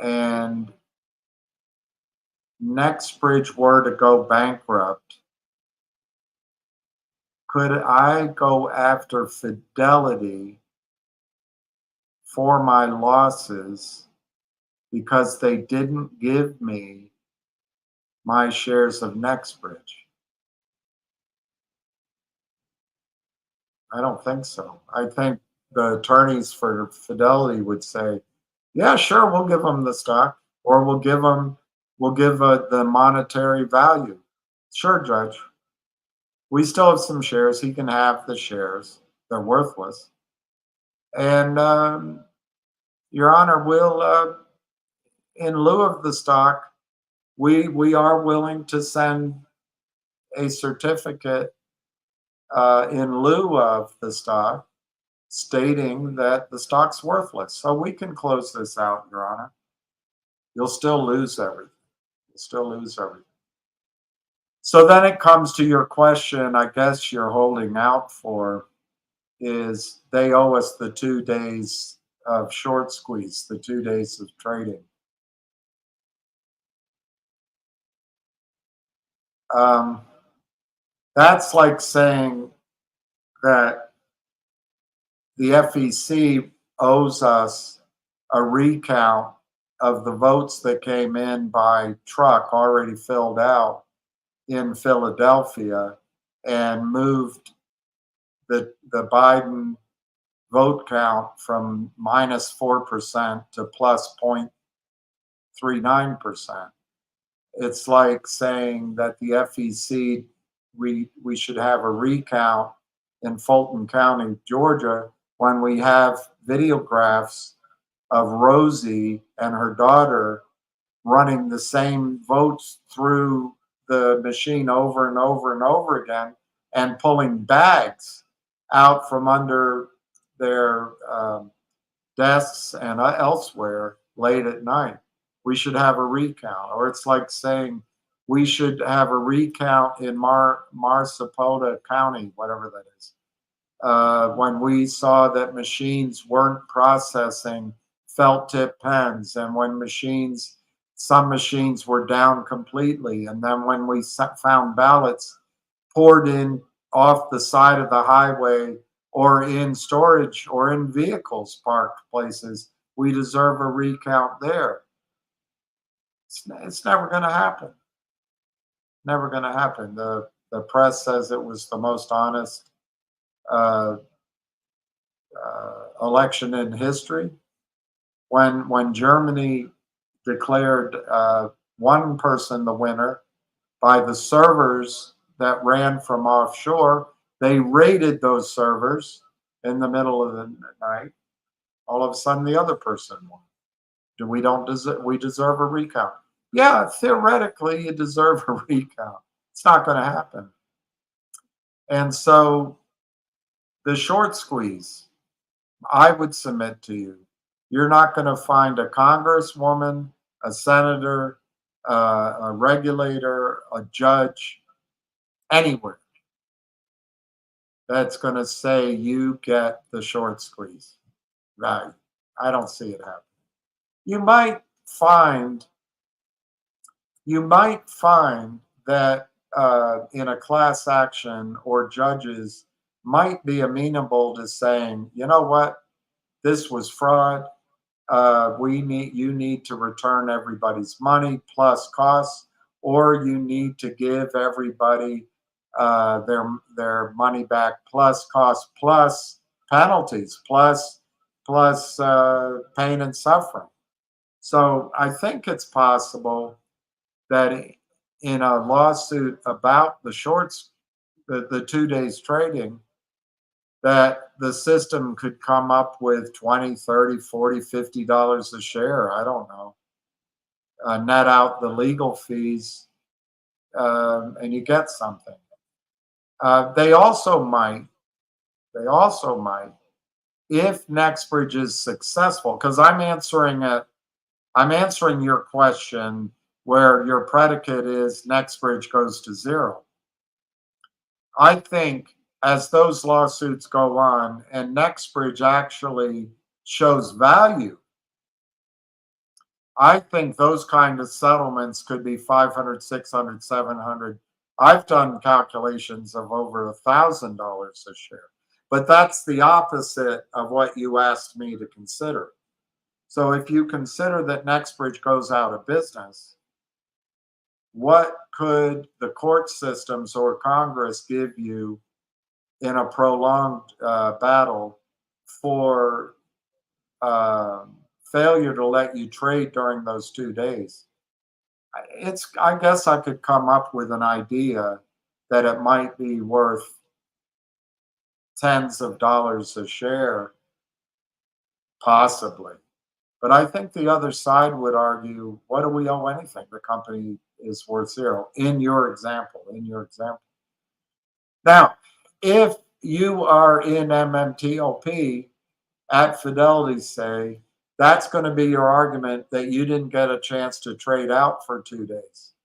and Nextbridge were to go bankrupt, could I go after Fidelity for my losses because they didn't give me my shares of Nextbridge? I don't think so. I think the attorneys for Fidelity would say, yeah, sure, we'll give them the stock, or we'll give the monetary value. Sure, Judge. We still have some shares. He can have the shares. They're worthless. And Your Honor, we'll, in lieu of the stock, we are willing to send a certificate in lieu of the stock, stating that the stock's worthless. So we can close this out, Your Honor. You'll still lose everything. You'll still lose everything. So then it comes to your question, I guess you're holding out for, is they owe us the 2 days of short squeeze, the 2 days of trading. That's like saying that the FEC owes us a recount of the votes that came in by truck already filled out in Philadelphia and moved the Biden vote count from -4% to plus 0.39%. It's like saying that the FEC, we should have a recount in Fulton County, Georgia, when we have videographs of Rosie and her daughter running the same votes through the machine over and over and over again and pulling bags out from under their desks and elsewhere late at night. We should have a recount. Or it's like saying we should have a recount in Maricopa County, whatever that is, when we saw that machines weren't processing felt tip pens, and when some machines were down completely, and then when we found ballots poured in off the side of the highway or in storage or in vehicles parked places, we deserve a recount there. It's never going to happen. Never going to happen. The press says it was the most honest election in history. When Germany declared one person the winner by the servers that ran from offshore, they raided those servers in the middle of the night. All of a sudden, the other person won. We deserve a recount? Yeah, theoretically, you deserve a recount. It's not going to happen. And so the short squeeze, I would submit to you, you're not going to find a congresswoman, a senator, a regulator, a judge, anywhere that's going to say you get the short squeeze value. I don't see it happening. You might find that in a class action, or judges might be amenable to saying, you know what, this was fraud. You need to return everybody's money plus costs, or you need to give everybody their money back plus costs plus penalties plus pain and suffering. So I think it's possible that in a lawsuit about the shorts, the 2 days trading, that the system could come up with $20, $30, $40, $50 a share. I don't know. Net out the legal fees, and you get something. They also might, if Nextbridge is successful, because I'm answering your question where your predicate is Nextbridge goes to zero. I think as those lawsuits go on and Nextbridge actually shows value, I think those kind of settlements could be 500, 600, 700. I've done calculations of over $1,000 a share, but that's the opposite of what you asked me to consider. So if you consider that Nextbridge goes out of business, what could the court systems or Congress give you in a prolonged battle for failure to let you trade during those 2 days? I guess I could come up with an idea that it might be worth tens of dollars a share, possibly. But I think the other side would argue, what do we owe anything? The company is worth zero, in your example. Now, if you are in MMTLP at Fidelity, say, that's going to be your argument that you didn't get a chance to trade out for 2 days.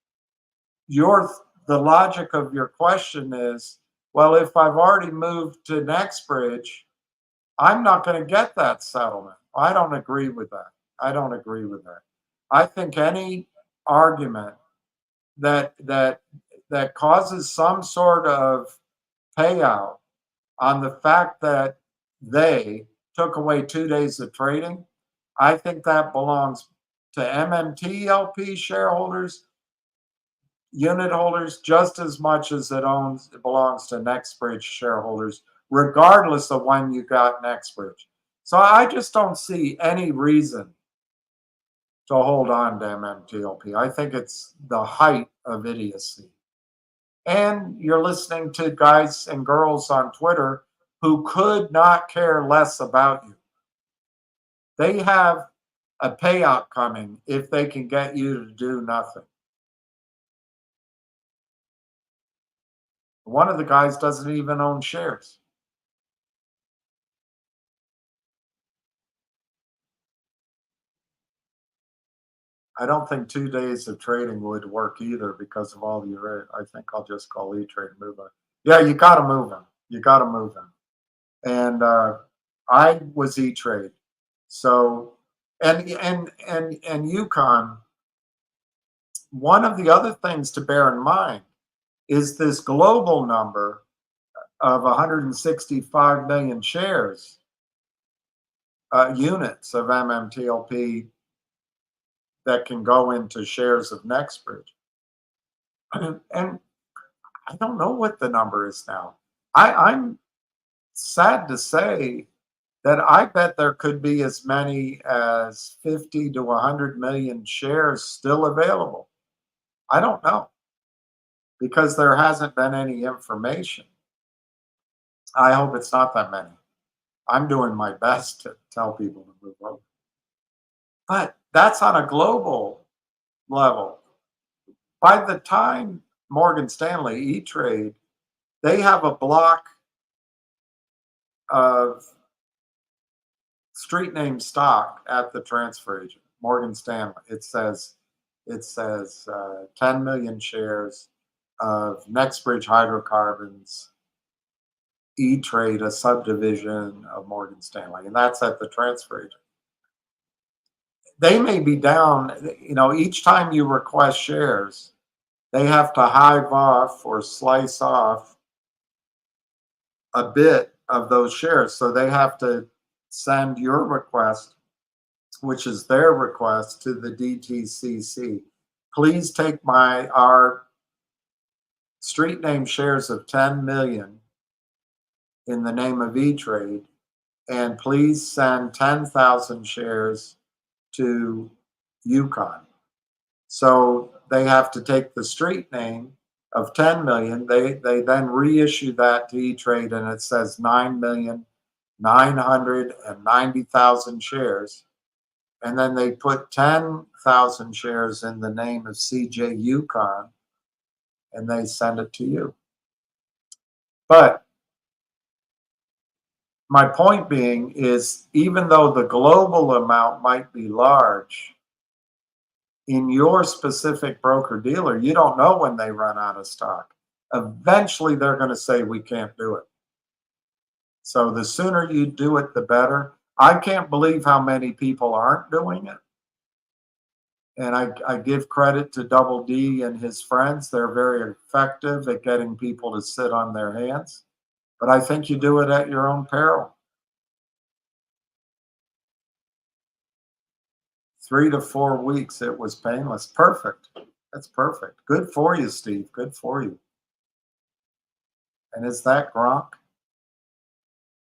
The logic of your question is, well, if I've already moved to Nextbridge, I'm not going to get that settlement. I don't agree with that. I think any argument that causes some sort of payout on the fact that they took away 2 days of trading, I think that belongs to MMTLP shareholders, unit holders, just as much as it belongs to Nextbridge shareholders, regardless of when you got Nextbridge. So I just don't see any reason to hold on to MMTLP. I think it's the height of idiocy. And you're listening to guys and girls on Twitter who could not care less about you. They have a payout coming if they can get you to do nothing. One of the guys doesn't even own shares. I don't think 2 days of trading would work either because of all your. I think I'll just call E-Trade and move on. Yeah, you got to move him. You got to move him. And I was E-Trade, so and Yukon. One of the other things to bear in mind is this global number of 165 million shares, units of MMTLP that can go into shares of Nextbridge. And I don't know what the number is now. I'm sad to say that I bet there could be as many as 50 to 100 million shares still available. I don't know because there hasn't been any information. I hope it's not that many. I'm doing my best to tell people to move over. But that's on a global level. By the time Morgan Stanley, E-Trade, they have a block of street name stock at the transfer agent, Morgan Stanley. It says 10 million shares of Nextbridge hydrocarbons, E-Trade, a subdivision of Morgan Stanley, and that's at the transfer agent. They may be down, each time you request shares, they have to hive off or slice off a bit of those shares. So they have to send your request, which is their request, to the DTCC. Please take our street name shares of 10 million in the name of E-Trade, and please send 10,000 shares to Yukon. So they have to take the street name of 10 million. They then reissue that to E-Trade, and it says 9,990,000 shares. And then they put 10,000 shares in the name of CJ Yukon, and they send it to you. But my point being is, even though the global amount might be large, in your specific broker dealer, you don't know when they run out of stock. Eventually, they're going to say, we can't do it. So the sooner you do it, the better. I can't believe how many people aren't doing it. And I give credit to Double D and his friends. They're very effective at getting people to sit on their hands. But I think you do it at your own peril. 3 to 4 weeks, it was painless. Perfect. That's perfect. Good for you, Steve. Good for you. And is that Gronk?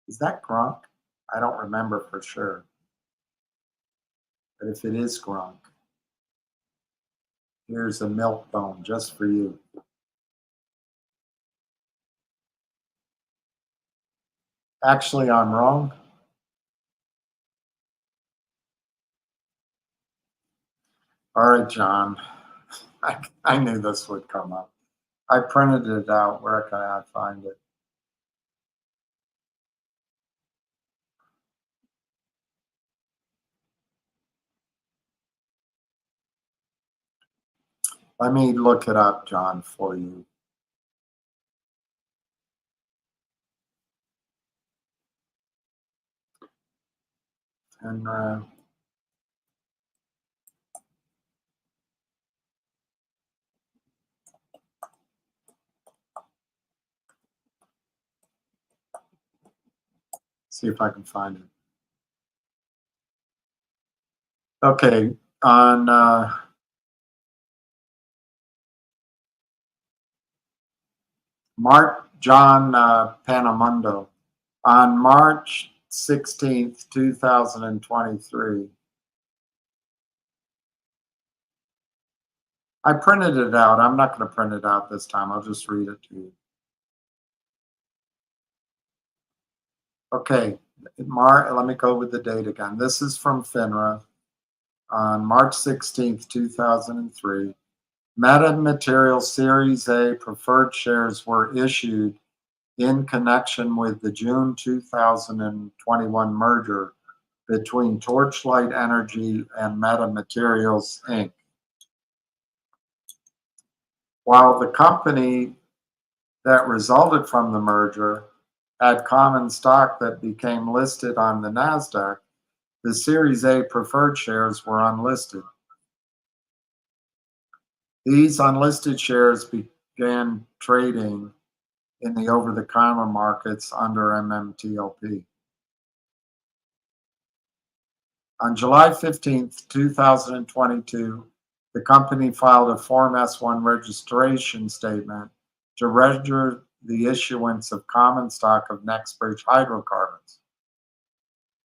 Is that Gronk? I don't remember for sure. But if it is Gronk, here's a milk bone just for you. Actually, I'm wrong. All right, John. I knew this would come up. I printed it out. Where can I find it? Let me look it up, John, for you. FINRA. See if I can find it. Okay, on John Panamundo, on March 16th, 2023. I printed it out. I'm not going to print it out this time. I'll just read it to you. Okay, let me go with the date again. This is from FINRA on March 16th, 2003. Meta Materials Series A preferred shares were issued in connection with the June 2021 merger between Torchlight Energy and Meta Materials, Inc. while the company that resulted from the merger had common stock that became listed on the NASDAQ, the Series A preferred shares were unlisted. These unlisted shares began trading in the over-the-counter markets under MMTLP. On July 15, 2022, the company filed a Form S-1 registration statement to register the issuance of common stock of Nextbridge Hydrocarbons,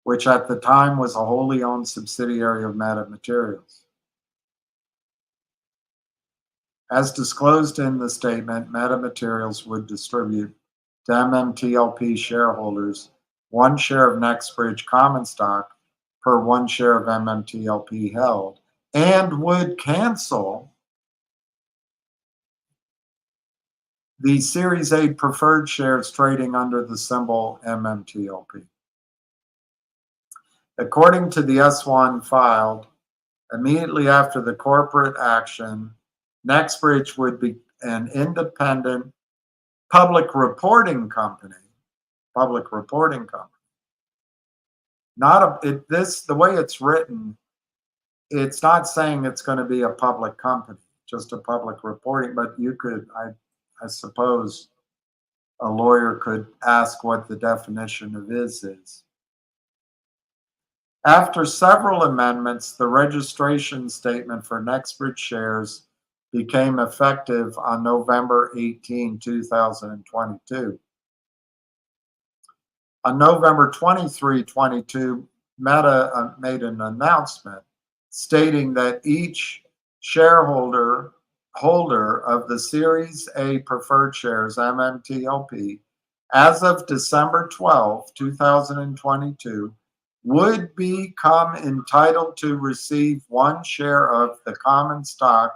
which at the time was a wholly owned subsidiary of Meta Materials. As disclosed in the statement, Meta Materials would distribute to MMTLP shareholders 1 share of Nextbridge common stock per 1 share of MMTLP held, and would cancel the Series A preferred shares trading under the symbol MMTLP. According to the S-1 filed, immediately after the corporate action, Nextbridge would be an independent public reporting company. The way it's written, it's not saying it's going to be a public company, just a public reporting, but you could, I suppose a lawyer could ask what the definition of is. After several amendments, the registration statement for Nextbridge shares became effective on November 18, 2022. On November 23, 2022, Meta made an announcement stating that each holder of the Series A preferred shares, MMTLP, as of December 12, 2022, would become entitled to receive 1 share of the common stock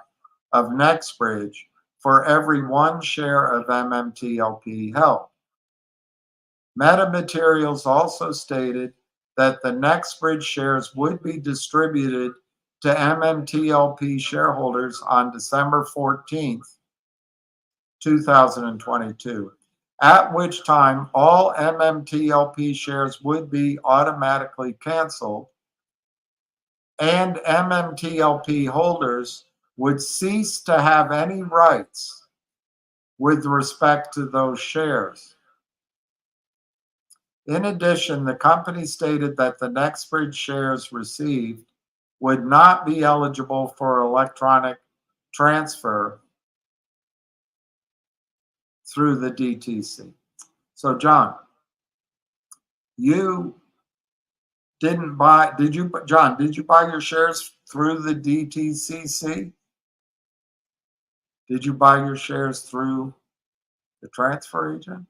of Nextbridge for every 1 share of MMTLP held. Meta Materials also stated that the Nextbridge shares would be distributed to MMTLP shareholders on December 14th, 2022, at which time all MMTLP shares would be automatically canceled and MMTLP holders would cease to have any rights with respect to those shares. In addition, the company stated that the Nextbridge shares received would not be eligible for electronic transfer through the DTC. So, John, you didn't buy, did you buy your shares through the DTCC? Did you buy your shares through the transfer agent?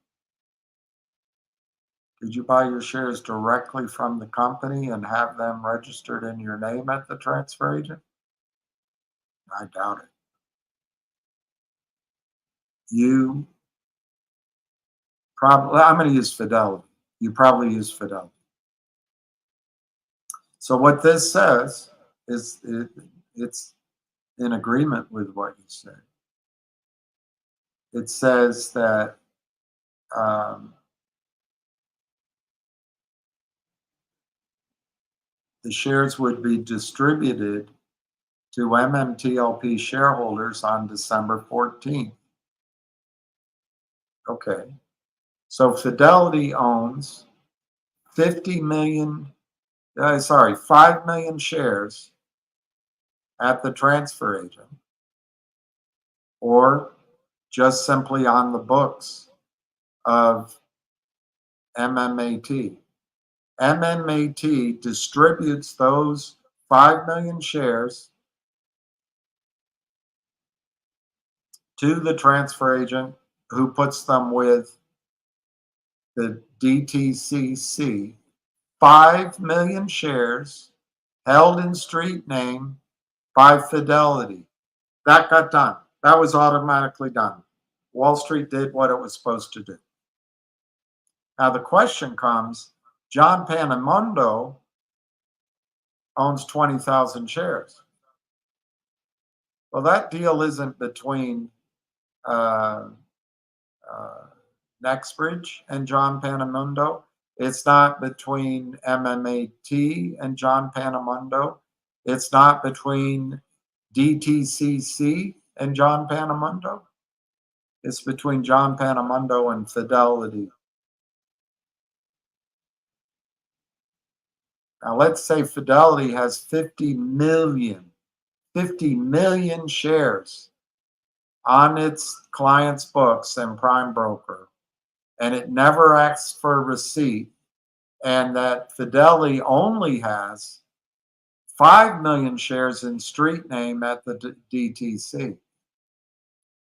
Did you buy your shares directly from the company and have them registered in your name at the transfer agent? I doubt it. You probably, I'm going to use Fidelity. You probably use Fidelity. So what this says is it's in agreement with what you said. It says that the shares would be distributed to MMTLP shareholders on December 14th. Okay. So Fidelity owns 5 million shares at the transfer agent, or just simply on the books of MMAT. MMAT distributes those 5 million shares to the transfer agent, who puts them with the DTCC. 5 million shares held in street name by Fidelity. That got done. That was automatically done. Wall Street did what it was supposed to do. Now the question comes, John Panamondo owns 20,000 shares. Well, that deal isn't between uh, Nextbridge and John Panamundo. It's not between MMAT and John Panamundo. It's not between DTCC and John Panamundo. It's between John Panamundo and Fidelity. Now let's say Fidelity has 50 million shares on its client's books and prime broker, and it never asks for a receipt, and that Fidelity only has 5 million shares in street name at the DTC.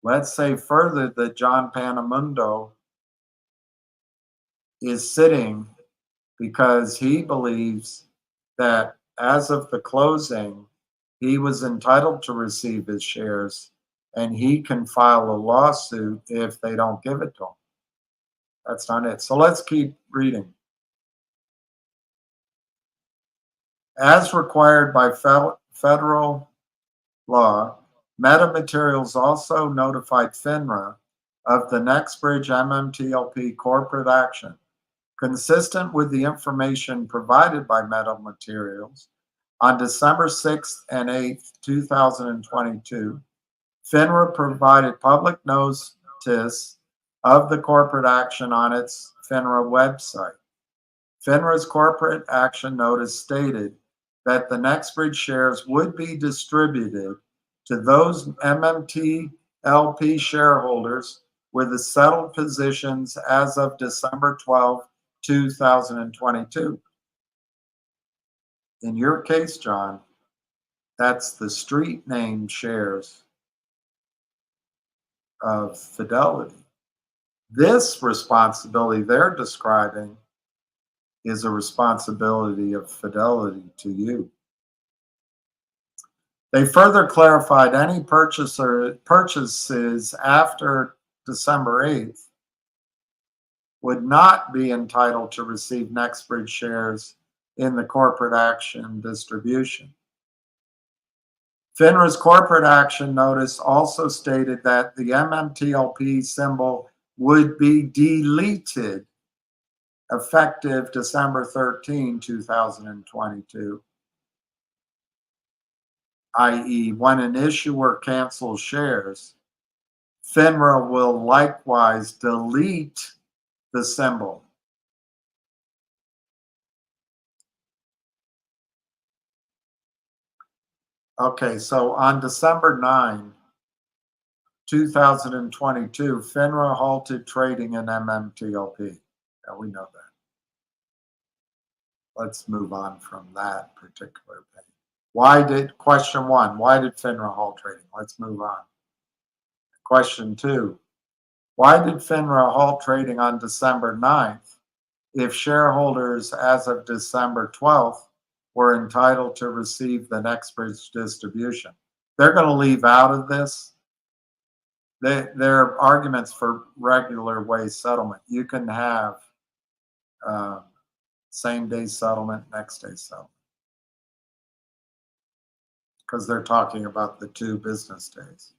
Let's say further that John Panamundo is sitting because he believes that as of the closing, he was entitled to receive his shares, and he can file a lawsuit if they don't give it to him. That's not it. So let's keep reading. As required by federal law, Metamaterials also notified FINRA of the Nextbridge MMTLP corporate action. Consistent with the information provided by Metamaterials, on December 6th and 8th, 2022, FINRA provided public notice of the corporate action on its FINRA website. FINRA's corporate action notice stated that the Nextbridge shares would be distributed to those MMTLP shareholders with the settled positions as of December 12, 2022. In your case, John, that's the street name shares of Fidelity. This responsibility they're describing is a responsibility of Fidelity to you. They further clarified any purchases after December 8th would not be entitled to receive Nextbridge shares in the corporate action distribution. FINRA's corporate action notice also stated that the MMTLP symbol would be deleted effective December 13, 2022, i.e., when an issuer cancels shares, FINRA will likewise delete the symbol. Okay, so on December 9, 2022, FINRA halted trading in MMTLP. Yeah, we know that. Let's move on from that particular thing. Question one, why did FINRA halt trading? Let's move on. Question two, why did FINRA halt trading on December 9th if shareholders as of December 12th were entitled to receive the Nextbridge distribution? They're going to leave out of this their arguments for regular way settlement. You can have same day settlement, next day settlement, because they're talking about the 2 business days.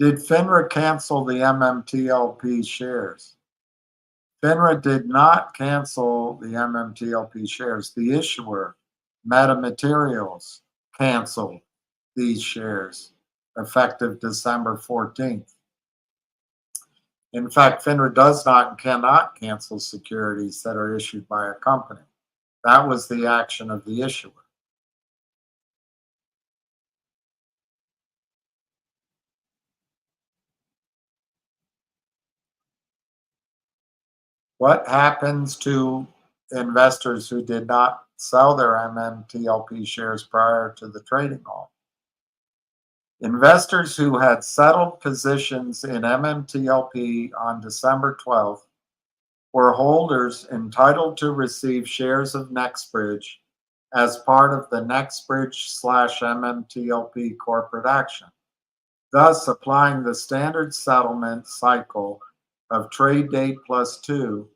Did FINRA cancel the MMTLP shares? FINRA did not cancel the MMTLP shares. The issuer, Metamaterials, canceled these shares effective December 14th. In fact, FINRA does not and cannot cancel securities that are issued by a company. That was the action of the issuer. What happens to investors who did not sell their MMTLP shares prior to the trading halt? Investors who had settled positions in MMTLP on December 12th were holders entitled to receive shares of Nextbridge as part of the Nextbridge/MMTLP corporate action. Thus, applying the standard settlement cycle of trade date +2,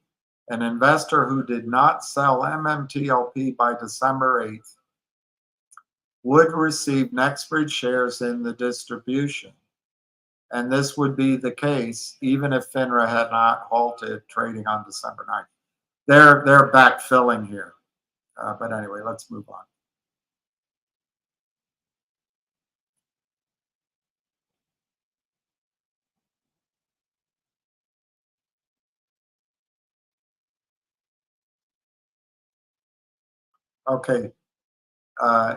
an investor who did not sell MMTLP by December 8th would receive Nextbridge shares in the distribution. And this would be the case even if FINRA had not halted trading on December 9th. They're backfilling here. But anyway, let's move on. Okay,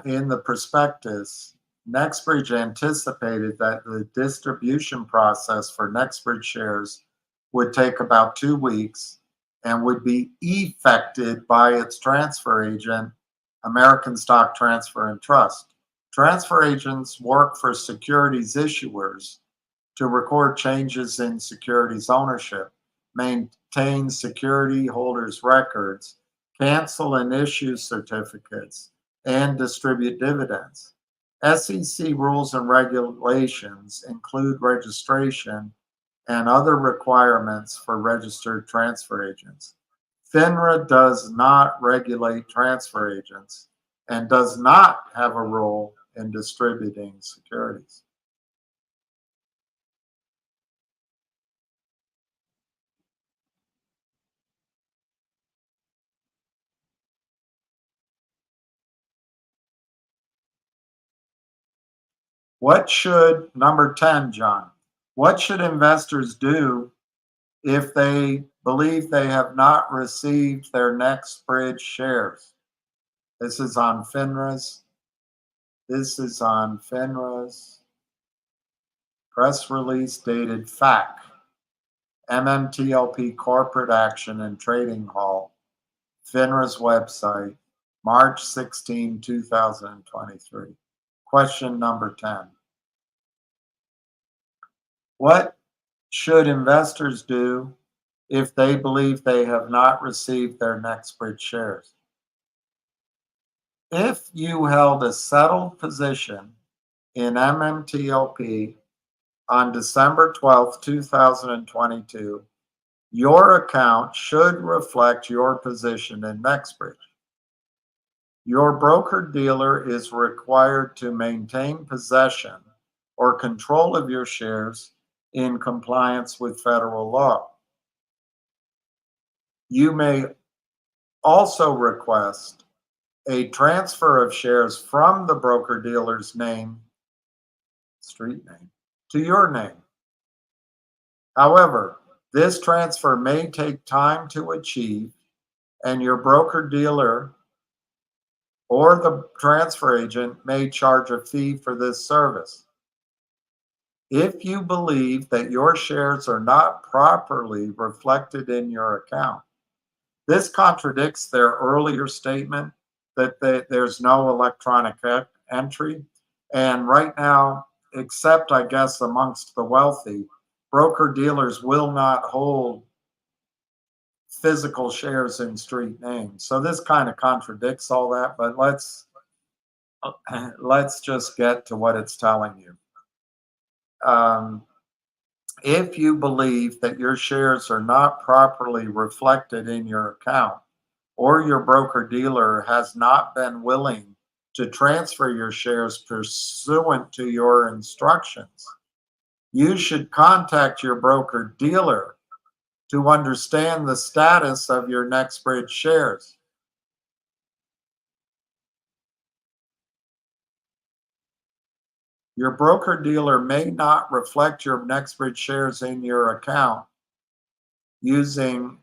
in the prospectus, Nextbridge anticipated that the distribution process for Nextbridge shares would take about 2 weeks and would be effected by its transfer agent, American Stock Transfer and Trust. Transfer agents work for securities issuers to record changes in securities ownership, maintain security holders' records, cancel and issue certificates, and distribute dividends. SEC rules and regulations include registration and other requirements for registered transfer agents. FINRA does not regulate transfer agents and does not have a role in distributing securities. What should, number 10, John, what should investors do if they believe they have not received their Nextbridge shares? This is on FINRA's press release dated FAC, MMTLP Corporate Action and Trading Hall, FINRA's website, March 16, 2023. Question number 10. What should investors do if they believe they have not received their Nextbridge shares? If you held a settled position in MMTLP on December 12, 2022, your account should reflect your position in Nextbridge. Your broker-dealer is required to maintain possession or control of your shares in compliance with federal law. You may also request a transfer of shares from the broker-dealer's name, street name, to your name. However, this transfer may take time to achieve, and your broker-dealer or the transfer agent may charge a fee for this service. If you believe that your shares are not properly reflected in your account, this contradicts their earlier statement that there's no electronic entry. And right now, except I guess amongst the wealthy, broker-dealers will not hold physical shares in street names. So this kind of contradicts all that, but let's just get to what it's telling you. If you believe that your shares are not properly reflected in your account, or your broker-dealer has not been willing to transfer your shares pursuant to your instructions, you should contact your broker-dealer to understand the status of your Nextbridge shares. Your broker-dealer may not reflect your Nextbridge shares in your account using,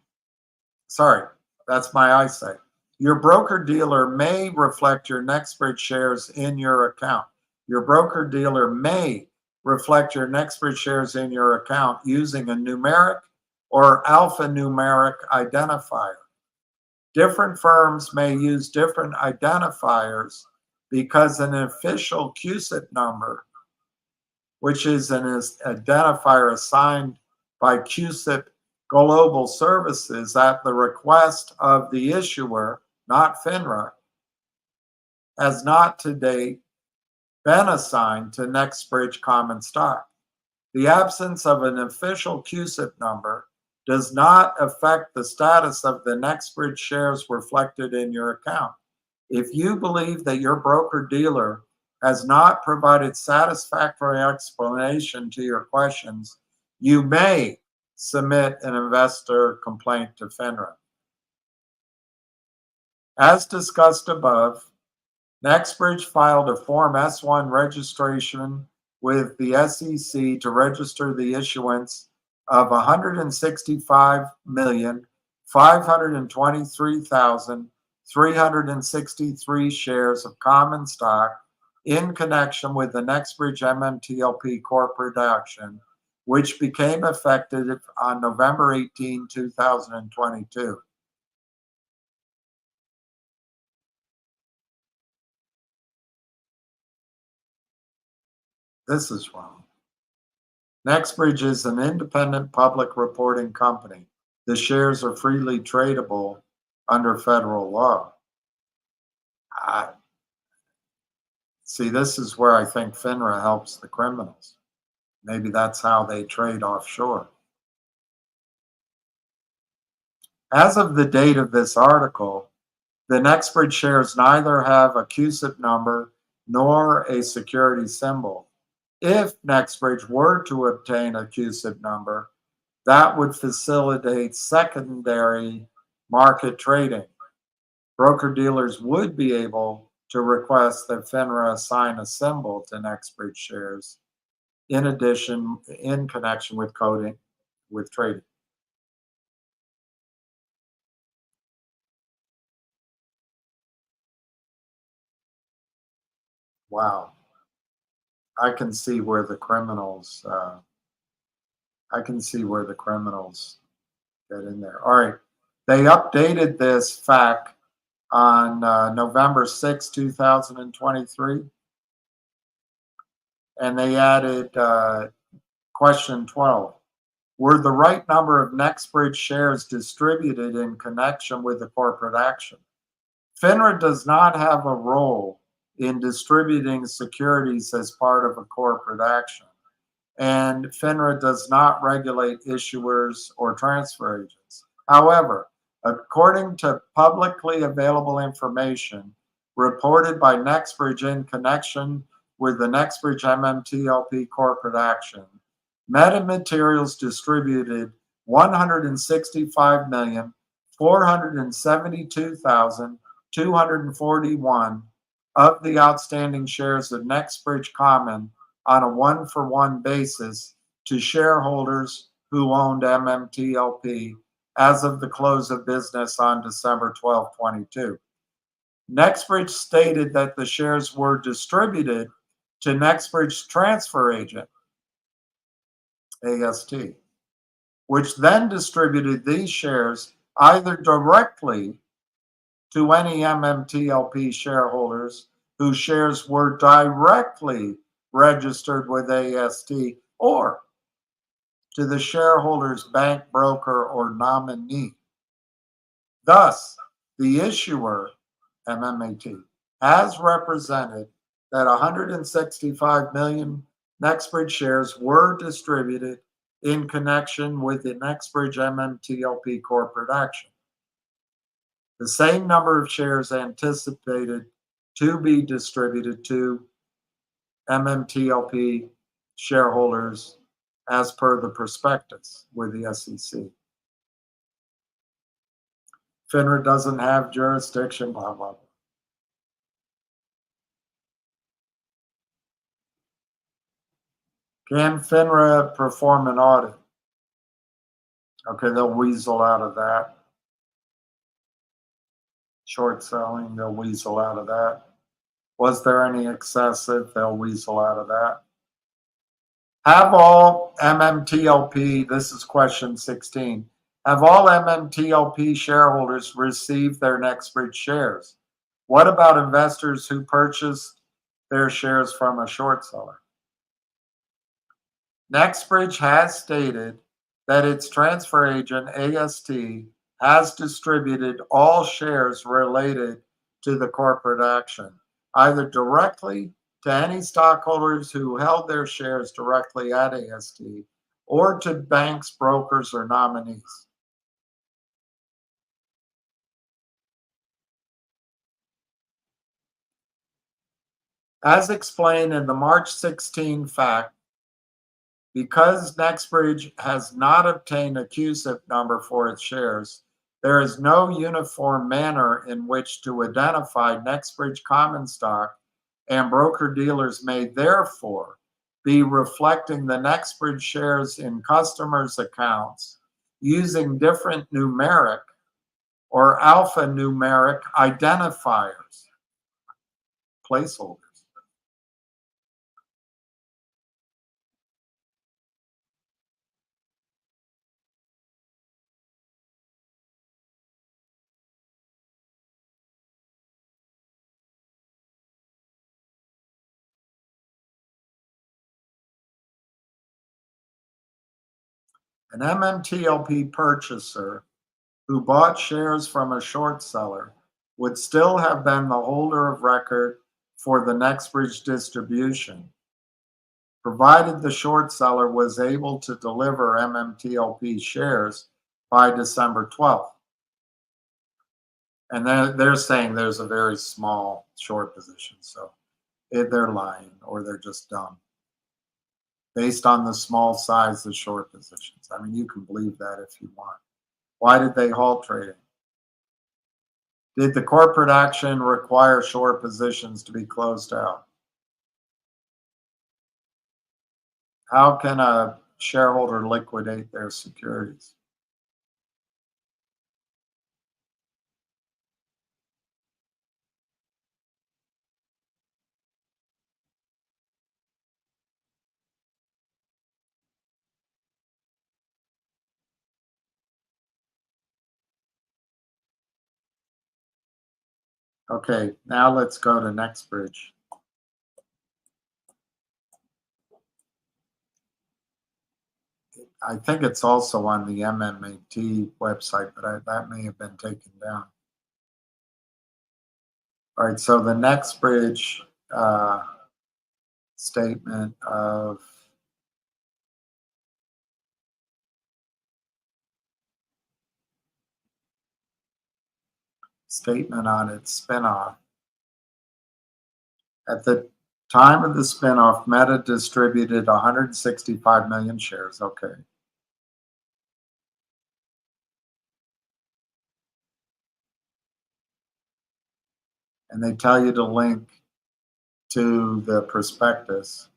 sorry, that's my eyesight. Your broker-dealer may reflect your Nextbridge shares in your account. Your broker-dealer may reflect your Nextbridge shares in your account using a numeric or alphanumeric identifier. Different firms may use different identifiers because an official CUSIP number, which is an identifier assigned by CUSIP Global Services at the request of the issuer, not FINRA, has not to date been assigned to Nextbridge common stock. The absence of an official CUSIP number does not affect the status of the Nextbridge shares reflected in your account. If you believe that your broker-dealer has not provided satisfactory explanation to your questions, you may submit an investor complaint to FINRA. As discussed above, Nextbridge filed a Form S-1 registration with the SEC to register the issuance of 165,523,363 shares of common stock in connection with the Nextbridge MMTLP corporate action, which became effective on November 18, 2022. This is wrong. Nextbridge is an independent public reporting company. The shares are freely tradable under federal law. See, this is where I think FINRA helps the criminals. Maybe that's how they trade offshore. As of the date of this article, the Nextbridge shares neither have a CUSIP number nor a security symbol. If Nextbridge were to obtain a CUSIP number, that would facilitate secondary market trading. Broker-dealers would be able to request that FINRA assign a symbol to Nextbridge shares, in addition, in connection with trading. Wow. I can see where the criminals get in there. All right. They updated this fact on November 6, 2023. And they added question 12. Were the right number of Nextbridge shares distributed in connection with the corporate action? FINRA does not have a role in distributing securities as part of a corporate action. And FINRA does not regulate issuers or transfer agents. However, according to publicly available information reported by Nextbridge in connection with the Nextbridge MMTLP corporate action, Metamaterials distributed 165,472,241 of the outstanding shares of Nextbridge common on a one-for-one basis to shareholders who owned MMTLP as of the close of business on December 12, 22. Nextbridge stated that the shares were distributed to Nextbridge's transfer agent, AST, which then distributed these shares either directly to any MMTLP shareholders whose shares were directly registered with AST, or to the shareholder's bank, broker, or nominee. Thus, the issuer, MMAT, has represented that 165 million Nextbridge shares were distributed in connection with the Nextbridge MMTLP corporate action. The same number of shares anticipated to be distributed to MMTLP shareholders as per the prospectus with the SEC. FINRA doesn't have jurisdiction, blah, blah, blah. Can FINRA perform an audit? Okay, they'll weasel out of that. Short selling, they'll weasel out of that. Was there any excessive? They'll weasel out of that. Have all MMTLP, this is question 16, have all MMTLP shareholders received their Nextbridge shares? What about investors who purchased their shares from a short seller? Nextbridge has stated that its transfer agent, AST, has distributed all shares related to the corporate action, either directly to any stockholders who held their shares directly at AST or to banks, brokers, or nominees. As explained in the March 16 fact, because Nextbridge has not obtained a CUSIP number for its shares, there is no uniform manner in which to identify Nextbridge common stock, and broker-dealers may therefore be reflecting the Nextbridge shares in customers' accounts using different numeric or alphanumeric identifiers, placeholders. An MMTLP purchaser who bought shares from a short seller would still have been the holder of record for the Nextbridge distribution, provided the short seller was able to deliver MMTLP shares by December 12th. And they're saying there's a very small short position, so they're lying or they're just dumb. Based on the small size of short positions. I mean, you can believe that if you want. Why did they halt trading? Did the corporate action require short positions to be closed out? How can a shareholder liquidate their securities? Okay, now let's go to Nextbridge. I think it's also on the MMAT website, but that may have been taken down. All right, so the Nextbridge statement of statement on its spinoff. At the time of the spinoff, Meta distributed 165 million shares. Okay. And they tell you to link to the prospectus.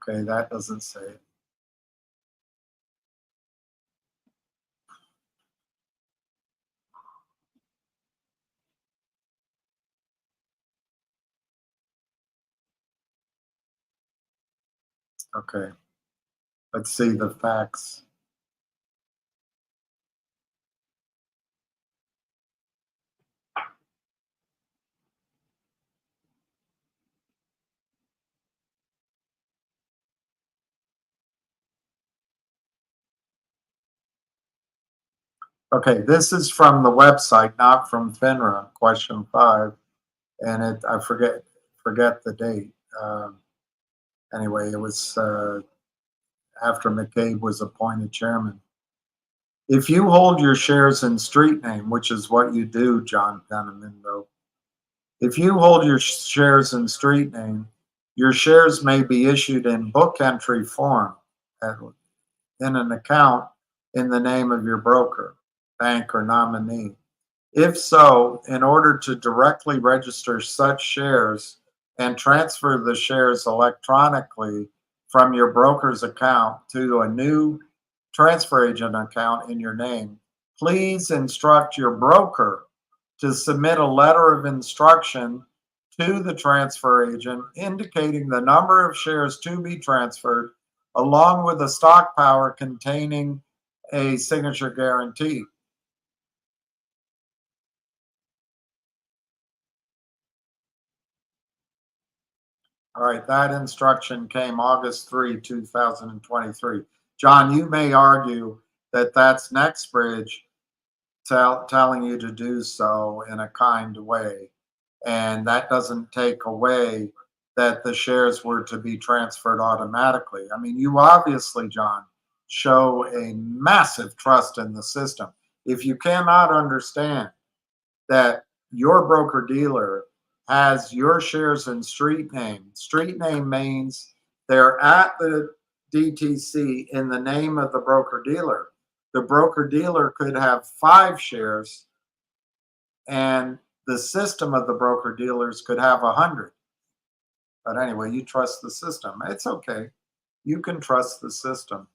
Okay, that doesn't say it. Okay, let's see the facts. Okay, this is from the website, not from FINRA, question 5, and I forget the date. Anyway, it was after McCabe was appointed chairman. If you hold your shares in street name, which is what you do, John Penniman, though, if you hold your shares in street name, your shares may be issued in book entry form in an account in the name of your broker, bank, or nominee. If so, in order to directly register such shares and transfer the shares electronically from your broker's account to a new transfer agent account in your name, please instruct your broker to submit a letter of instruction to the transfer agent indicating the number of shares to be transferred, along with a stock power containing a signature guarantee. All right, that instruction came August 3, 2023. John, you may argue that that's Nextbridge telling you to do so in a kind way. And that doesn't take away that the shares were to be transferred automatically. I mean, you obviously, John, show a massive trust in the system. If you cannot understand that your broker dealer has your shares in street name means they're at the DTC in the name of the broker dealer. The broker dealer could have 5 shares and the system of the broker dealers could have 100. But anyway, you trust the system. It's okay. You can trust the system.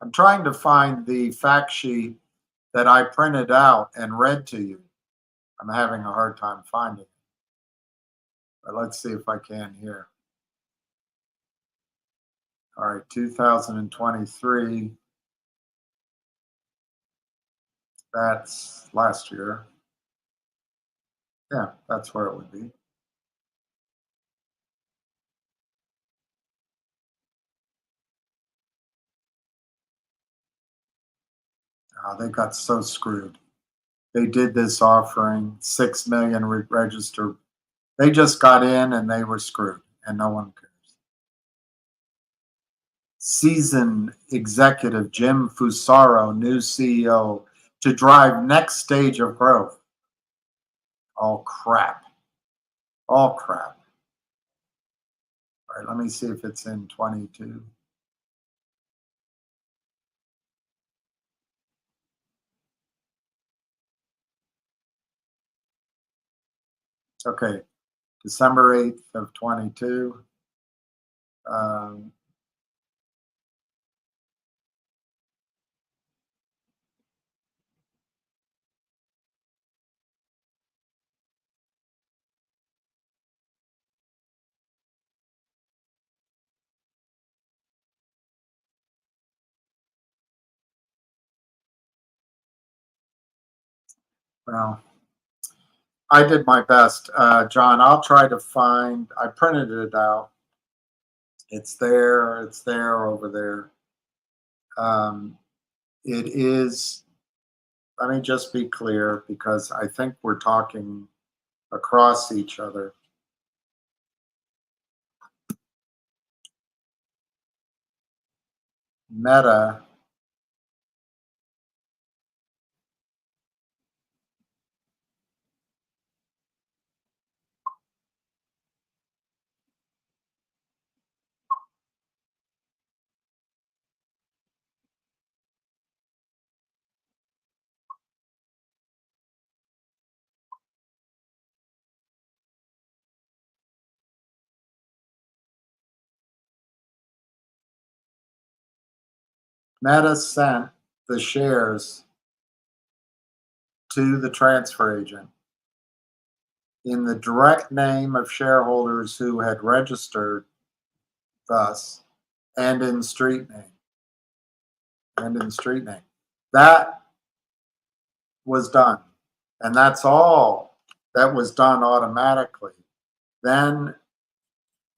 I'm trying to find the fact sheet that I printed out and read to you. I'm having a hard time finding it. But let's see if I can here. All right, 2023. That's last year. Yeah, that's where it would be. They got so screwed. They did this offering, 6 million registered. They just got in and they were screwed, and no one cares. Seasoned executive Jim Fusaro, new CEO, to drive next stage of growth. All crap. All crap. All right, let me see if it's in 22. Okay, December 8th of 22. Well, I did my best, John. I'll try to find. I printed it out. It's there. It's there over there. It is. Let me just be clear because I think we're talking across each other. Meta sent the shares to the transfer agent in the direct name of shareholders who had registered thus and in street name. That was done. And that's all that was done automatically. Then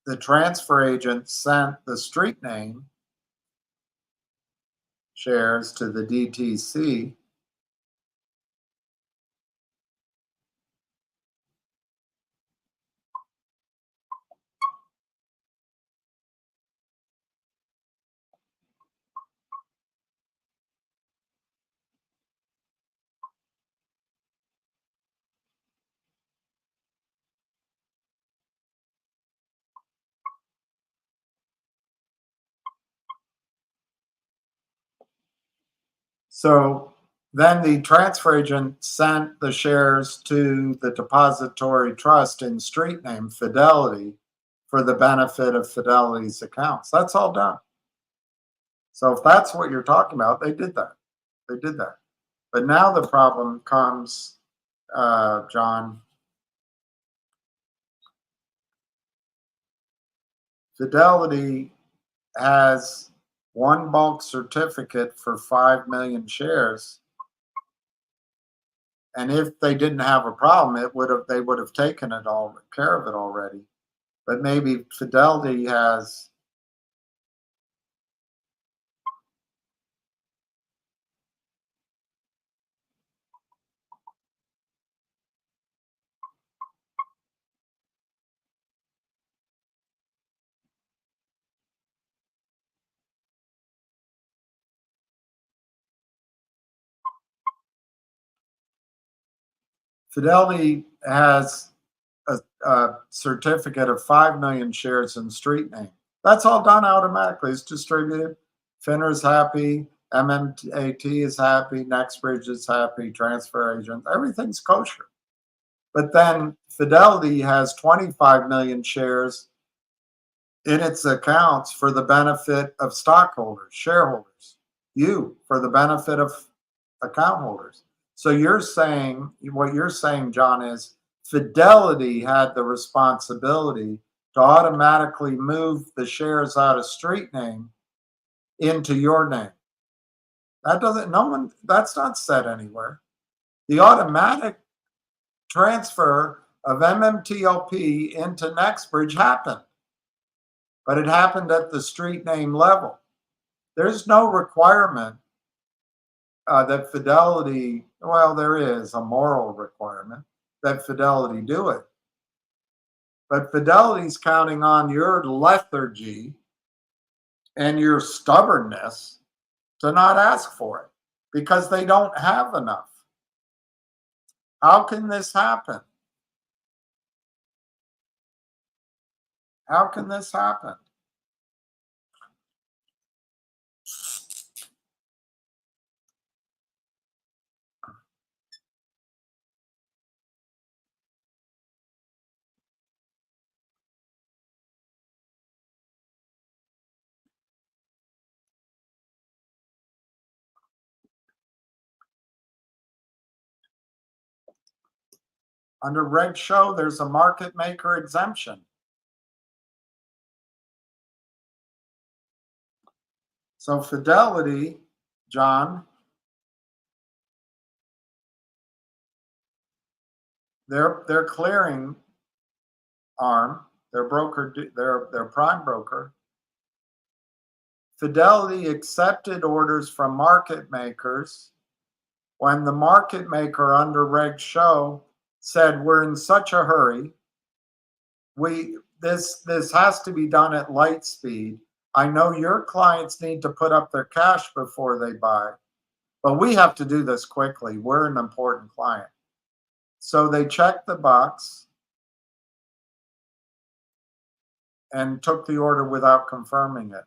the transfer agent sent the street name shares to the DTC. So then the transfer agent sent the shares to the depository trust in street name Fidelity for the benefit of Fidelity's accounts. That's all done. So if that's what you're talking about, they did that. But now the problem comes, John. Fidelity has one bulk certificate for 5 million shares And if they didn't have a problem, they would have taken care of it already. But maybe Fidelity has. Fidelity has a certificate of 5 million shares in street name. That's all done automatically. It's distributed. FINRA's happy. MMAT is happy. Nextbridge is happy. Transfer agent. Everything's kosher. But then Fidelity has 25 million shares in its accounts for the benefit of stockholders, shareholders, you, for the benefit of account holders. So what you're saying, John, is Fidelity had the responsibility to automatically move the shares out of street name into your name. That's not said anywhere. The automatic transfer of MMTLP into Nextbridge happened, but it happened at the street name level. There's no requirement that Fidelity, well, there is a moral requirement that Fidelity do it. But Fidelity's counting on your lethargy and your stubbornness to not ask for it because they don't have enough. How can this happen? How can this happen? Under Reg Show, there's a market maker exemption. So Fidelity, John, their clearing arm, their broker, their prime broker, Fidelity accepted orders from market makers when the market maker under Reg Show said, we're in such a hurry, this has to be done at light speed. I know your clients need to put up their cash before they buy, but we have to do this quickly. We're an important client. So they checked the box and took the order without confirming it.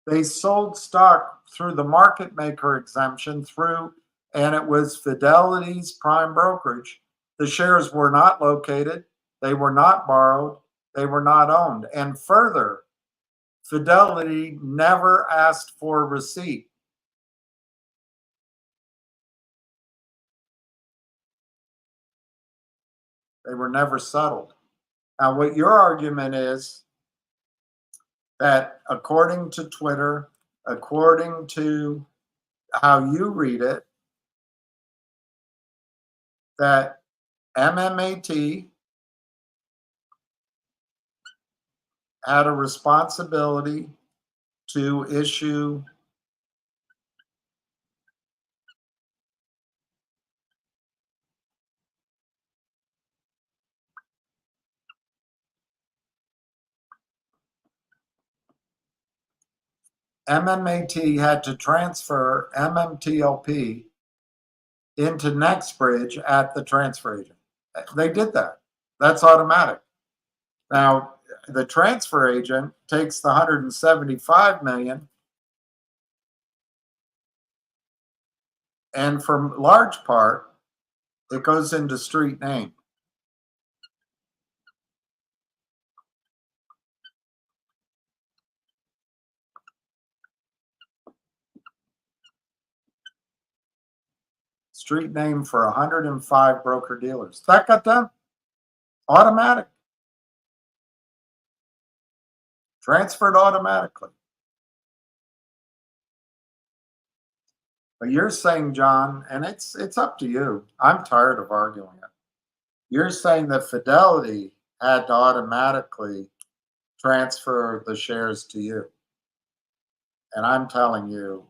They sold stock through the market maker exemption and it was Fidelity's prime brokerage. The shares were not located, they were not borrowed, they were not owned. And further, Fidelity never asked for a receipt. They were never settled. Now, what your argument is that according to Twitter, according to how you read it, that MMAT had a responsibility to issue MMAT had to transfer MMTLP into Nextbridge at the transfer agent. They did that. That's automatic. Now, the transfer agent takes the 175 million And for large part, it goes into street name. Street name for 105 broker dealers. That got done. Automatic. Transferred automatically. But you're saying, John, and it's up to you. I'm tired of arguing it. You're saying that Fidelity had to automatically transfer the shares to you. And I'm telling you,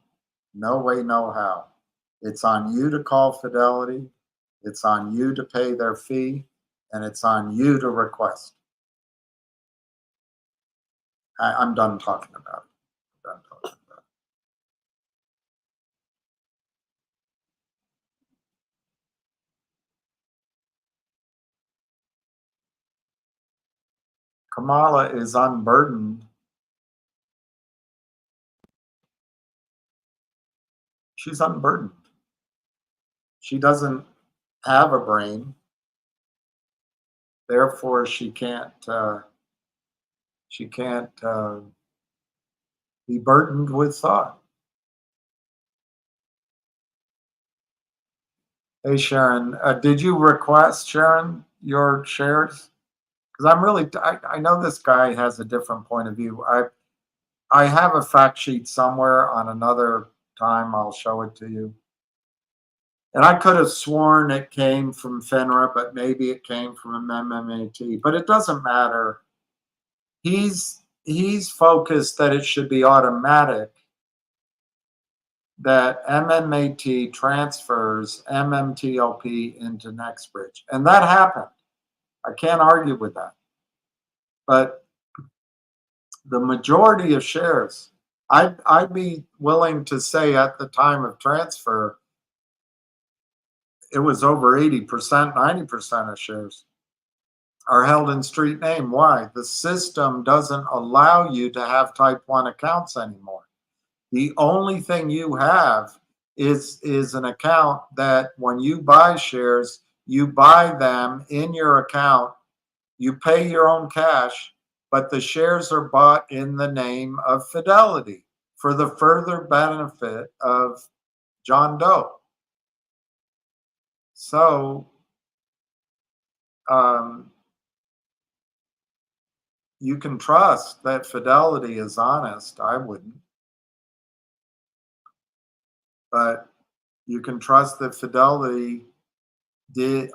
no way, no how. It's on you to call Fidelity. It's on you to pay their fee. And it's on you to request. I'm done talking about it. I'm done talking about it. Kamala is unburdened. She's unburdened. She doesn't have a brain. Therefore, she can't be burdened with thought. Hey, Sharon, did you request, Sharon, your shares? Because I'm really, I know this guy has a different point of view. I have a fact sheet somewhere on another time. I'll show it to you. And I could have sworn it came from FINRA, but maybe it came from MMAT. But it doesn't matter. He's focused that it should be automatic, that MMAT transfers MMTLP into Nextbridge. And that happened. I can't argue with that. But the majority of shares, I'd be willing to say at the time of transfer, it was over 80%, 90% of shares are held in street name. Why? The system doesn't allow you to have type 1 accounts anymore. The only thing you have is an account that when you buy shares, you buy them in your account, you pay your own cash, but the shares are bought in the name of Fidelity for the further benefit of John Doe. So you can trust that Fidelity is honest. I wouldn't. But you can trust that Fidelity did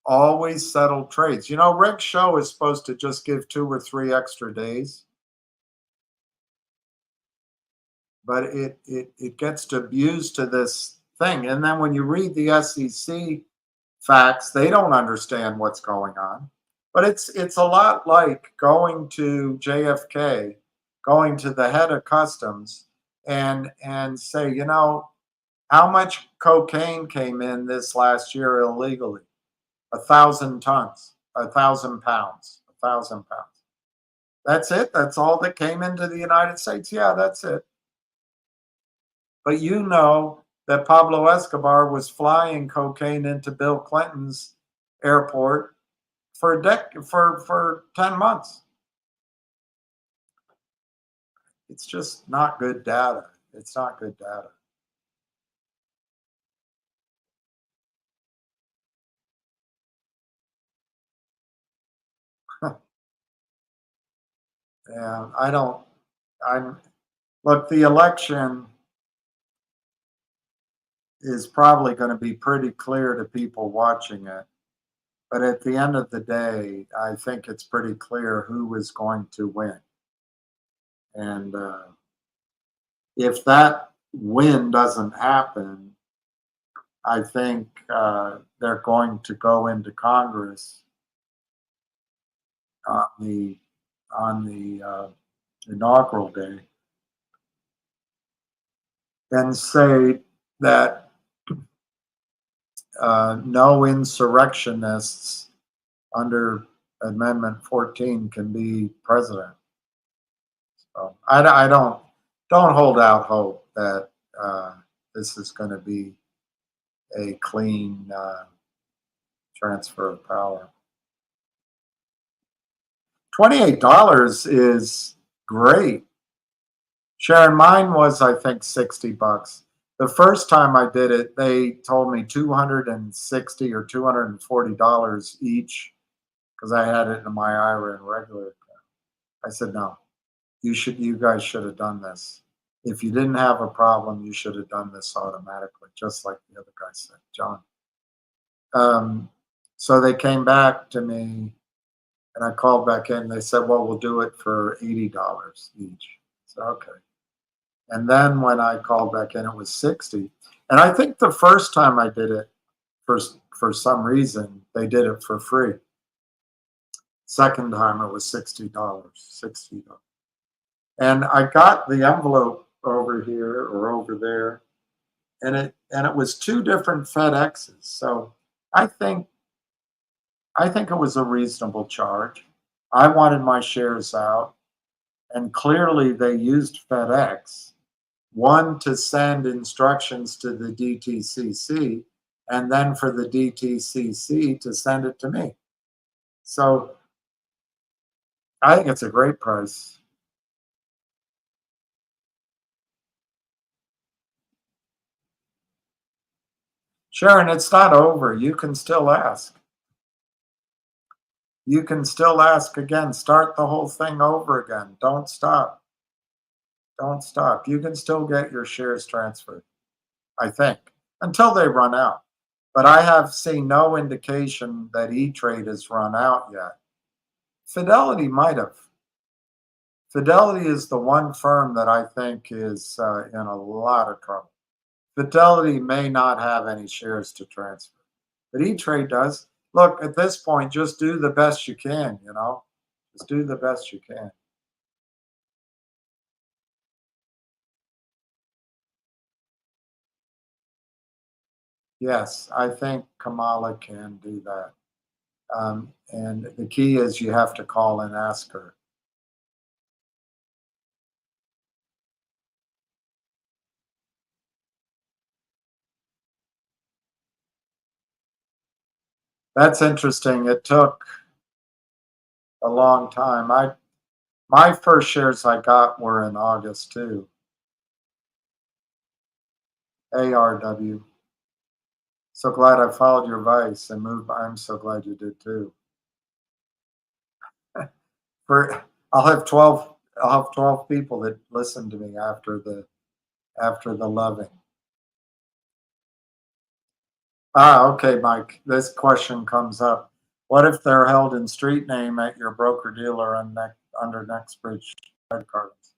always settle trades. You know, Rick Show is supposed to just give 2 or 3 extra days. But it gets to abuse to this thing. And then when you read the SEC facts, they don't understand what's going on. But it's a lot like going to JFK, going to the head of customs and say, you know, how much cocaine came in this last year illegally? 1,000 tons, 1,000 pounds, 1,000 pounds. That's it? That's all that came into the United States? Yeah, that's it. But you know that Pablo Escobar was flying cocaine into Bill Clinton's airport for 10 months. It's just not good data. It's not good data. And look, the election is probably going to be pretty clear to people watching it. But at the end of the day, I think it's pretty clear who is going to win. And if that win doesn't happen, I think they're going to go into Congress on the inaugural day and say that no insurrectionists under Amendment 14 can be president. So I don't hold out hope that this is going to be a clean transfer of power. $28 is great. Sharon, mine was, I think, $60. The first time I did it, they told me $260 or $240 each because I had it in my IRA and regular account. I said, no, you guys should have done this. If you didn't have a problem, you should have done this automatically, just like the other guy said, John. So they came back to me and I called back in. They said, well, we'll do it for $80 each. So, okay. And then when I called back in, it was 60. And I think the first time I did it, for some reason, they did it for free. Second time it was $60. And I got the envelope over here or over there, and it was two different FedExes. So I think it was a reasonable charge. I wanted my shares out, and clearly they used FedEx, one to send instructions to the DTCC, and then for the DTCC to send it to me. So I think it's a great price. Sharon, it's not over. You can still ask. You can still ask again. Start the whole thing over again. Don't stop. Don't stop. You can still get your shares transferred, I think, until they run out. But I have seen no indication that E-Trade has run out yet. Fidelity might have. Fidelity is the one firm that I think is in a lot of trouble. Fidelity may not have any shares to transfer, but E-Trade does. Look, at this point, just do the best you can, you know? Just do the best you can. Yes, I think Kamala can do that. And the key is you have to call and ask her. That's interesting. It took a long time. My first shares I got were in August too. ARW. So glad I followed your advice and moved. I'm so glad you did too. I'll have 12 people that listen to me after the loving. Okay, Mike. This question comes up. What if they're held in street name at your broker dealer under Nextbridge hydrocarbons?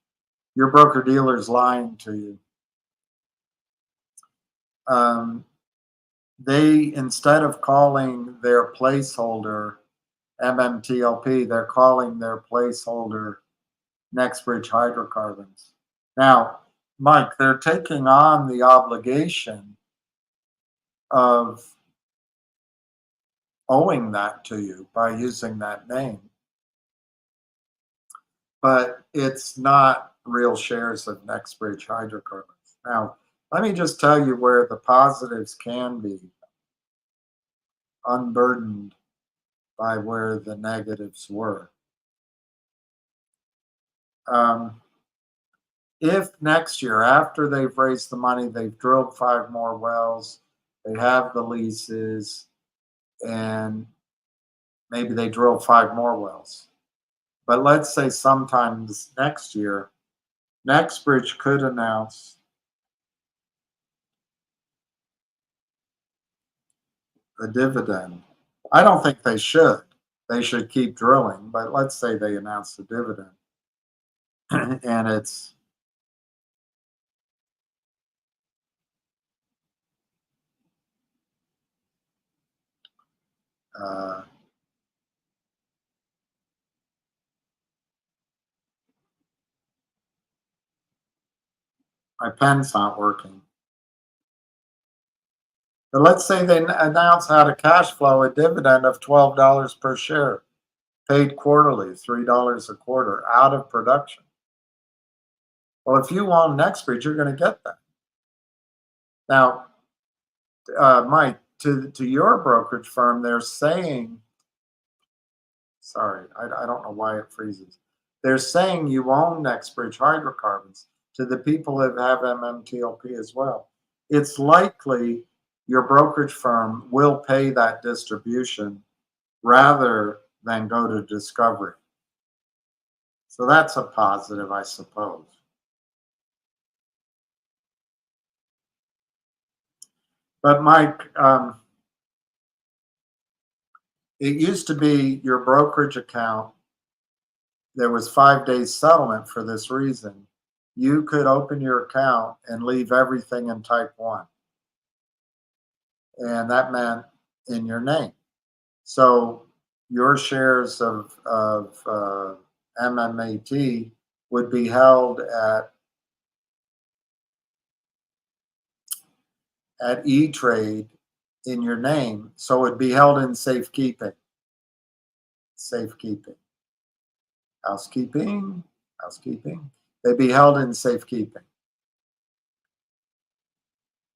Your broker dealer is lying to you. They, instead of calling their placeholder MMTLP, they're calling their placeholder Nextbridge hydrocarbons. Now, Mike, they're taking on the obligation of owing that to you by using that name. But it's not real shares of Nextbridge hydrocarbons. Now, let me just tell you where the positives can be unburdened by where the negatives were. If next year, after they've raised the money, they've drilled 5 more wells, they have the leases, and maybe they drill 5 more wells. But let's say sometime this next year, Nextbridge could announce a dividend. I don't think they should. They should keep drilling, but let's say they announce a dividend. And it's my pen's not working. But let's say they announce out of cash flow a dividend of $12 per share, paid quarterly, $3 a quarter, out of production. Well, if you own Nextbridge, you're going to get that. Now, Mike, to your brokerage firm, they're saying, sorry, I don't know why it freezes. They're saying you own Nextbridge hydrocarbons to the people that have MMTLP as well. It's likely your brokerage firm will pay that distribution rather than go to discovery. So that's a positive, I suppose. But Mike, it used to be your brokerage account. There was 5 days settlement for this reason. You could open your account and leave everything in type 1. And that meant in your name. So your shares of MMAT would be held at E-Trade in your name. So it'd be held in safekeeping. Safekeeping. Housekeeping. Housekeeping. They'd be held in safekeeping.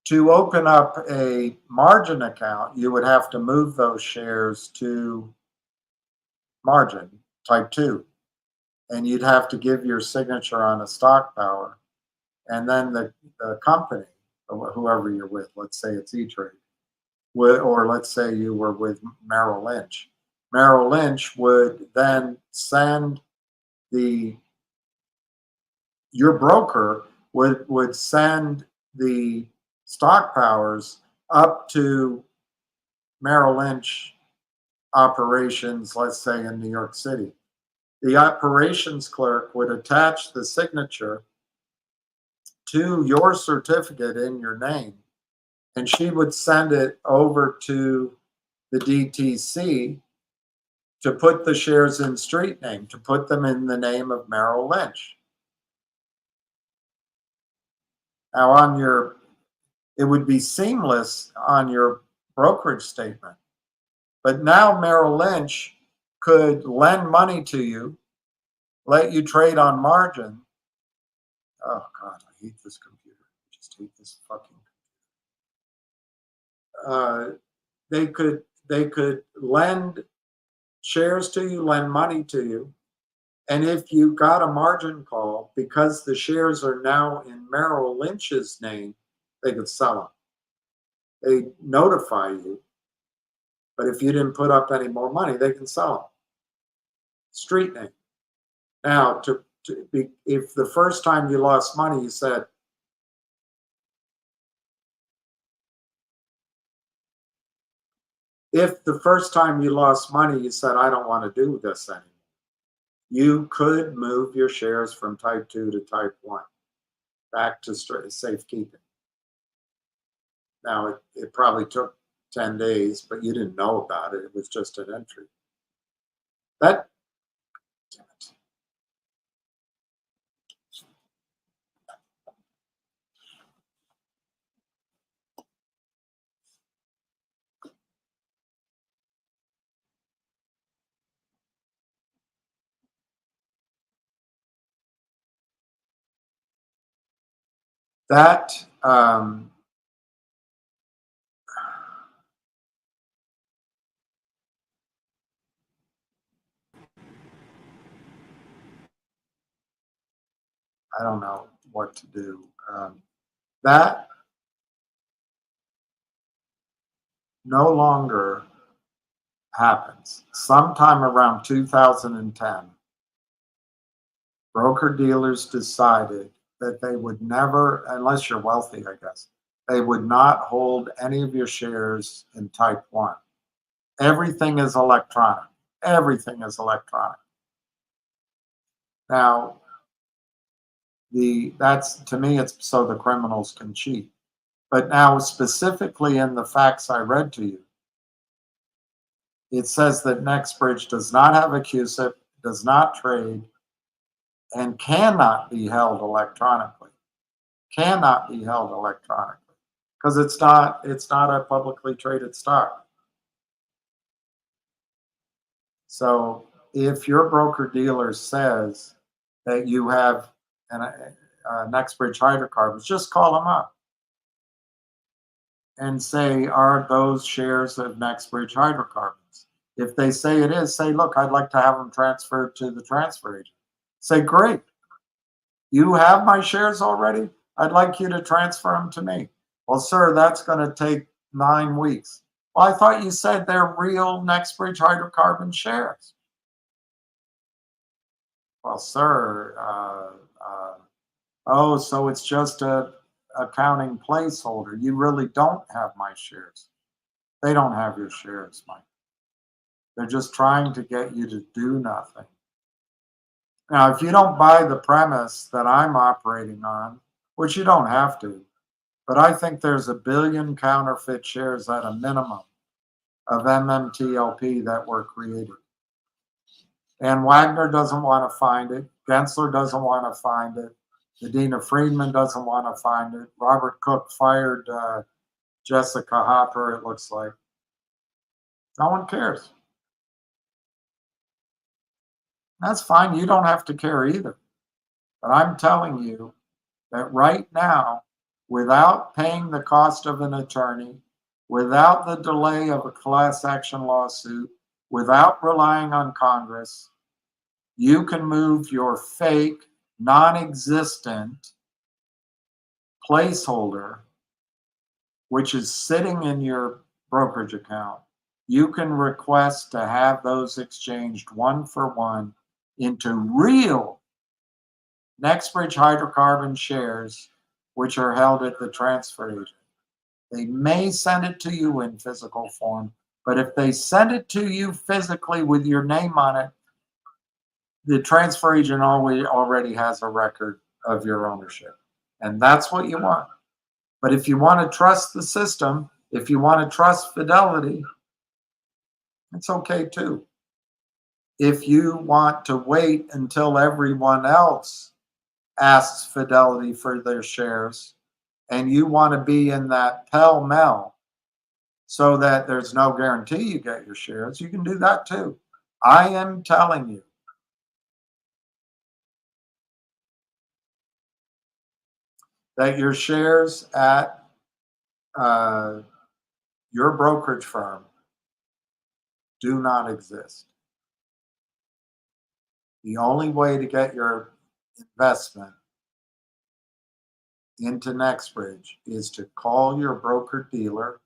To open up a margin account, you would have to move those shares to margin, type 2. And you'd have to give your signature on a stock power. And then the company, or whoever you're with, let's say it's E-Trade, or let's say you were with Merrill Lynch. Merrill Lynch would then send your broker would send the stock powers up to Merrill Lynch operations, let's say in New York City. The operations clerk would attach the signature to your certificate in your name, and she would send it over to the DTC to put the shares in street name, to put them in the name of Merrill Lynch. Now it would be seamless on your brokerage statement. But now Merrill Lynch could lend money to you, let you trade on margin. Oh God, I hate this computer. I just hate this fucking computer. They could lend shares to you, lend money to you. And if you got a margin call, because the shares are now in Merrill Lynch's name, they could sell them. They notify you. But if you didn't put up any more money, they can sell them. Street name. Now, if the first time you lost money, you said, I don't want to do this anymore, you could move your shares from type 2 to type 1, back to safekeeping. Now, it probably took 10 days, but you didn't know about it. It was just an entry. Damn it. That, I don't know what to do. That no longer happens. Sometime around 2010, broker-dealers decided that they would never, unless you're wealthy, I guess, they would not hold any of your shares in type 1. Everything is electronic. Everything is electronic. Now, that's, to me, it's so the criminals can cheat. But now, specifically in the facts I read to you, it says that Nextbridge does not have a CUSIP, does not trade, and cannot be held electronically. Cannot be held electronically because it's not a publicly traded stock. So if your broker dealer says that you have Nextbridge hydrocarbons, just call them up. and say, are those shares of Nextbridge hydrocarbons? If they say it is, say, look, I'd like to have them transferred to the transfer agent. Say, great. You have my shares already? I'd like you to transfer them to me. Well, sir, that's going to take 9 weeks. Well, I thought you said they're real Nextbridge hydrocarbon shares. Well, sir, oh, so it's just a accounting placeholder. You really don't have my shares. They don't have your shares, Mike. They're just trying to get you to do nothing. Now, if you don't buy the premise that I'm operating on, which you don't have to, but I think there's 1 billion counterfeit shares at a minimum of MMTLP that were created. And Wagner doesn't want to find it. Gensler doesn't want to find it. Medina Friedman doesn't want to find it. Robert Cook fired Jessica Hopper, it looks like. No one cares. That's fine. You don't have to care either. But I'm telling you that right now, without paying the cost of an attorney, without the delay of a class action lawsuit, without relying on Congress, you can move your fake, non-existent placeholder, which is sitting in your brokerage account. You can request to have those exchanged 1-for-1 into real Nextbridge hydrocarbon shares, which are held at the transfer agent. They may send it to you in physical form, but if they send it to you physically with your name on it, the transfer agent already has a record of your ownership. And that's what you want. But if you want to trust the system, if you want to trust Fidelity, it's okay too. If you want to wait until everyone else asks Fidelity for their shares, and you want to be in that pell-mell so that there's no guarantee you get your shares, you can do that too. I am telling you, that your shares at your brokerage firm do not exist. The only way to get your investment into Nextbridge is to call your broker dealer.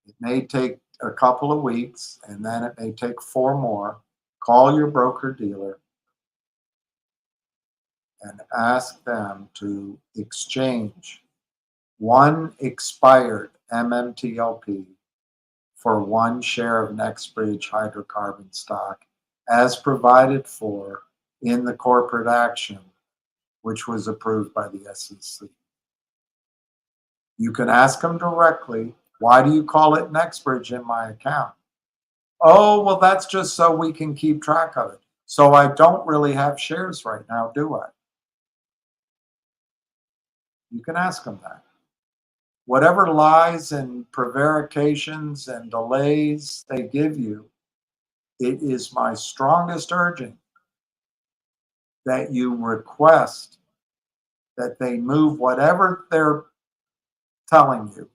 It may take a couple of weeks, and then it may take 4 more. Call your broker dealer and ask them to exchange 1 expired MMTLP for 1 share of Nextbridge hydrocarbon stock as provided for in the corporate action, which was approved by the SEC. You can ask them directly, why do you call it Nextbridge in my account? Oh, well, that's just so we can keep track of it. So I don't really have shares right now, do I? You can ask them that. Whatever lies and prevarications and delays they give you, it is my strongest urging that you request that they move whatever they're telling you.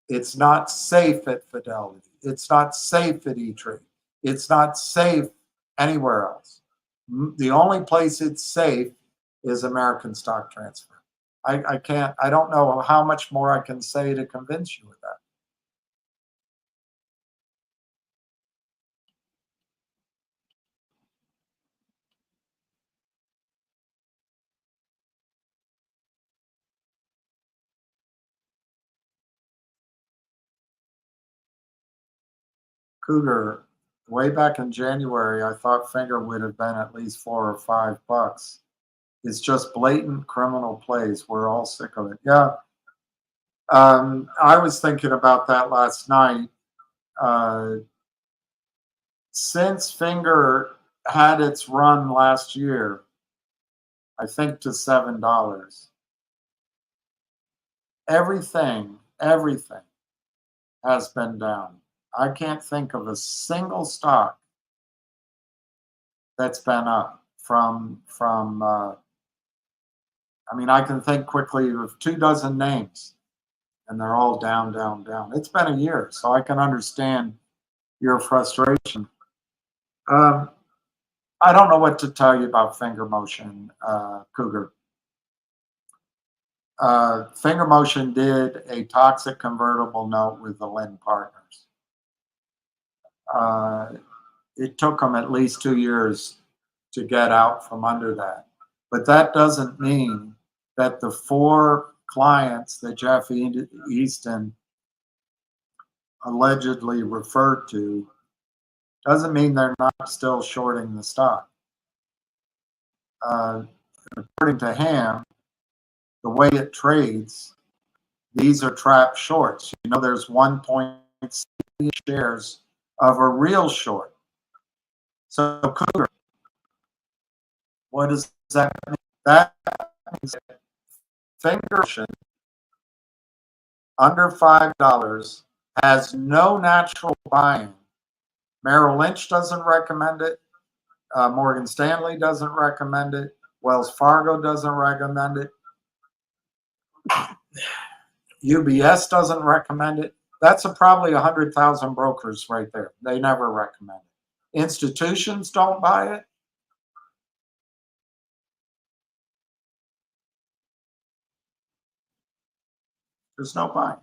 It's not safe at Fidelity. It's not safe at E-Trade. It's not safe anywhere else. The only place it's safe is American Stock Transfer. I don't know how much more I can say to convince you of that. Cougar, way back in January, I thought Finger would have been at least $4 or $5. It's just blatant criminal plays. We're all sick of it. Yeah. I was thinking about that last night. Since Finger had its run last year, I think to $7, everything has been down. I can't think of a single stock that's been up from I mean, I can think quickly of 24 names and they're all down, down, down. It's been a year, so I can understand your frustration. I don't know what to tell you about Finger Motion, Cougar. Finger Motion did a toxic convertible note with the Lynn Partners. It took them at least 2 years to get out from under that. But that doesn't mean that the 4 clients that Jeff Easton allegedly referred to doesn't mean they're not still shorting the stock. According to Ham, the way it trades, these are trap shorts. You know, there's 1.6 million shares of a real short. So, Cougar, what does that mean? That means that Finger under $5 has no natural buying. Merrill Lynch doesn't recommend it. Morgan Stanley doesn't recommend it. Wells Fargo doesn't recommend it. UBS doesn't recommend it. That's probably 100,000 brokers right there. They never recommend it. Institutions don't buy it. There's no buying.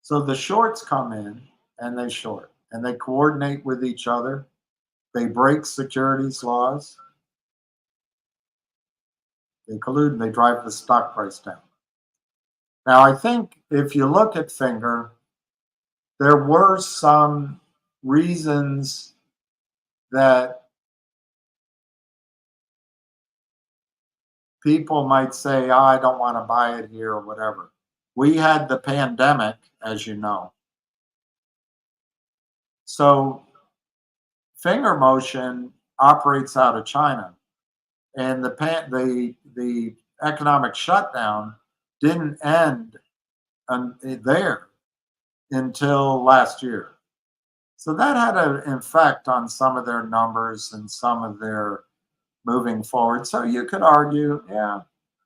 So the shorts come in and they short and they coordinate with each other. They break securities laws. They collude and they drive the stock price down. Now, I think if you look at Finger, there were some reasons that people might say, oh, I don't want to buy it here or whatever. We had the pandemic, as you know. So Finger Motion operates out of China. And the economic shutdown didn't end there until last year. So that had an effect on some of their numbers and some of their moving forward. So you could argue, yeah,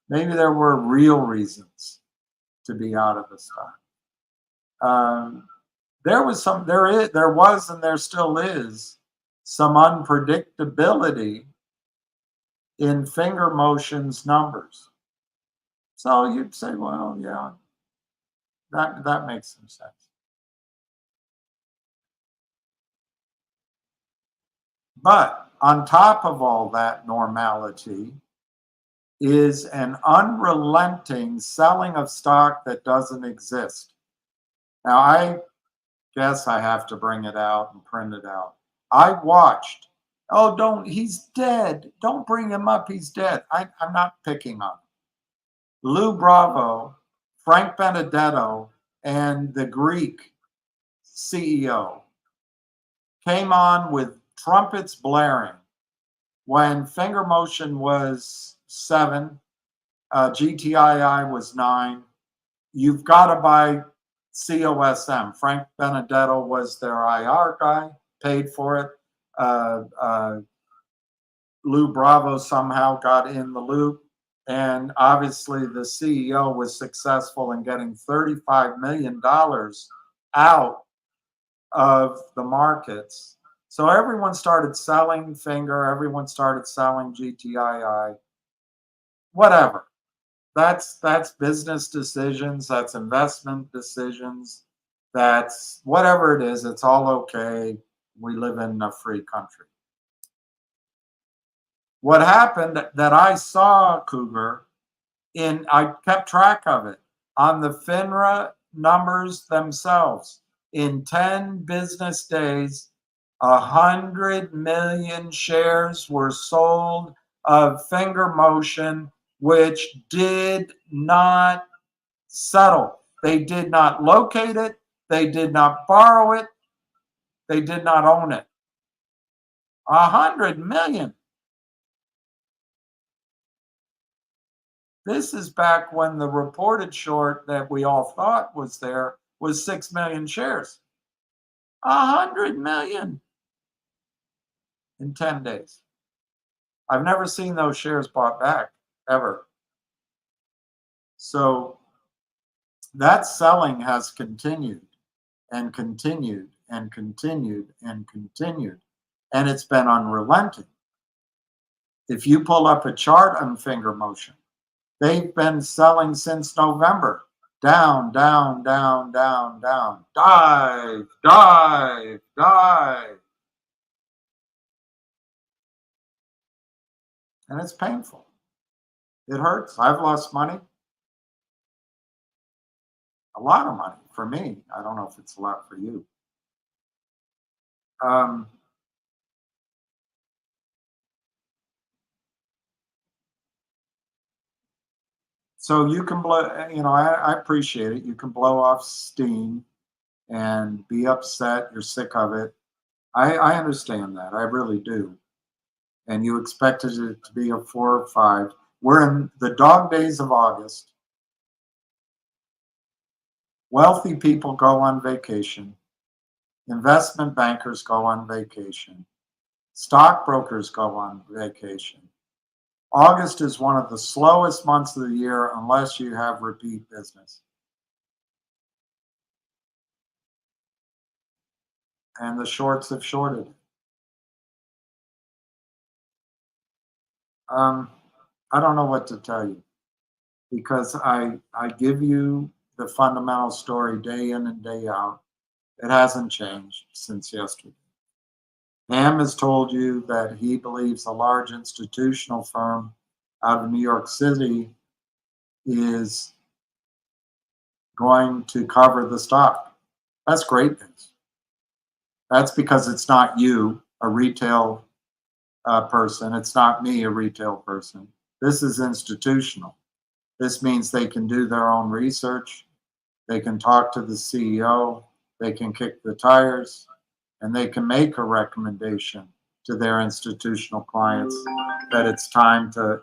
maybe there were real reasons to be out of the stock. There was, and there still is some unpredictability in Finger Motion's numbers. So you'd say, well, yeah, that makes some sense. But on top of all that normality is an unrelenting selling of stock that doesn't exist. Now, I guess I have to bring it out and print it out. I watched, he's dead. Don't bring him up, he's dead. I'm not picking on him. Lou Bravo, Frank Benedetto, and the Greek CEO came on with trumpets blaring when Finger Motion was 7, GTII was 9. You've got to buy COSM. Frank Benedetto was their IR guy, paid for it. Lou Bravo somehow got in the loop. And obviously the CEO was successful in getting $35 million out of the markets. So everyone started selling Finger, everyone started selling GTII, whatever. That's business decisions, that's investment decisions, that's whatever it is, it's all okay. We live in a free country. What happened that I saw, Cougar, I kept track of it, on the FINRA numbers themselves. In 10 business days, 100 million shares were sold of Finger Motion, which did not settle. They did not locate it. They did not borrow it. They did not own it. 100 million. This is back when the reported short that we all thought was there was 6 million shares. 100 million in 10 days. I've never seen those shares bought back, ever. So That selling has continued and continued and continued and continued, and it's been unrelenting. If you pull up a chart on finger motion, they've been selling since November. Down, down, down, down, down. Dive, dive, dive. And it's painful. It hurts. I've lost money. A lot of money for me. I don't know if it's a lot for you. So you can blow, I appreciate it. You can blow off steam and be upset. You're sick of it. I understand that. I really do. And you expected it to be a 4 or 5. We're in the dog days of August. Wealthy people go on vacation. Investment bankers go on vacation. Stockbrokers go on vacation. August is one of the slowest months of the year unless you have repeat business. And the shorts have shorted. I don't know what to tell you, because I give you the fundamental story day in and day out. It hasn't changed since yesterday. Ham has told you that he believes a large institutional firm out of New York City is going to cover the stock. That's great news. That's because it's not you, a retail person. It's not me, a retail person. This is institutional. This means they can do their own research. They can talk to the CEO. They can kick the tires, and they can make a recommendation to their institutional clients that it's time to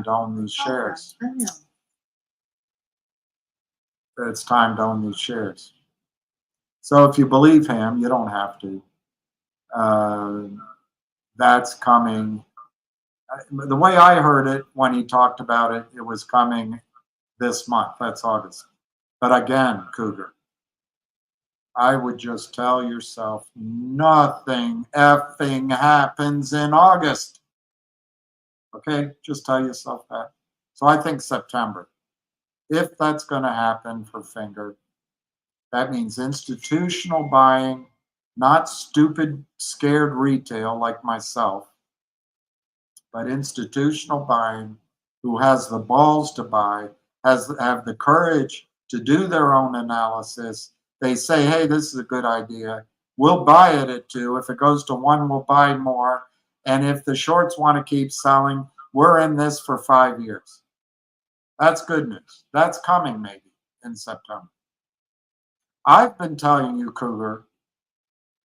own these shares. That it's time to own these shares. So if you believe him, you don't have to. That's coming. The way I heard it when he talked about it, it was coming this month. That's August. But again, Cougar, I would just tell yourself nothing effing happens in August. Okay? Just tell yourself that. So I think September. If that's going to happen for Finger, that means institutional buying, not stupid, scared retail like myself, but institutional buying who has the balls to buy, have the courage to do their own analysis. They say, hey, this is a good idea. We'll buy it at 2. If it goes to 1, we'll buy more. And if the shorts want to keep selling, we're in this for 5 years. That's good news. That's coming maybe in September. I've been telling you, Cougar,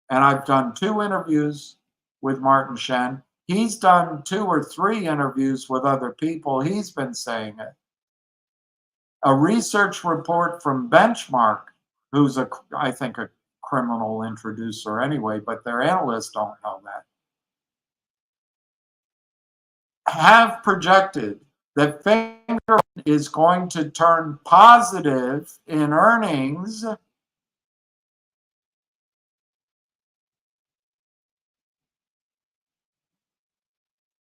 and I've done 2 interviews with Martin Shen. He's done 2 or 3 interviews with other people. He's been saying it. A research report from Benchmark, who's I think a criminal introducer anyway, but their analysts don't know that, have projected that Finger is going to turn positive in earnings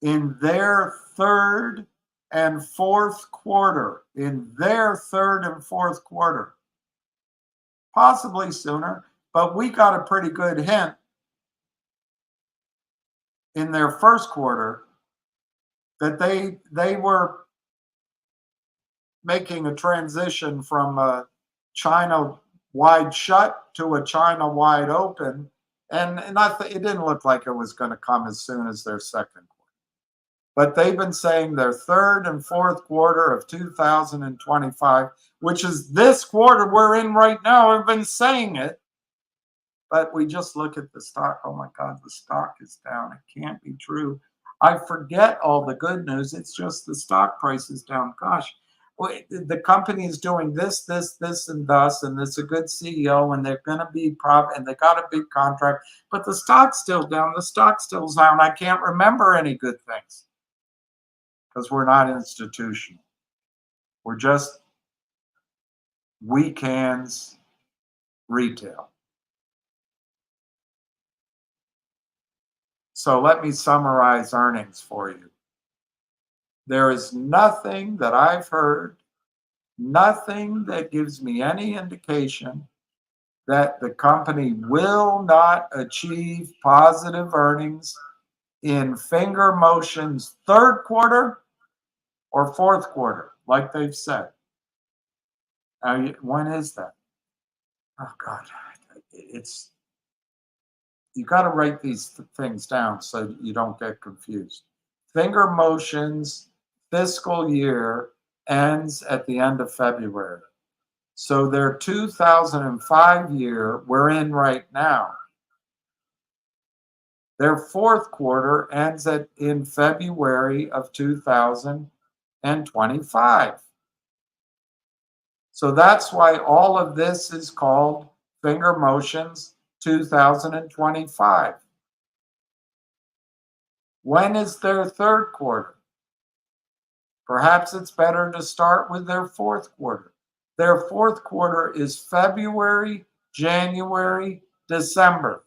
in their 3rd and 4th quarter. In their 3rd and 4th quarter. Possibly sooner, but we got a pretty good hint in their 1st quarter that they were making a transition from a China wide shut to a China wide open, and it didn't look like it was going to come as soon as their 2nd quarter. But they've been saying their 3rd and 4th quarter of 2025, which is this quarter we're in right now. I've been saying it, but we just look at the stock. Oh my God, the stock is down. It can't be true. I forget all the good news. It's just the stock price is down. Gosh, the company is doing this, and thus, and it's a good CEO, and they're going to be and they got a big contract, but the stock's still down. The stock's still down. I can't remember any good things because we're not institutional. We're just weekends retail. So let me summarize earnings for you. There is nothing that I've heard, nothing that gives me any indication that the company will not achieve positive earnings in Finger Motion's third quarter or fourth quarter, like they've said. Now, when is that? Oh, God. You got to write these things down so you don't get confused. Finger Motion's fiscal year ends at the end of February. So their 2005 year we're in right now, their fourth quarter ends in February of 2025. So that's why all of this is called Finger Motion's 2025. When is their third quarter? Perhaps it's better to start with their fourth quarter. Their fourth quarter is February, January, December.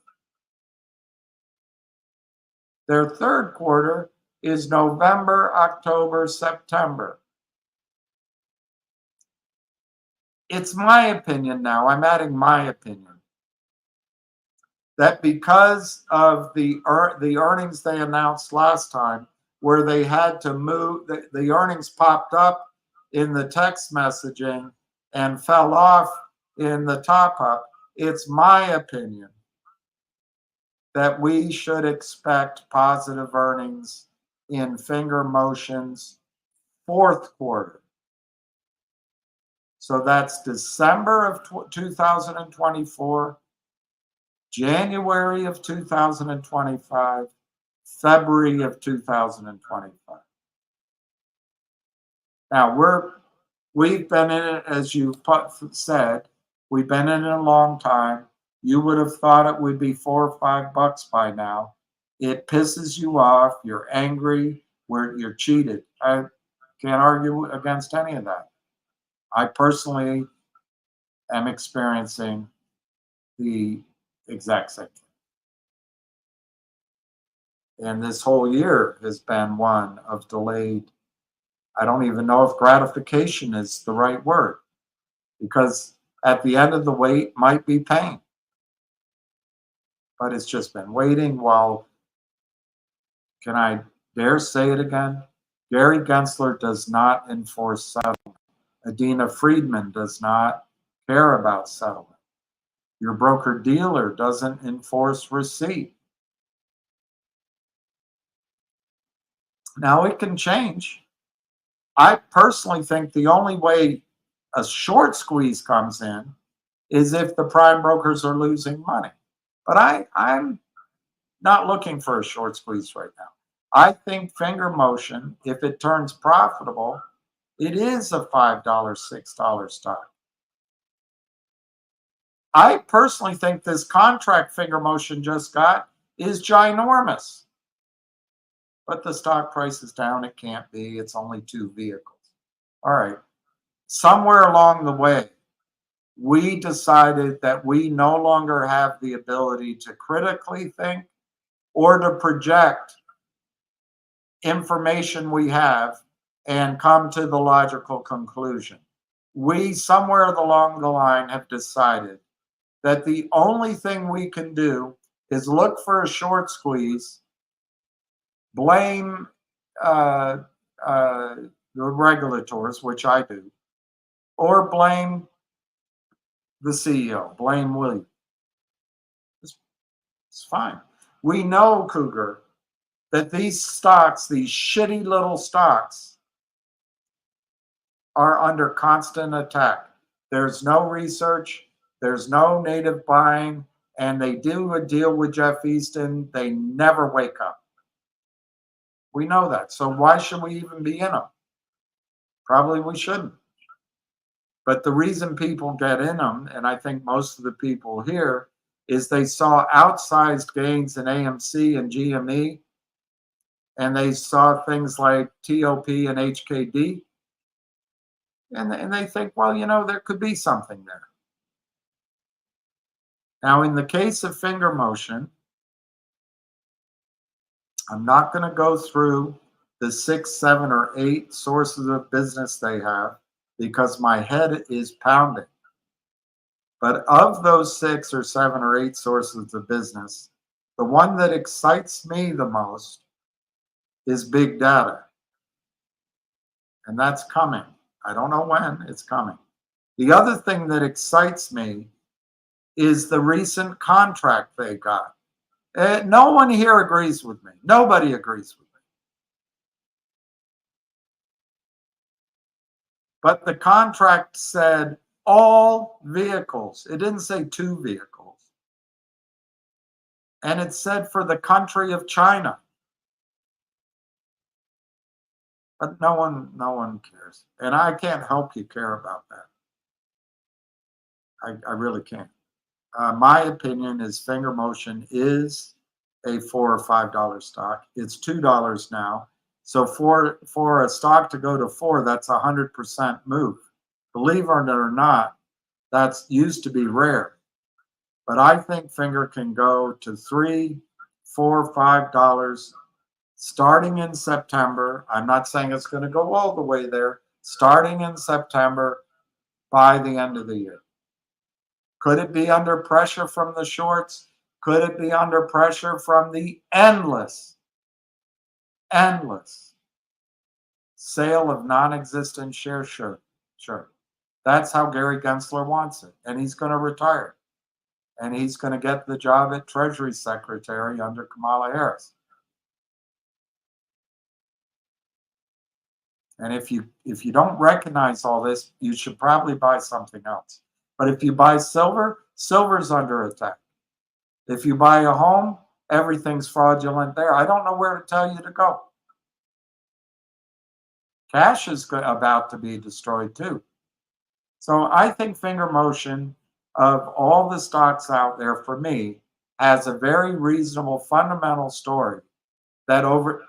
Their third quarter is November, October, September. It's my opinion now, I'm adding my opinion, that because of the earnings they announced last time, where they had to move, the earnings popped up in the text messaging and fell off in the top up, it's my opinion that we should expect positive earnings in Finger Motion's fourth quarter. So that's December of 2024, January of 2025, February of 2025. Now we've been in it, as you said, we've been in it a long time. You would have thought it would be $4 or $5 by now. It pisses you off. You're angry. You're cheated. I can't argue against any of that. I personally am experiencing the exact same thing. And this whole year has been one of delayed. I don't even know if gratification is the right word, because at the end of the wait might be pain. But it's just been waiting while, can I dare say it again? Gary Gensler does not enforce settlement. Adina Friedman does not care about settlement. Your broker-dealer doesn't enforce receipt. Now it can change. I personally think the only way a short squeeze comes in is if the prime brokers are losing money. But I'm not looking for a short squeeze right now. I think Finger Motion, if it turns profitable, it is a $5, $6 stock. I personally think this contract Finger Motion just got is ginormous. But the stock price is down. It can't be. It's only 2 vehicles. All right. Somewhere along the way, we decided that we no longer have the ability to critically think or to project information we have and come to the logical conclusion. We, somewhere along the line, have decided that the only thing we can do is look for a short squeeze, blame the regulators, which I do, or blame the CEO, blame William. It's fine. We know, Cougar, that these stocks, these shitty little stocks, are under constant attack. There's no research, there's no native buying, and they do a deal with Jeff Easton, they never wake up. We know that. So why should we even be in them? Probably we shouldn't. But the reason people get in them, and I think most of the people here, is they saw outsized gains in AMC and GME, and they saw things like TOP and HKD, And they think, well, there could be something there. Now, in the case of finger motion, I'm not going to go through the 6, 7, or 8 sources of business they have because my head is pounding. But of those 6 or 7 or 8 sources of business, the one that excites me the most is big data. And that's coming. I don't know when, it's coming. The other thing that excites me is the recent contract they got. No one here agrees with me. Nobody agrees with me. But the contract said all vehicles. It didn't say 2 vehicles. And it said for the country of China. But no one cares. And I can't help you care about that. I really can't. My opinion is Finger Motion is a $4 or $5 stock. It's $2 now. So for a stock to go to 4, that's 100% move. Believe it or not, that's used to be rare. But I think Finger can go to $3, $4, $5 starting in September. I'm not saying it's going to go all the way there. Starting in September by the end of the year. Could it be under pressure from the shorts? Could it be under pressure from the endless sale of non-existent shares? Sure. That's how Gary Gensler wants it. And he's going to retire. And he's going to get the job at Treasury Secretary under Kamala Harris. And if you don't recognize all this, you should probably buy something else. But if you buy silver, silver's under attack. If you buy a home, everything's fraudulent there. I don't know where to tell you to go. Cash is about to be destroyed too. So I think Finger Motion, of all the stocks out there, for me, has a very reasonable fundamental story that over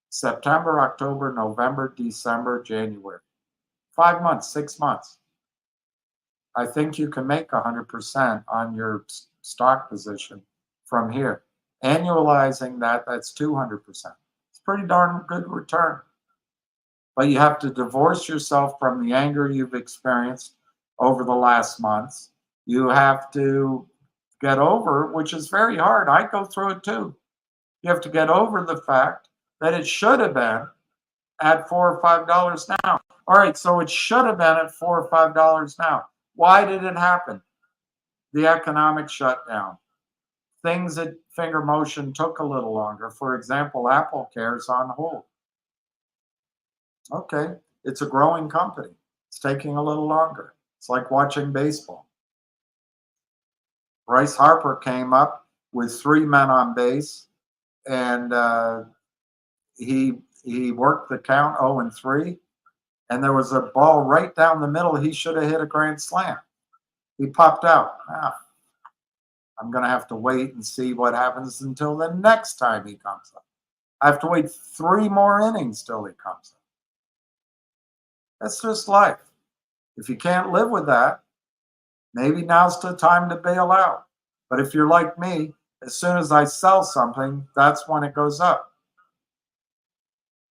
September, October, November, December, January, 5 months, 6 months, I think you can make 100% on your stock position from here. Annualizing that, that's 200%. It's pretty darn good return. But you have to divorce yourself from the anger you've experienced over the last months. You have to get over, which is very hard. I go through it too. You have to get over the fact that it should have been at $4 or $5 now. All right, so it should have been at $4 or $5 now. Why did it happen? The economic shutdown. Things at Finger Motion took a little longer. For example, Apple Care is on hold. Okay, it's a growing company. It's taking a little longer. It's like watching baseball. Bryce Harper came up with 3 men on base, and he worked the count 0-3, and there was a ball right down the middle. He should have hit a grand slam. He popped out. I'm going to have to wait and see what happens until the next time he comes up. I have to wait 3 more innings till he comes up. That's just life. If you can't live with that, maybe now's the time to bail out. But if you're like me, as soon as I sell something, that's when it goes up.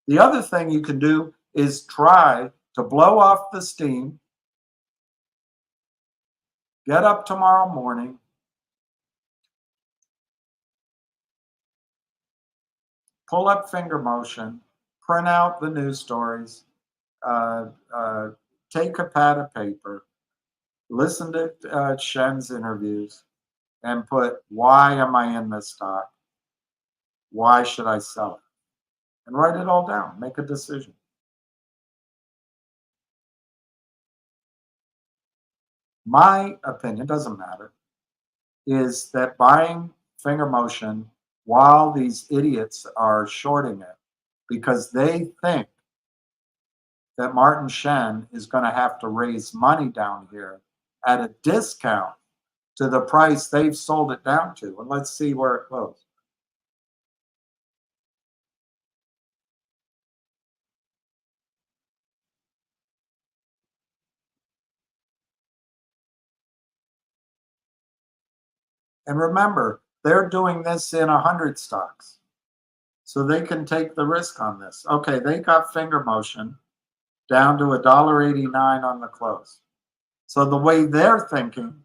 The other thing you can do is try to blow off the steam, get up tomorrow morning, pull up Finger Motion, print out the news stories, take a pad of paper, listen to Shen's interviews, and put, why am I in this stock? Why should I sell it? And write it all down. Make a decision. My opinion, doesn't matter, is that buying Finger Motion while these idiots are shorting it because they think that Martin Shen is going to have to raise money down here at a discount to the price they've sold it down to. And let's see where it closed. And remember, they're doing this in 100 stocks. So they can take the risk on this. Okay, they got finger motion down to $1.89 on the close. So the way they're thinking,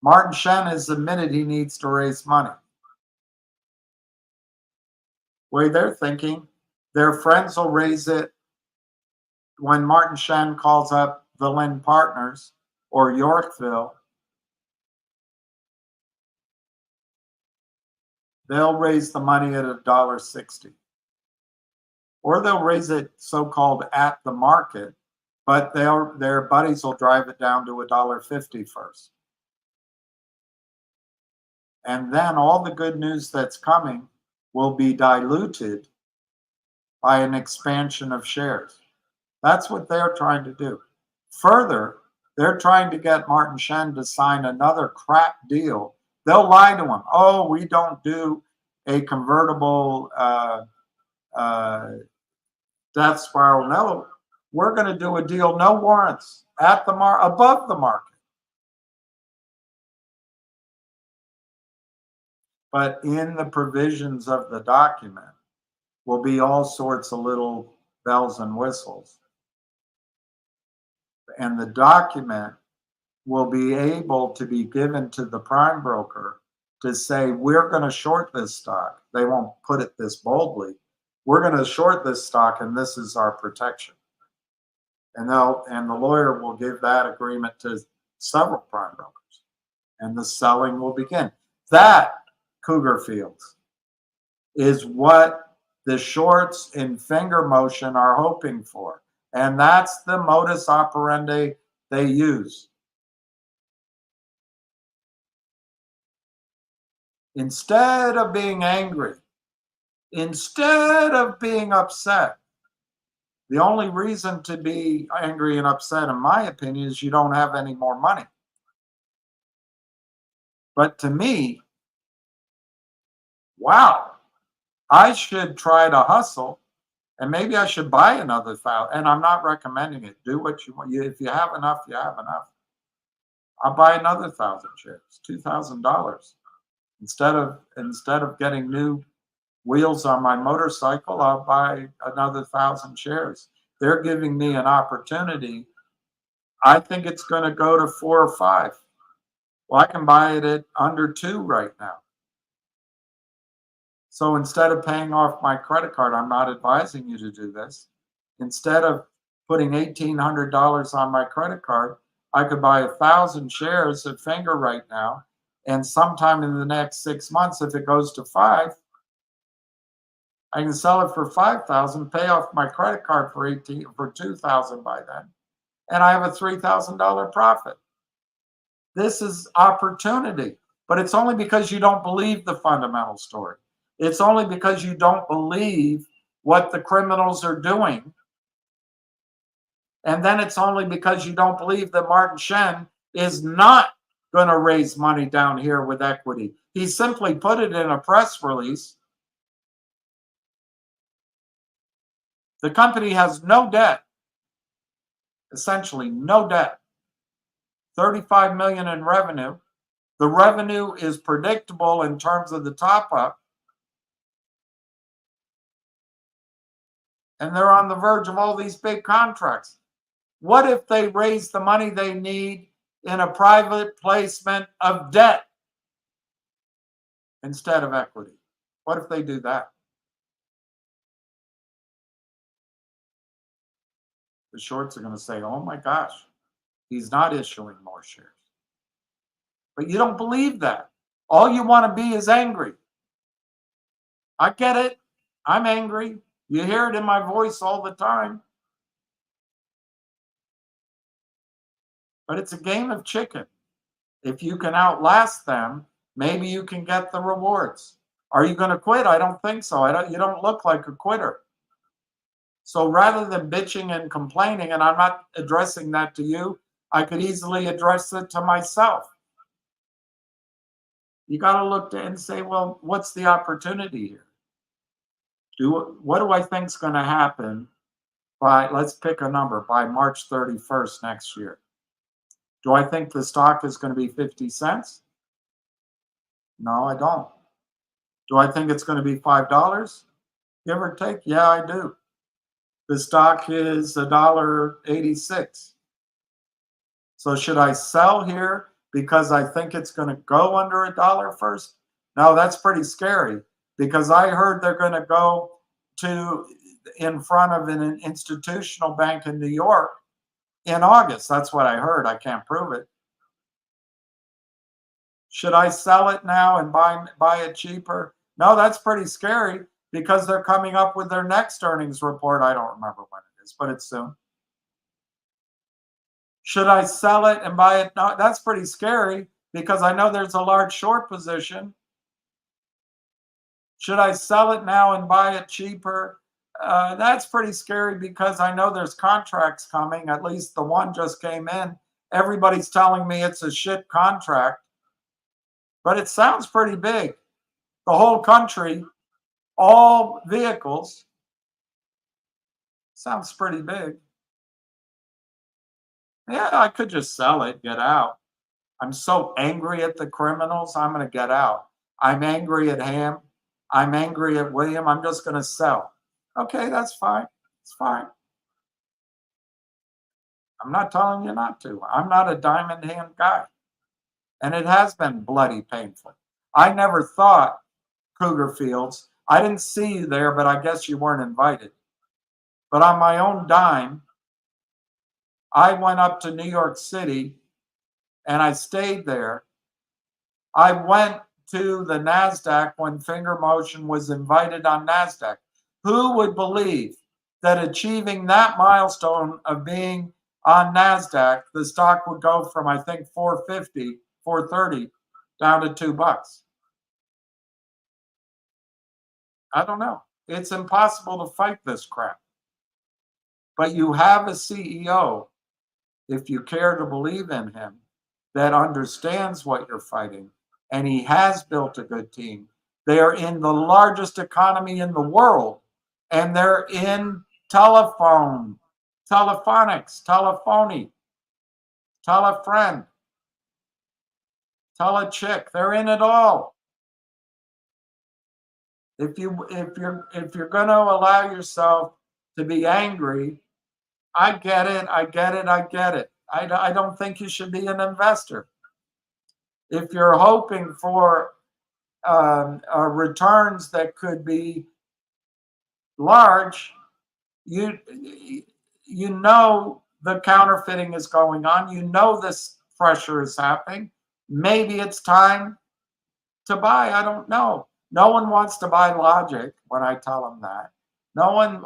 Martin Shen has admitted he needs to raise money. The way they're thinking, their friends will raise it when Martin Shen calls up the Lynn Partners or Yorkville. They'll raise the money at $1.60. Or they'll raise it so-called at the market, but their buddies will drive it down to $1.50 first. And then all the good news that's coming will be diluted by an expansion of shares. That's what they're trying to do. Further, they're trying to get Martin Shen to sign another crap deal. They'll lie to him. Oh, we don't do a convertible death spiral. No, we're going to do a deal, no warrants, at the above the market. But in the provisions of the document will be all sorts of little bells and whistles. And the document will be able to be given to the prime broker to say, we're going to short this stock. They won't put it this boldly. We're going to short this stock, and this is our protection. And the lawyer will give that agreement to several prime brokers, and the selling will begin. That, Cougar Fields, is what the shorts in finger motion are hoping for. And that's the modus operandi they use. Instead of being angry, instead of being upset, the only reason to be angry and upset, in my opinion, is you don't have any more money. But to me, wow, I should try to hustle, and maybe I should buy another 1,000. And I'm not recommending it. Do what you want. If you have enough, you have enough. I'll buy another 1,000 shares, $2,000. Instead of getting new wheels on my motorcycle, I'll buy another 1,000 shares. They're giving me an opportunity. I think it's going to go to 4 or 5. Well, I can buy it at under 2 right now. So instead of paying off my credit card, I'm not advising you to do this. Instead of putting $1,800 on my credit card, I could buy 1,000 shares at Finger right now. And sometime in the next 6 months, if it goes to 5, I can sell it for 5,000, pay off my credit card for 2,000 by then, and I have a $3,000 profit. This is opportunity, but it's only because you don't believe the fundamental story. It's only because you don't believe what the criminals are doing. And then it's only because you don't believe that Martin Shen is not going to raise money down here with equity. He simply put it in a press release. The company has no debt, essentially no debt, 35 million in revenue. The revenue is predictable in terms of the top up. And they're on the verge of all these big contracts. What if they raise the money they need in a private placement of debt instead of equity? What if they do that? The shorts are going to say, oh my gosh, he's not issuing more shares. But you don't believe that. All you want to be is angry. I get it. I'm angry. You hear it in my voice all the time. But it's a game of chicken. If you can outlast them, maybe you can get the rewards. Are you going to quit? I don't think so. You don't look like a quitter. So rather than bitching and complaining, and I'm not addressing that to you, I could easily address it to myself. You got to look and say, well, what's the opportunity here? What do I think is going to happen by, let's pick a number, by March 31st next year? Do I think the stock is going to be 50 cents? No, I don't. Do I think it's going to be $5? Give or take? Yeah, I do. The stock is $1.86. So should I sell here because I think it's going to go under $1 first? No, that's pretty scary because I heard they're going to go to in front of an institutional bank in New York in August. That's what I heard. I can't prove it. Should I sell it now and buy it cheaper? No, that's pretty scary because they're coming up with their next earnings report. I don't remember when it is, but it's soon. Should I sell it and buy it? No, that's pretty scary because I know there's a large short position. Should I sell it now and buy it cheaper? That's pretty scary because I know there's contracts coming. At least the one just came in. Everybody's telling me it's a shit contract, but it sounds pretty big. The whole country, all vehicles, sounds pretty big. Yeah, I could just sell it, get out. I'm so angry at the criminals, I'm going to get out. I'm angry at him. I'm angry at William. I'm just going to sell. Okay, that's fine. It's fine. I'm not telling you not to. I'm not a diamond hand guy. And it has been bloody painful. I never thought, Cougar Fields, I didn't see you there, but I guess you weren't invited. But on my own dime, I went up to New York City and I stayed there. I went to the NASDAQ when Finger Motion was invited on NASDAQ. Who would believe that achieving that milestone of being on NASDAQ, the stock would go from, I think, 450, 430 down to $2? I don't know. It's impossible to fight this crap. But you have a CEO, if you care to believe in him, that understands what you're fighting, and he has built a good team. They are in the largest economy in the world, and they're in telephone, telephonics, telephony, telefriend, telechick. They're in it all. If you're going to allow yourself to be angry, I get it. I don't think you should be an investor. If you're hoping for returns that could be large, you know the counterfeiting is going on. You know this pressure is happening. Maybe it's time to buy. I don't know. No one wants to buy Logic when I tell them that. No one.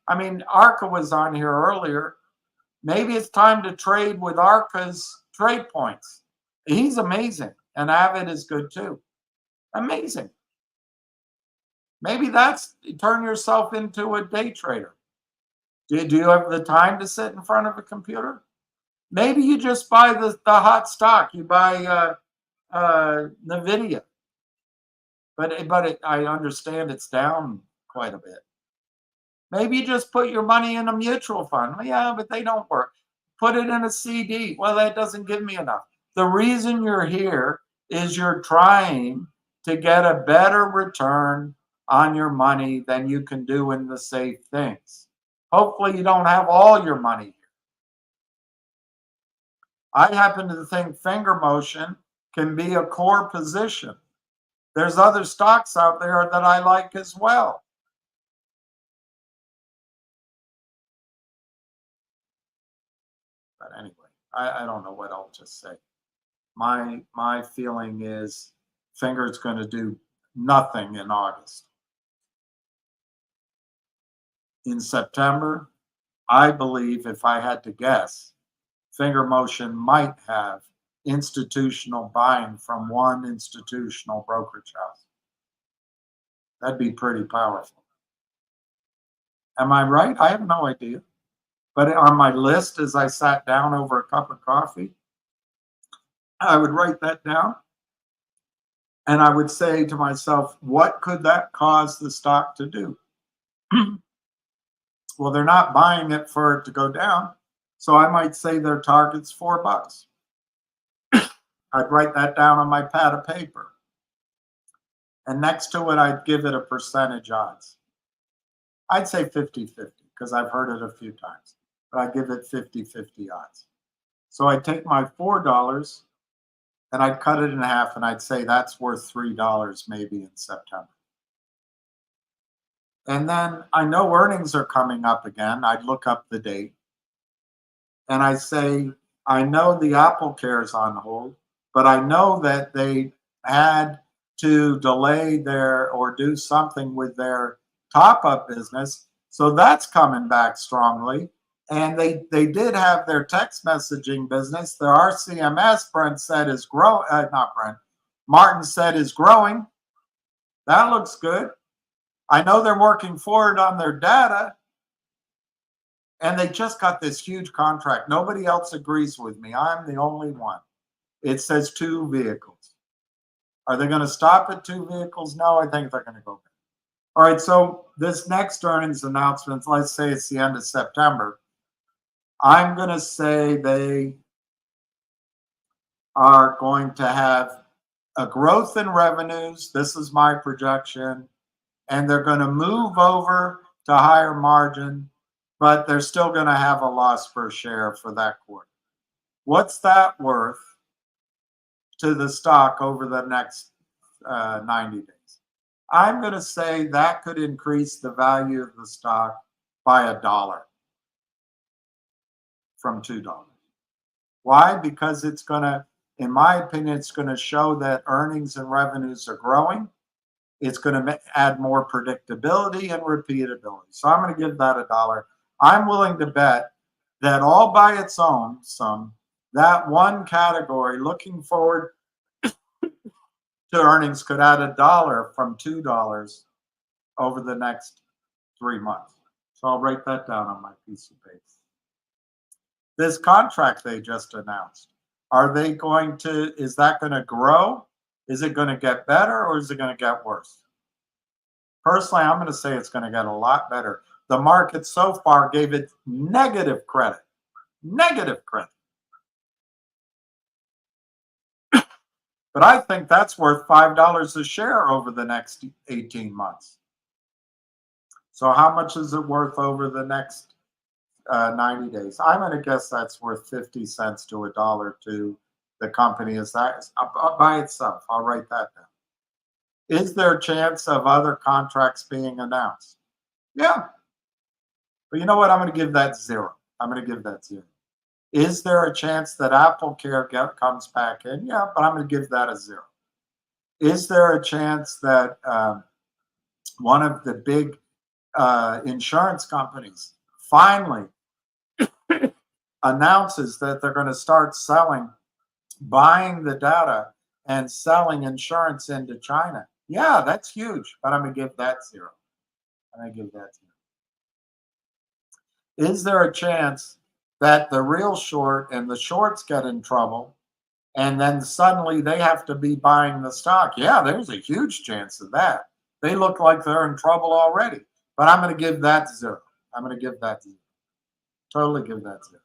I mean, Arca was on here earlier. Maybe it's time to trade with Arca's trade points. He's amazing, and Avid is good too. Amazing. Maybe that's turn yourself into a day trader. Do you have the time to sit in front of a computer? Maybe you just buy the hot stock. You buy NVIDIA. But I understand it's down quite a bit. Maybe you just put your money in a mutual fund. Yeah, but they don't work. Put it in a CD. Well, that doesn't give me enough. The reason you're here is you're trying to get a better return on your money than you can do in the safe things. Hopefully you don't have all your money here. I happen to think Finger Motion can be a core position. There's other stocks out there that I like as well. But anyway, I don't know what I'll just say. My feeling is Finger's going to do nothing in August. In September, I believe, if I had to guess, Finger Motion might have institutional buying from one institutional brokerage house. That'd be pretty powerful. Am I right? I have no idea. But on my list, as I sat down over a cup of coffee, I would write that down. And I would say to myself, what could that cause the stock to do? Well, they're not buying it for it to go down. So I might say their target's $4. I'd write that down on my pad of paper. And next to it, I'd give it a percentage odds. I'd say 50-50 because I've heard it a few times, but I'd give it 50-50 odds. So I'd take my $4 and I'd cut it in half and I'd say that's worth $3 maybe in September. And then I know earnings are coming up again. I'd look up the date and I say, I know the Apple Care's on hold, but I know that they had to delay their or do something with their top-up business. So that's coming back strongly. And they did have their text messaging business. Their RCMS, Brent said, is growing. Not Brent. Martin said is growing. That looks good. I know they're working forward on their data. And they just got this huge contract. Nobody else agrees with me. I'm the only one. It says 2 vehicles. Are they going to stop at 2 vehicles? No, I think they're going to go back. All right, so this next earnings announcement, let's say it's the end of September. I'm going to say they are going to have a growth in revenues. This is my projection. And they're going to move over to higher margin, but they're still going to have a loss per share for that quarter. What's that worth to the stock over the next 90 days? I'm going to say that could increase the value of the stock by $1 from $2. Why? Because it's going to, in my opinion, it's going to show that earnings and revenues are growing. It's going to add more predictability and repeatability. So I'm going to give that $1. I'm willing to bet that all by its own, that one category looking forward to earnings could add $1 from $2 over the next 3 months. So I'll write that down on my piece of paper. This contract they just announced, are they going to, is that going to grow? Is it going to get better or is it going to get worse? Personally, I'm going to say it's going to get a lot better. The market so far gave it negative credit. Negative credit. But I think that's worth $5 a share over the next 18 months. So how much is it worth over the next 90 days? I'm going to guess that's worth 50 cents to $1 to the company as that by itself. I'll write that down. Is there a chance of other contracts being announced? Yeah. But you know what? I'm going to give that 0. I'm going to give that 0. Is there a chance that Apple Care comes back in? Yeah, but I'm going to give that a 0. Is there a chance that one of the big insurance companies finally announces that they're going to start buying the data and selling insurance into China? Yeah, that's huge, but I'm going to give that 0. I'm going to give that 0. Is there a chance that the real short and the shorts get in trouble and then suddenly they have to be buying the stock? Yeah, there's a huge chance of that. They look like they're in trouble already, but I'm going to give that 0. I'm going to give that 0. Totally give that 0.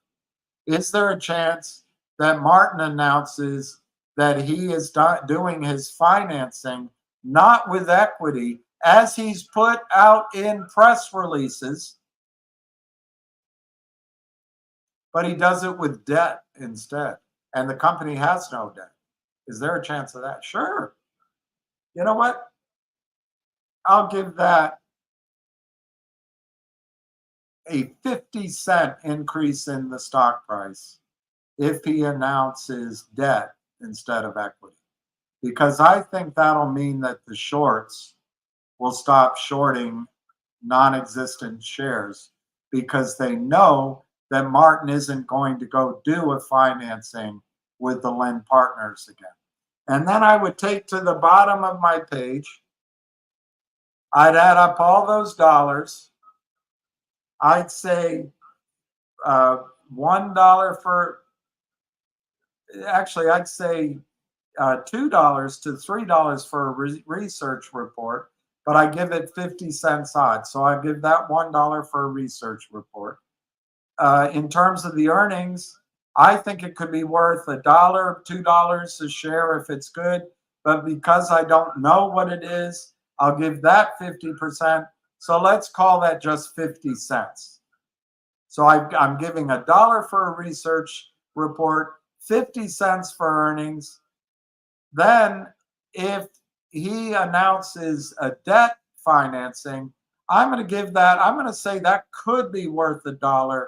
Is there a chance that Martin announces that he is doing his financing not with equity, as he's put out in press releases, but he does it with debt instead, and the company has no debt? Is there a chance of that? Sure. You know what? I'll give that a 50-cent increase in the stock price if he announces debt instead of equity, because I think that'll mean that the shorts will stop shorting non-existent shares because they know that Martin isn't going to go do a financing with the Lynn partners again. And then I would take to the bottom of my page, I'd add up all those dollars. I'd say $1 for, actually, I'd say $2 to $3 for a research report, but I give it 50 cents odds. So I give that $1 for a research report. In terms of the earnings, I think it could be worth $1, $2 a share if it's good. but because I don't know what it is, I'll give that 50%. So let's call that just 50 cents. So I'm giving $1 for a research report, 50 cents for earnings. Then if he announces a debt financing, I'm going to say that could be worth $1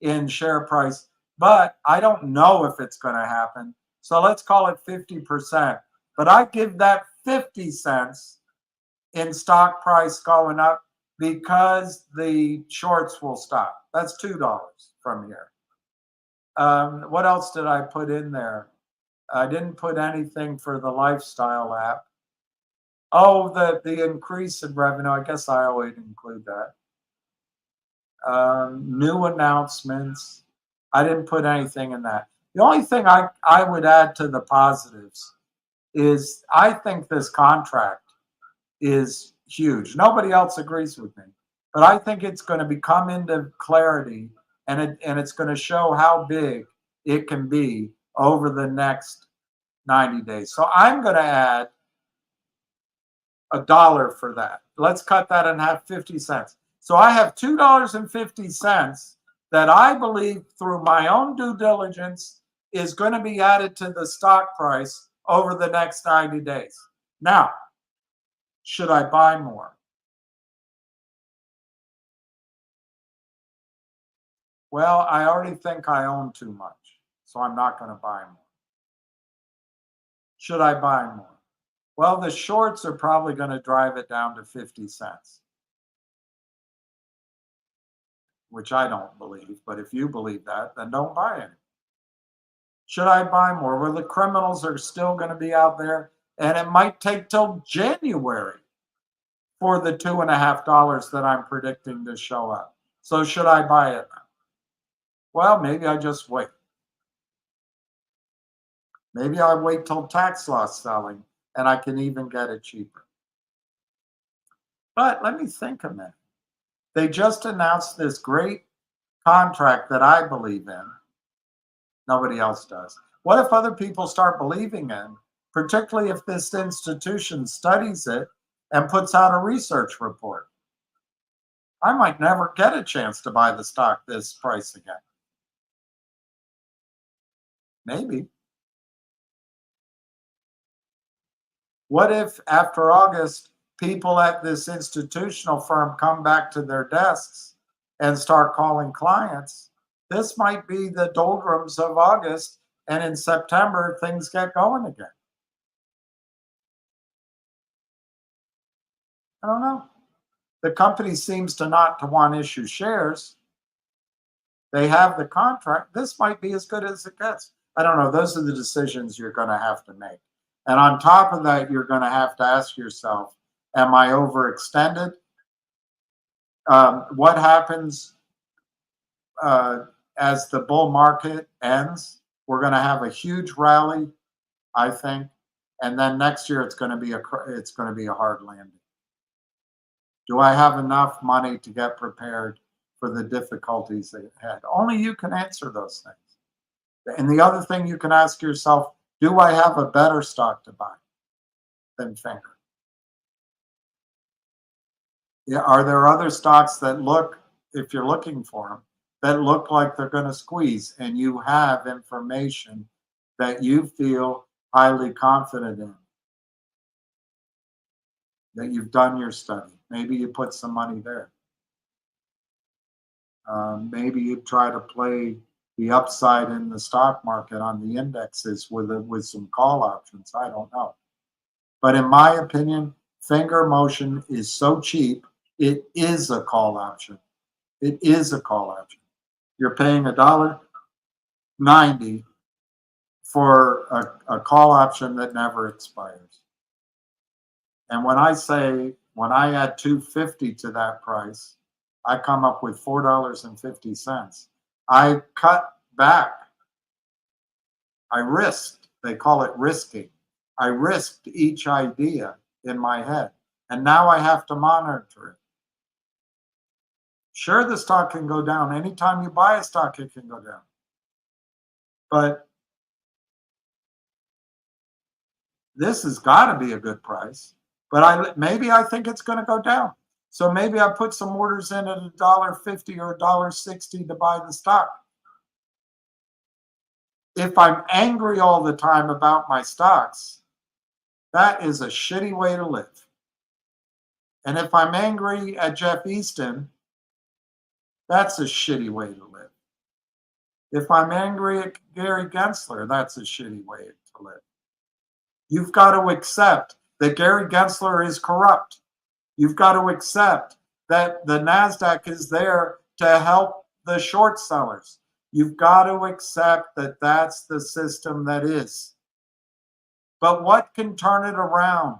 in share price, but I don't know if it's going to happen. So let's call it 50%. But I give that 50 cents in stock price going up because the shorts will stop. That's $2 from here. What else did I put in there? I didn't put anything for the lifestyle app. Oh, the increase in revenue. I guess I always include that. New announcements. I didn't put anything in that. The only thing I would add to the positives is I think this contract is huge. Nobody else agrees with me, but I think it's going to come into clarity, and it's going to show how big it can be over the next 90 days. So I'm going to add $1 for that. Let's cut that in half, 50 cents. So I have $2.50 that I believe through my own due diligence is going to be added to the stock price over the next 90 days. Now, should I buy more? Well, I already think I own too much, so I'm not going to buy more. Should I buy more? Well, the shorts are probably going to drive it down to 50 cents, which I don't believe. But if you believe that, then don't buy any. Should I buy more? Well, the criminals are still going to be out there, and it might take till January for the $2.50 that I'm predicting to show up. So should I buy it now? Well, maybe I just wait. Maybe I wait till tax loss selling and I can even get it cheaper. But let me think a minute. They just announced this great contract that I believe in. Nobody else does. What if other people start believing in, particularly if this institution studies it and puts out a research report? I might never get a chance to buy the stock this price again. Maybe. What if after August, people at this institutional firm come back to their desks and start calling clients? This might be the doldrums of August, and in September, things get going again. I don't know. The company seems to not to want to issue shares. They have the contract. This might be as good as it gets. I don't know. Those are the decisions you're going to have to make. And on top of that, you're going to have to ask yourself, am I overextended? What happens as the bull market ends? We're going to have a huge rally, I think, and then next year it's going to be a hard landing. Do I have enough money to get prepared for the difficulties ahead? Only you can answer those things. And the other thing you can ask yourself, do I have a better stock to buy than FINRA? Yeah, are there other stocks that look, if you're looking for them, that look like they're going to squeeze, and you have information that you feel highly confident in, that you've done your study? Maybe you put some money there. Maybe you try to play the upside in the stock market on the indexes with some call options. I don't know. But in my opinion, finger motion is so cheap, it is a call option. It is a call option. You're paying $1.90 for a call option that never expires. And when I add $2.50 to that price, I come up with $4.50. I cut back. I risked. They call it risking. I risked each idea in my head, and now I have to monitor it. Sure, the stock can go down. Anytime you buy a stock, it can go down. But this has got to be a good price, but maybe I think it's going to go down. So maybe I put some orders in at $1.50 or $1.60 to buy the stock. If I'm angry all the time about my stocks, that is a shitty way to live. And if I'm angry at Jeff Easton, that's a shitty way to live. If I'm angry at Gary Gensler, that's a shitty way to live. You've got to accept that Gary Gensler is corrupt. You've got to accept that the NASDAQ is there to help the short sellers. You've got to accept that that's the system that is. But what can turn it around?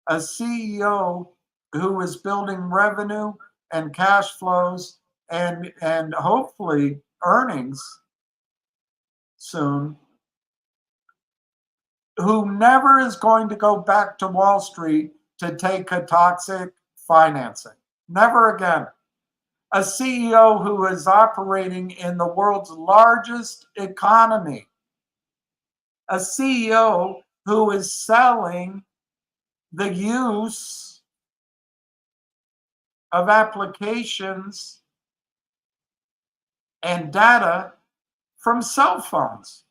A CEO who is building revenue and cash flows and hopefully earnings soon, who never is going to go back to Wall Street to take a toxic financing. Never again. A CEO who is operating in the world's largest economy. A CEO who is selling the use of applications and data from cell phones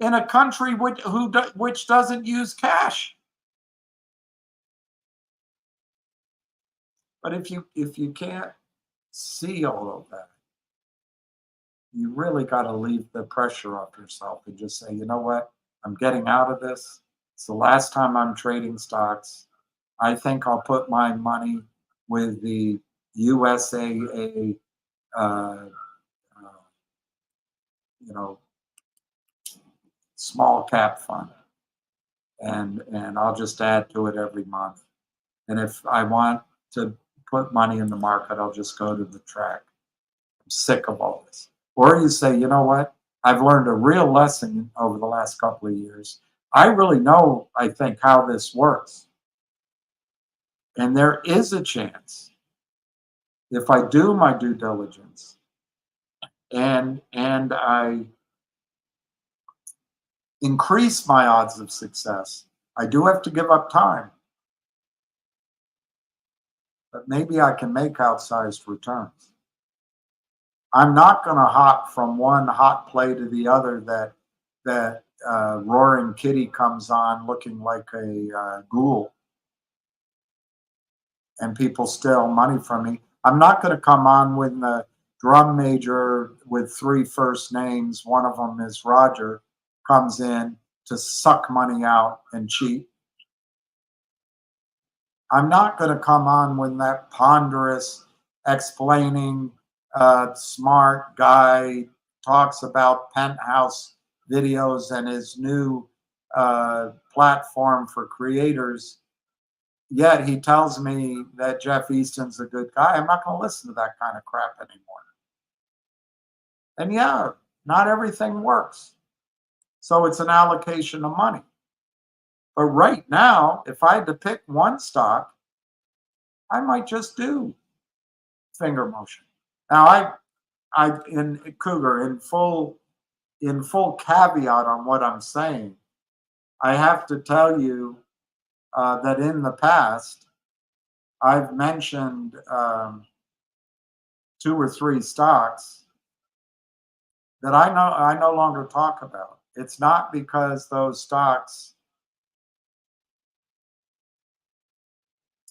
in a country which doesn't use cash. But if you can't see all of that, you really got to leave the pressure off yourself and just say, you know what, I'm getting out of this. It's the last time I'm trading stocks. I think I'll put my money with the USAA, small cap fund, and I'll just add to it every month. And if I want to put money in the market, I'll just go to the track. I'm sick of all this. Or you say, you know what? I've learned a real lesson over the last couple of years. I really know, I think, how this works. And there is a chance, if I do my due diligence and I increase my odds of success, I do have to give up time. But maybe I can make outsized returns. I'm not going to hop from one hot play to the other that Roaring Kitty comes on looking like a ghoul and people steal money from me. I'm not going to come on when the drum major with 3 first names, one of them is Roger, comes in to suck money out and cheat. I'm not going to come on when that ponderous, explaining, smart guy talks about Penthouse videos and his new platform for creators, yet he tells me that Jeff Easton's a good guy. I'm not going to listen to that kind of crap anymore. And yeah, not everything works. So it's an allocation of money. But right now, if I had to pick one stock, I might just do finger motion. Now, I in Cougar, in full caveat on what I'm saying, I have to tell you that in the past, I've mentioned 2 or 3 stocks that I no longer talk about. It's not because those stocks,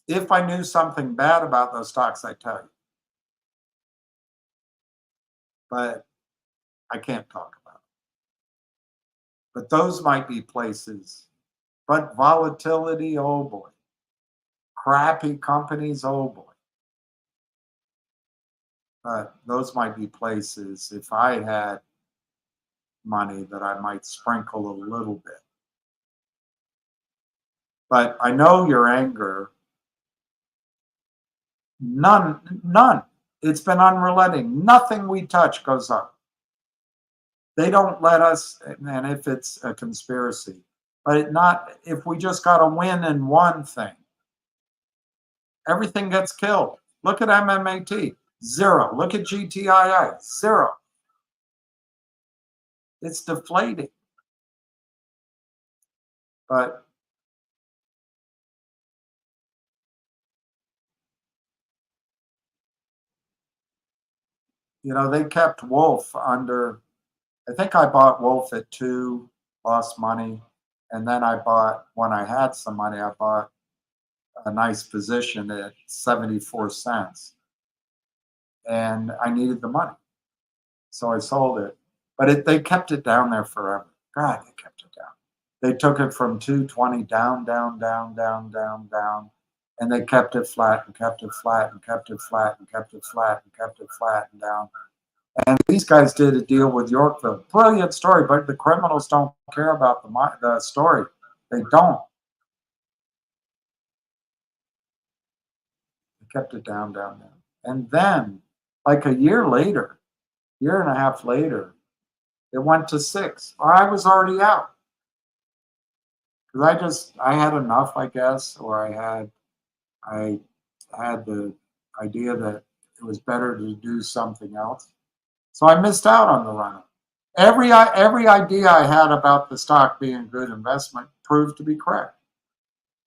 if I knew something bad about those stocks, I'd tell you. But I can't talk about it. But those might be places. But volatility, oh boy. Crappy companies, oh boy. But those might be places, if I had money, that I might sprinkle a little bit. But I know your anger. None. It's been unrelenting. Nothing we touch goes up. They don't let us, and if it's a conspiracy, but if we just got a win in one thing, everything gets killed. Look at MMAT, 0. Look at GTII, 0. It's deflating. But you know, they kept Wolf under, I think I bought Wolf at 2, lost money. And then I bought, when I had some money, I bought a nice position at 74 cents. And I needed the money. So I sold it. But they kept it down there forever. God, they kept it down. They took it from 220 down, down, down, down, down, down. And they kept it flat and kept it flat and kept it flat and kept it flat and kept it flat and down. And these guys did a deal with Yorkville. Brilliant story, but the criminals don't care about the story. They don't. They kept it down, down, down. And then, like a year later, year and a half later, it went to 6. I was already out. Because I had enough, I guess, or I had the idea that it was better to do something else. So I missed out on the run-up. Every idea I had about the stock being a good investment proved to be correct.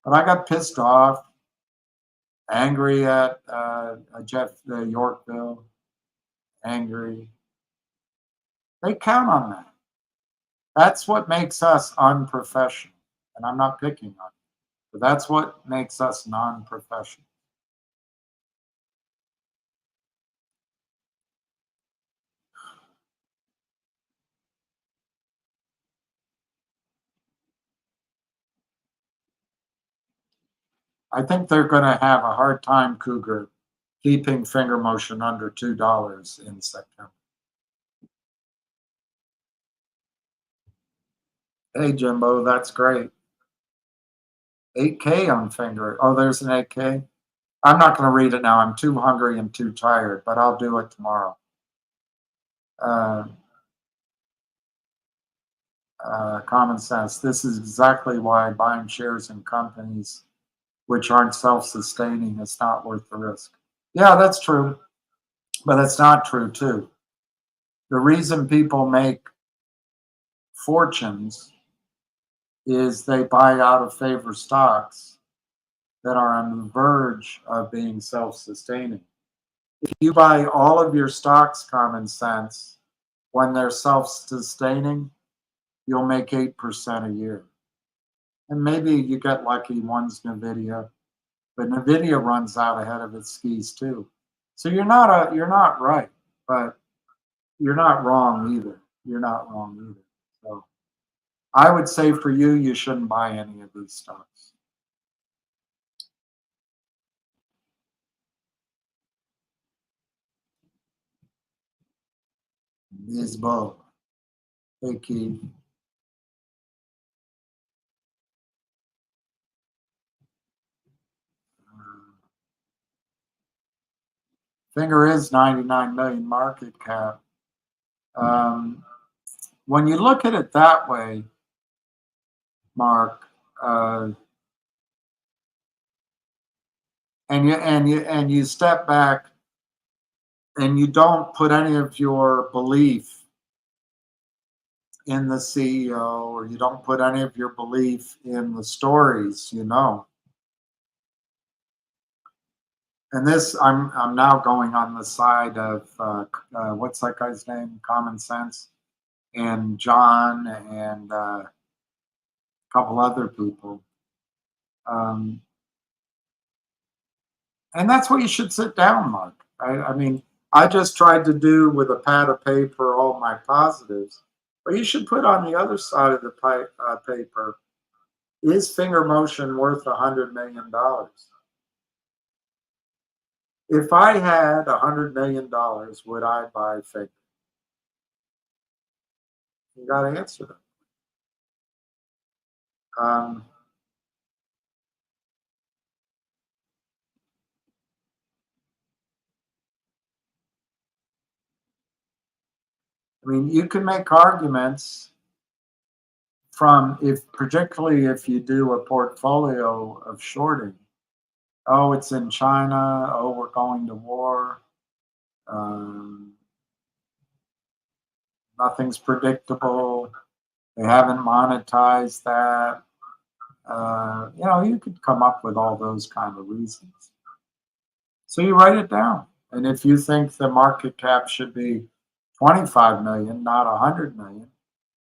But I got pissed off, angry at Jeff Yorkville, angry. They count on that. That's what makes us unprofessional. And I'm not picking on it, but that's what makes us non-professional. I think they're going to have a hard time, Cougar, keeping finger motion under $2 in September. Hey, Jimbo, that's great. 8K on finger. Oh, there's an 8K. I'm not going to read it now. I'm too hungry and too tired, but I'll do it tomorrow. Common sense. This is exactly why buying shares in companies which aren't self-sustaining is not worth the risk. Yeah, that's true, but it's not true too. The reason people make fortunes is they buy out of favor stocks that are on the verge of being self-sustaining. If you buy all of your stocks, common sense, when they're self-sustaining, you'll make 8% a year. And maybe you get lucky, one's NVIDIA, but NVIDIA runs out ahead of its skis too. So you're not right, but you're not wrong either. You're not wrong either. So I would say for you, you shouldn't buy any of these stocks. Lisbo. Hey, Keith. Finger is 99 million market cap. When you look at it that way, Mark, and you step back and you don't put any of your belief in the CEO, or you don't put any of your belief in the stories, you know. And this, I'm now going on the side of what's that guy's name? Common Sense, and John, and a couple other people. And that's what you should sit down, Mark. I mean, I just tried to do with a pad of paper all my positives, but you should put on the other side of the paper, is finger motion worth $100 million? If I had $100 million, would I buy finger? You got to answer them. I mean, you can make arguments from, particularly if you do a portfolio of shorting. Oh, it's in China. Oh, we're going to war. Nothing's predictable. They haven't monetized that. You could come up with all those kind of reasons. So you write it down. And if you think the market cap should be 25 million, not 100 million,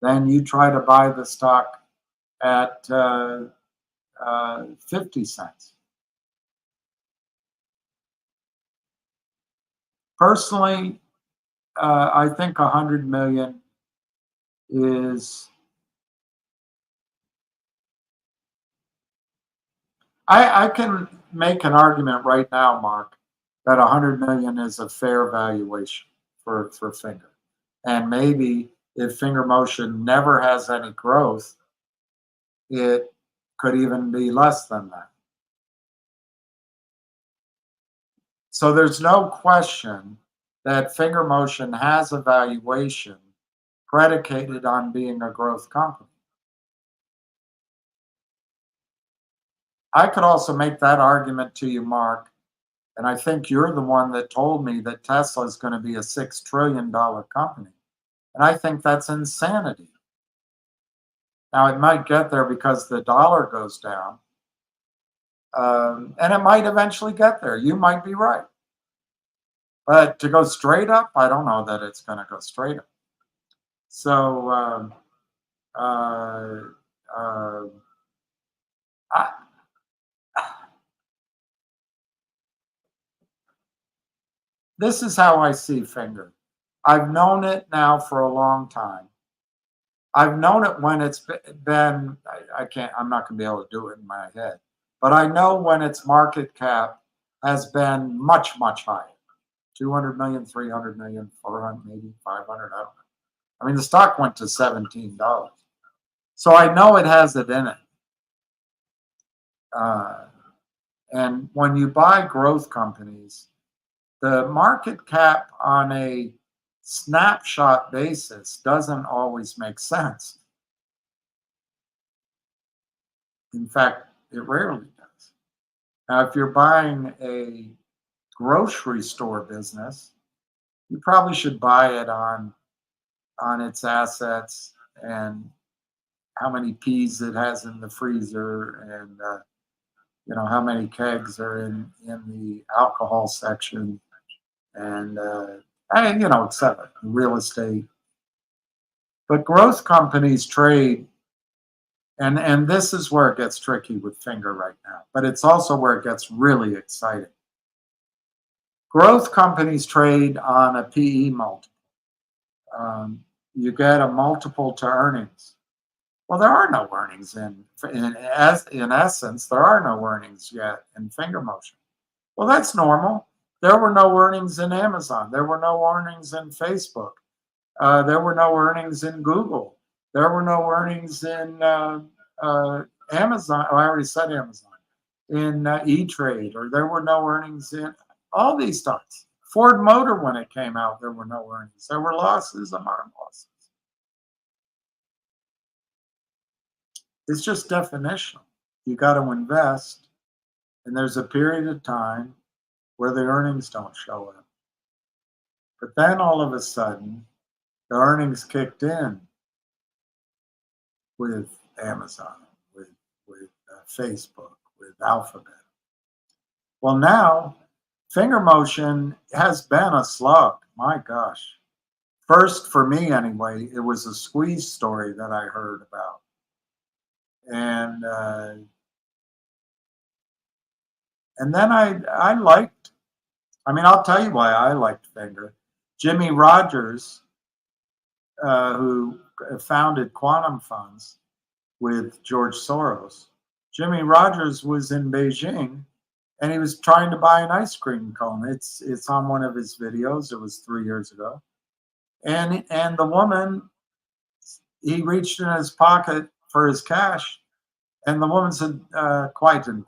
then you try to buy the stock at 50 cents. Personally, I think 100 million is, I can make an argument right now, Mark, that 100 million is a fair valuation for Finger. And maybe if Finger Motion never has any growth, it could even be less than that. So there's no question that Finger Motion has a valuation predicated on being a growth company. I could also make that argument to you, Mark, and I think you're the one that told me that Tesla is going to be a $6 trillion company. And I think that's insanity. Now, it might get there because the dollar goes down, and it might eventually get there. You might be right. But to go straight up, I don't know that it's going to go straight up. So this is how I see Finger. I've known it now for a long time. I've known it when it's been, I'm not going to be able to do it in my head, but I know when its market cap has been much, much higher. 200 million, 300 million, 400, maybe 500, I don't know. I mean, the stock went to $17. So I know it has it in it. And when you buy growth companies, the market cap on a snapshot basis doesn't always make sense. In fact, it rarely does. Now, if you're buying a grocery store business, you probably should buy it on its assets and how many peas it has in the freezer, and how many kegs are in the alcohol section, and etc. Real estate. But growth companies trade, and this is where it gets tricky with Finger right now, but it's also where it gets really exciting. Growth companies trade on a PE multiple. You get a multiple to earnings. Well, there are no earnings in essence, there are no earnings yet in Finger Motion. Well, that's normal. There were no earnings in Amazon. There were no earnings in Facebook. There were no earnings in Google. There were no earnings in Amazon. Oh, I already said Amazon. In E-Trade, or there were no earnings in all these stocks. Ford Motor, when it came out, there were no earnings. There were losses among losses. It's just definitional. You got to invest, and there's a period of time where the earnings don't show up. But then all of a sudden, the earnings kicked in with Amazon, with Facebook, with Alphabet. Well, now, Finger Motion has been a slug. My gosh. First, for me anyway, it was a squeeze story that I heard about. And then I liked, I'll tell you why I liked Finger. Jimmy Rogers, who founded Quantum Funds with George Soros. Jimmy Rogers was in Beijing, and he was trying to buy an ice cream cone. It's on one of his videos. It was 3 years ago. And the woman, he reached in his pocket for his cash, and the woman said, "Quieten,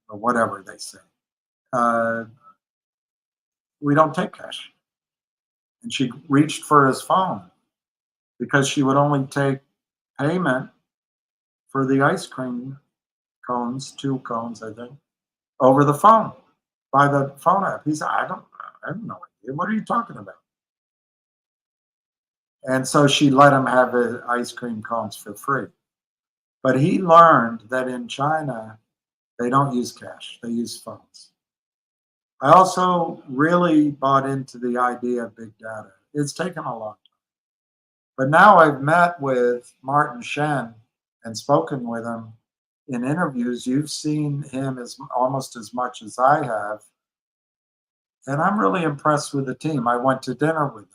or whatever they say. We don't take cash." And she reached for his phone because she would only take payment for the ice cream cones, 2 cones, I think, over the phone, by the phone app. He said, I have no idea. What are you talking about? And so she let him have his ice cream cones for free. But he learned that in China, they don't use cash, they use phones. I also really bought into the idea of big data. It's taken a long time. But now I've met with Martin Shen and spoken with him in interviews. You've seen him as almost as much as I have. And I'm really impressed with the team. I went to dinner with them.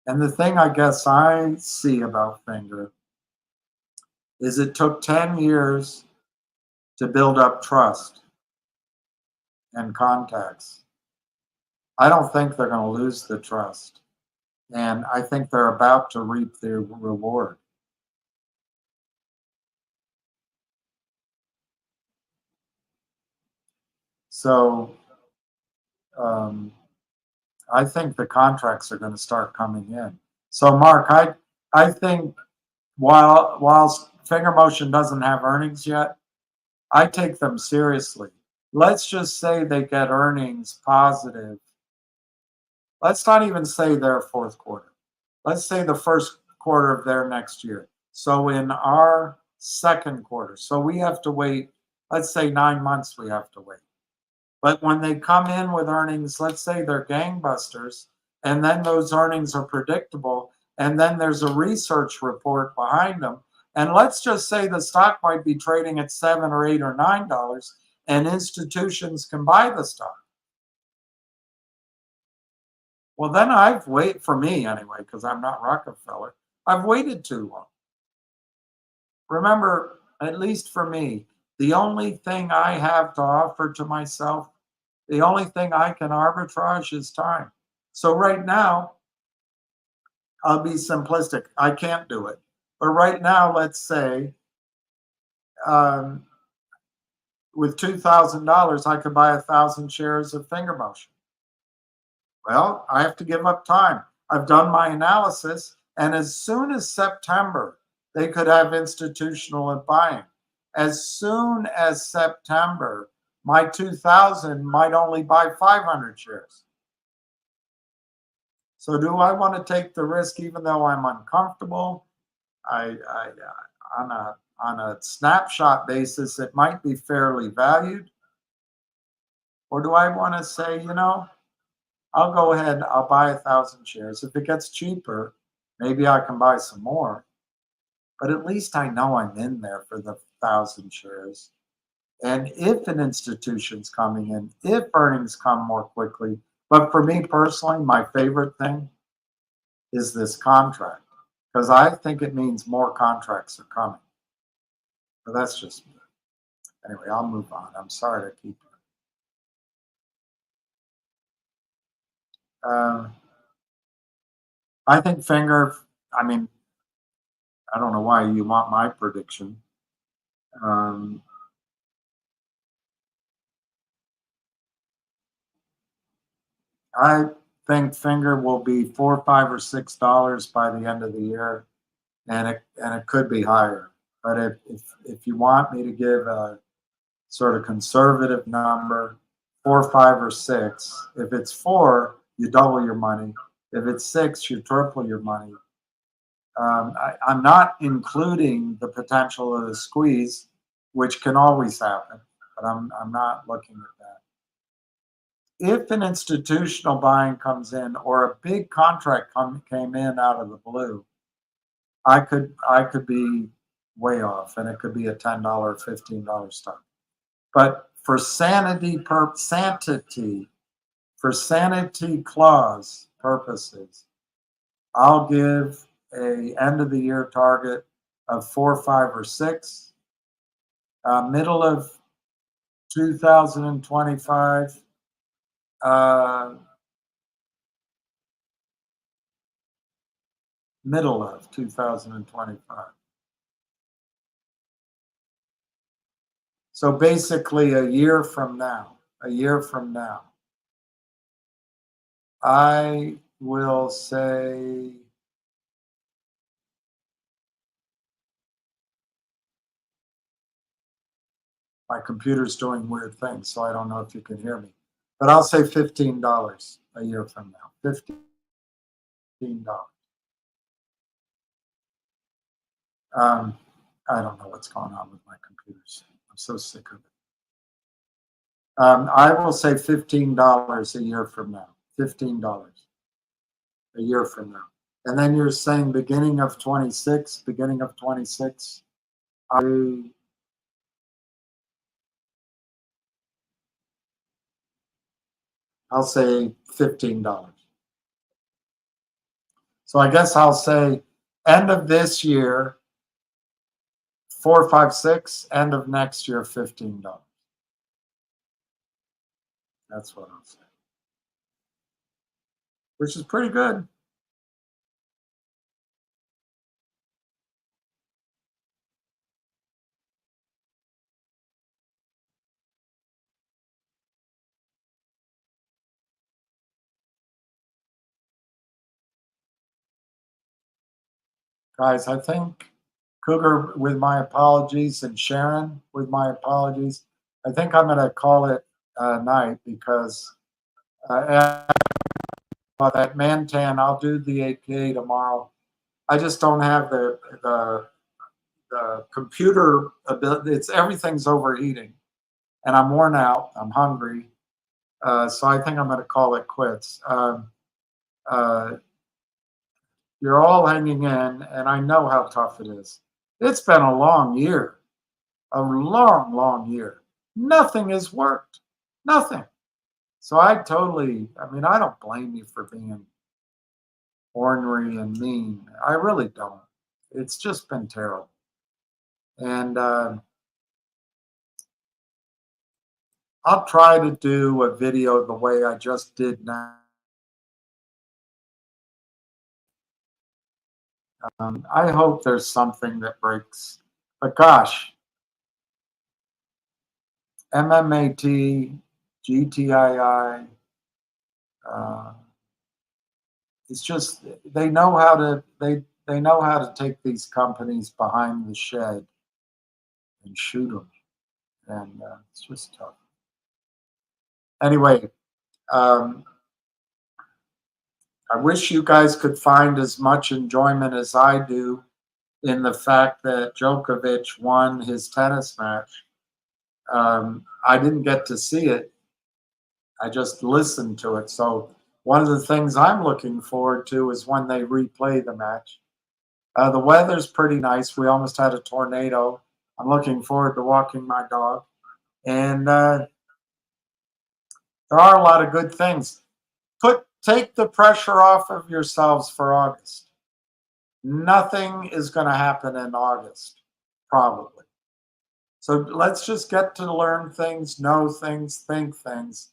And the thing I guess I see about FINRA is it took 10 years to build up trust and contacts. I don't think they're going to lose the trust. And I think they're about to reap their reward. So I think the contracts are going to start coming in. So Mark, I think while Finger Motion doesn't have earnings yet, I take them seriously. Let's just say they get earnings positive. Let's not even say their fourth quarter. Let's say the first quarter of their next year. So in our second quarter, so we have to wait, let's say 9 months we have to wait. But when they come in with earnings, let's say they're gangbusters, and then those earnings are predictable, and then there's a research report behind them. And let's just say the stock might be trading at $7 or $8 or $9, and institutions can buy the stock. Well, then I've waited, for me anyway, because I'm not Rockefeller, I've waited too long. Remember, at least for me, the only thing I have to offer to myself, the only thing I can arbitrage is time. So right now, I'll be simplistic. I can't do it. But right now, let's say with $2,000, I could buy 1,000 shares of Finger Motion. Well, I have to give up time. I've done my analysis, and as soon as September, they could have institutional buying. As soon as September, my 2,000 might only buy 500 shares. So do I want to take the risk even though I'm uncomfortable? On a snapshot basis, it might be fairly valued. Or do I want to say, you know, I'll go ahead, I'll buy 1,000 shares. If it gets cheaper, maybe I can buy some more. But at least I know I'm in there for the 1,000 shares. And if an institution's coming in, if earnings come more quickly, but for me personally, my favorite thing is this contract, because I think it means more contracts are coming. But that's just me. Anyway, I'll move on. I'm sorry to keep it. I think Finger, I mean, I don't know why you want my prediction. I think Finger will be $4, $5, or $6 by the end of the year, and it could be higher. But if you want me to give a sort of conservative number, 4, 5, or 6. If it's 4, you double your money. If it's 6, you triple your money. I'm not including the potential of the squeeze, which can always happen, but I'm not looking at that. If an institutional buying comes in or a big contract came in out of the blue, I could be way off, and it could be a $10, $15 stock. But for sanity clause purposes, I'll give a end of the year target of 4, 5, or 6. Middle of 2025. Middle of 2025. So basically a year from now, I will say my computer's doing weird things, so I don't know if you can hear me. But I'll say $15 a year from now. 15 $15. I don't know what's going on with my computers. I'm so sick of it. I will say $15 a year from now. $15 a year from now. And then you're saying beginning of 26, I'll say $15. So I guess I'll say end of this year, 4, 5, 6, end of next year, $15. That's what I'll say. Which is pretty good. Guys, I think Cougar, with my apologies, and Sharon, with my apologies, I think I'm going to call it a night because that Mantan, I'll do the APA tomorrow. I just don't have the computer ability. Everything's overheating, and I'm worn out. I'm hungry, so I think I'm going to call it quits. You're all hanging in, and I know how tough it is. It's been a long year, a long, long year. Nothing has worked, nothing. So I mean, I don't blame you for being ornery and mean. I really don't. It's just been terrible. And I'll try to do a video the way I just did now. I hope there's something that breaks. But gosh, MMAT, GTII, it's just they know how to take these companies behind the shed and shoot them, and it's just tough. Anyway, I wish you guys could find as much enjoyment as I do in the fact that Djokovic won his tennis match. I didn't get to see it. I just listened to it. So one of the things I'm looking forward to is when they replay the match. The weather's pretty nice. We almost had a tornado. I'm looking forward to walking my dog. And there are a lot of good things. Take the pressure off of yourselves for August. Nothing is going to happen in August, probably. So let's just get to learn things, know things, think things.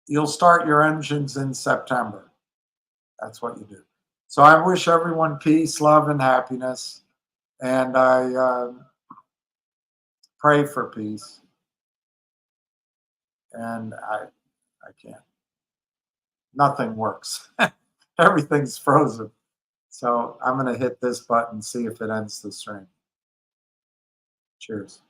You'll start your engines in September. That's what you do. So I wish everyone peace, love, and happiness. And I pray for peace. And I can't. Nothing works. Everything's frozen. So I'm going to hit this button, see if it ends the stream. Cheers.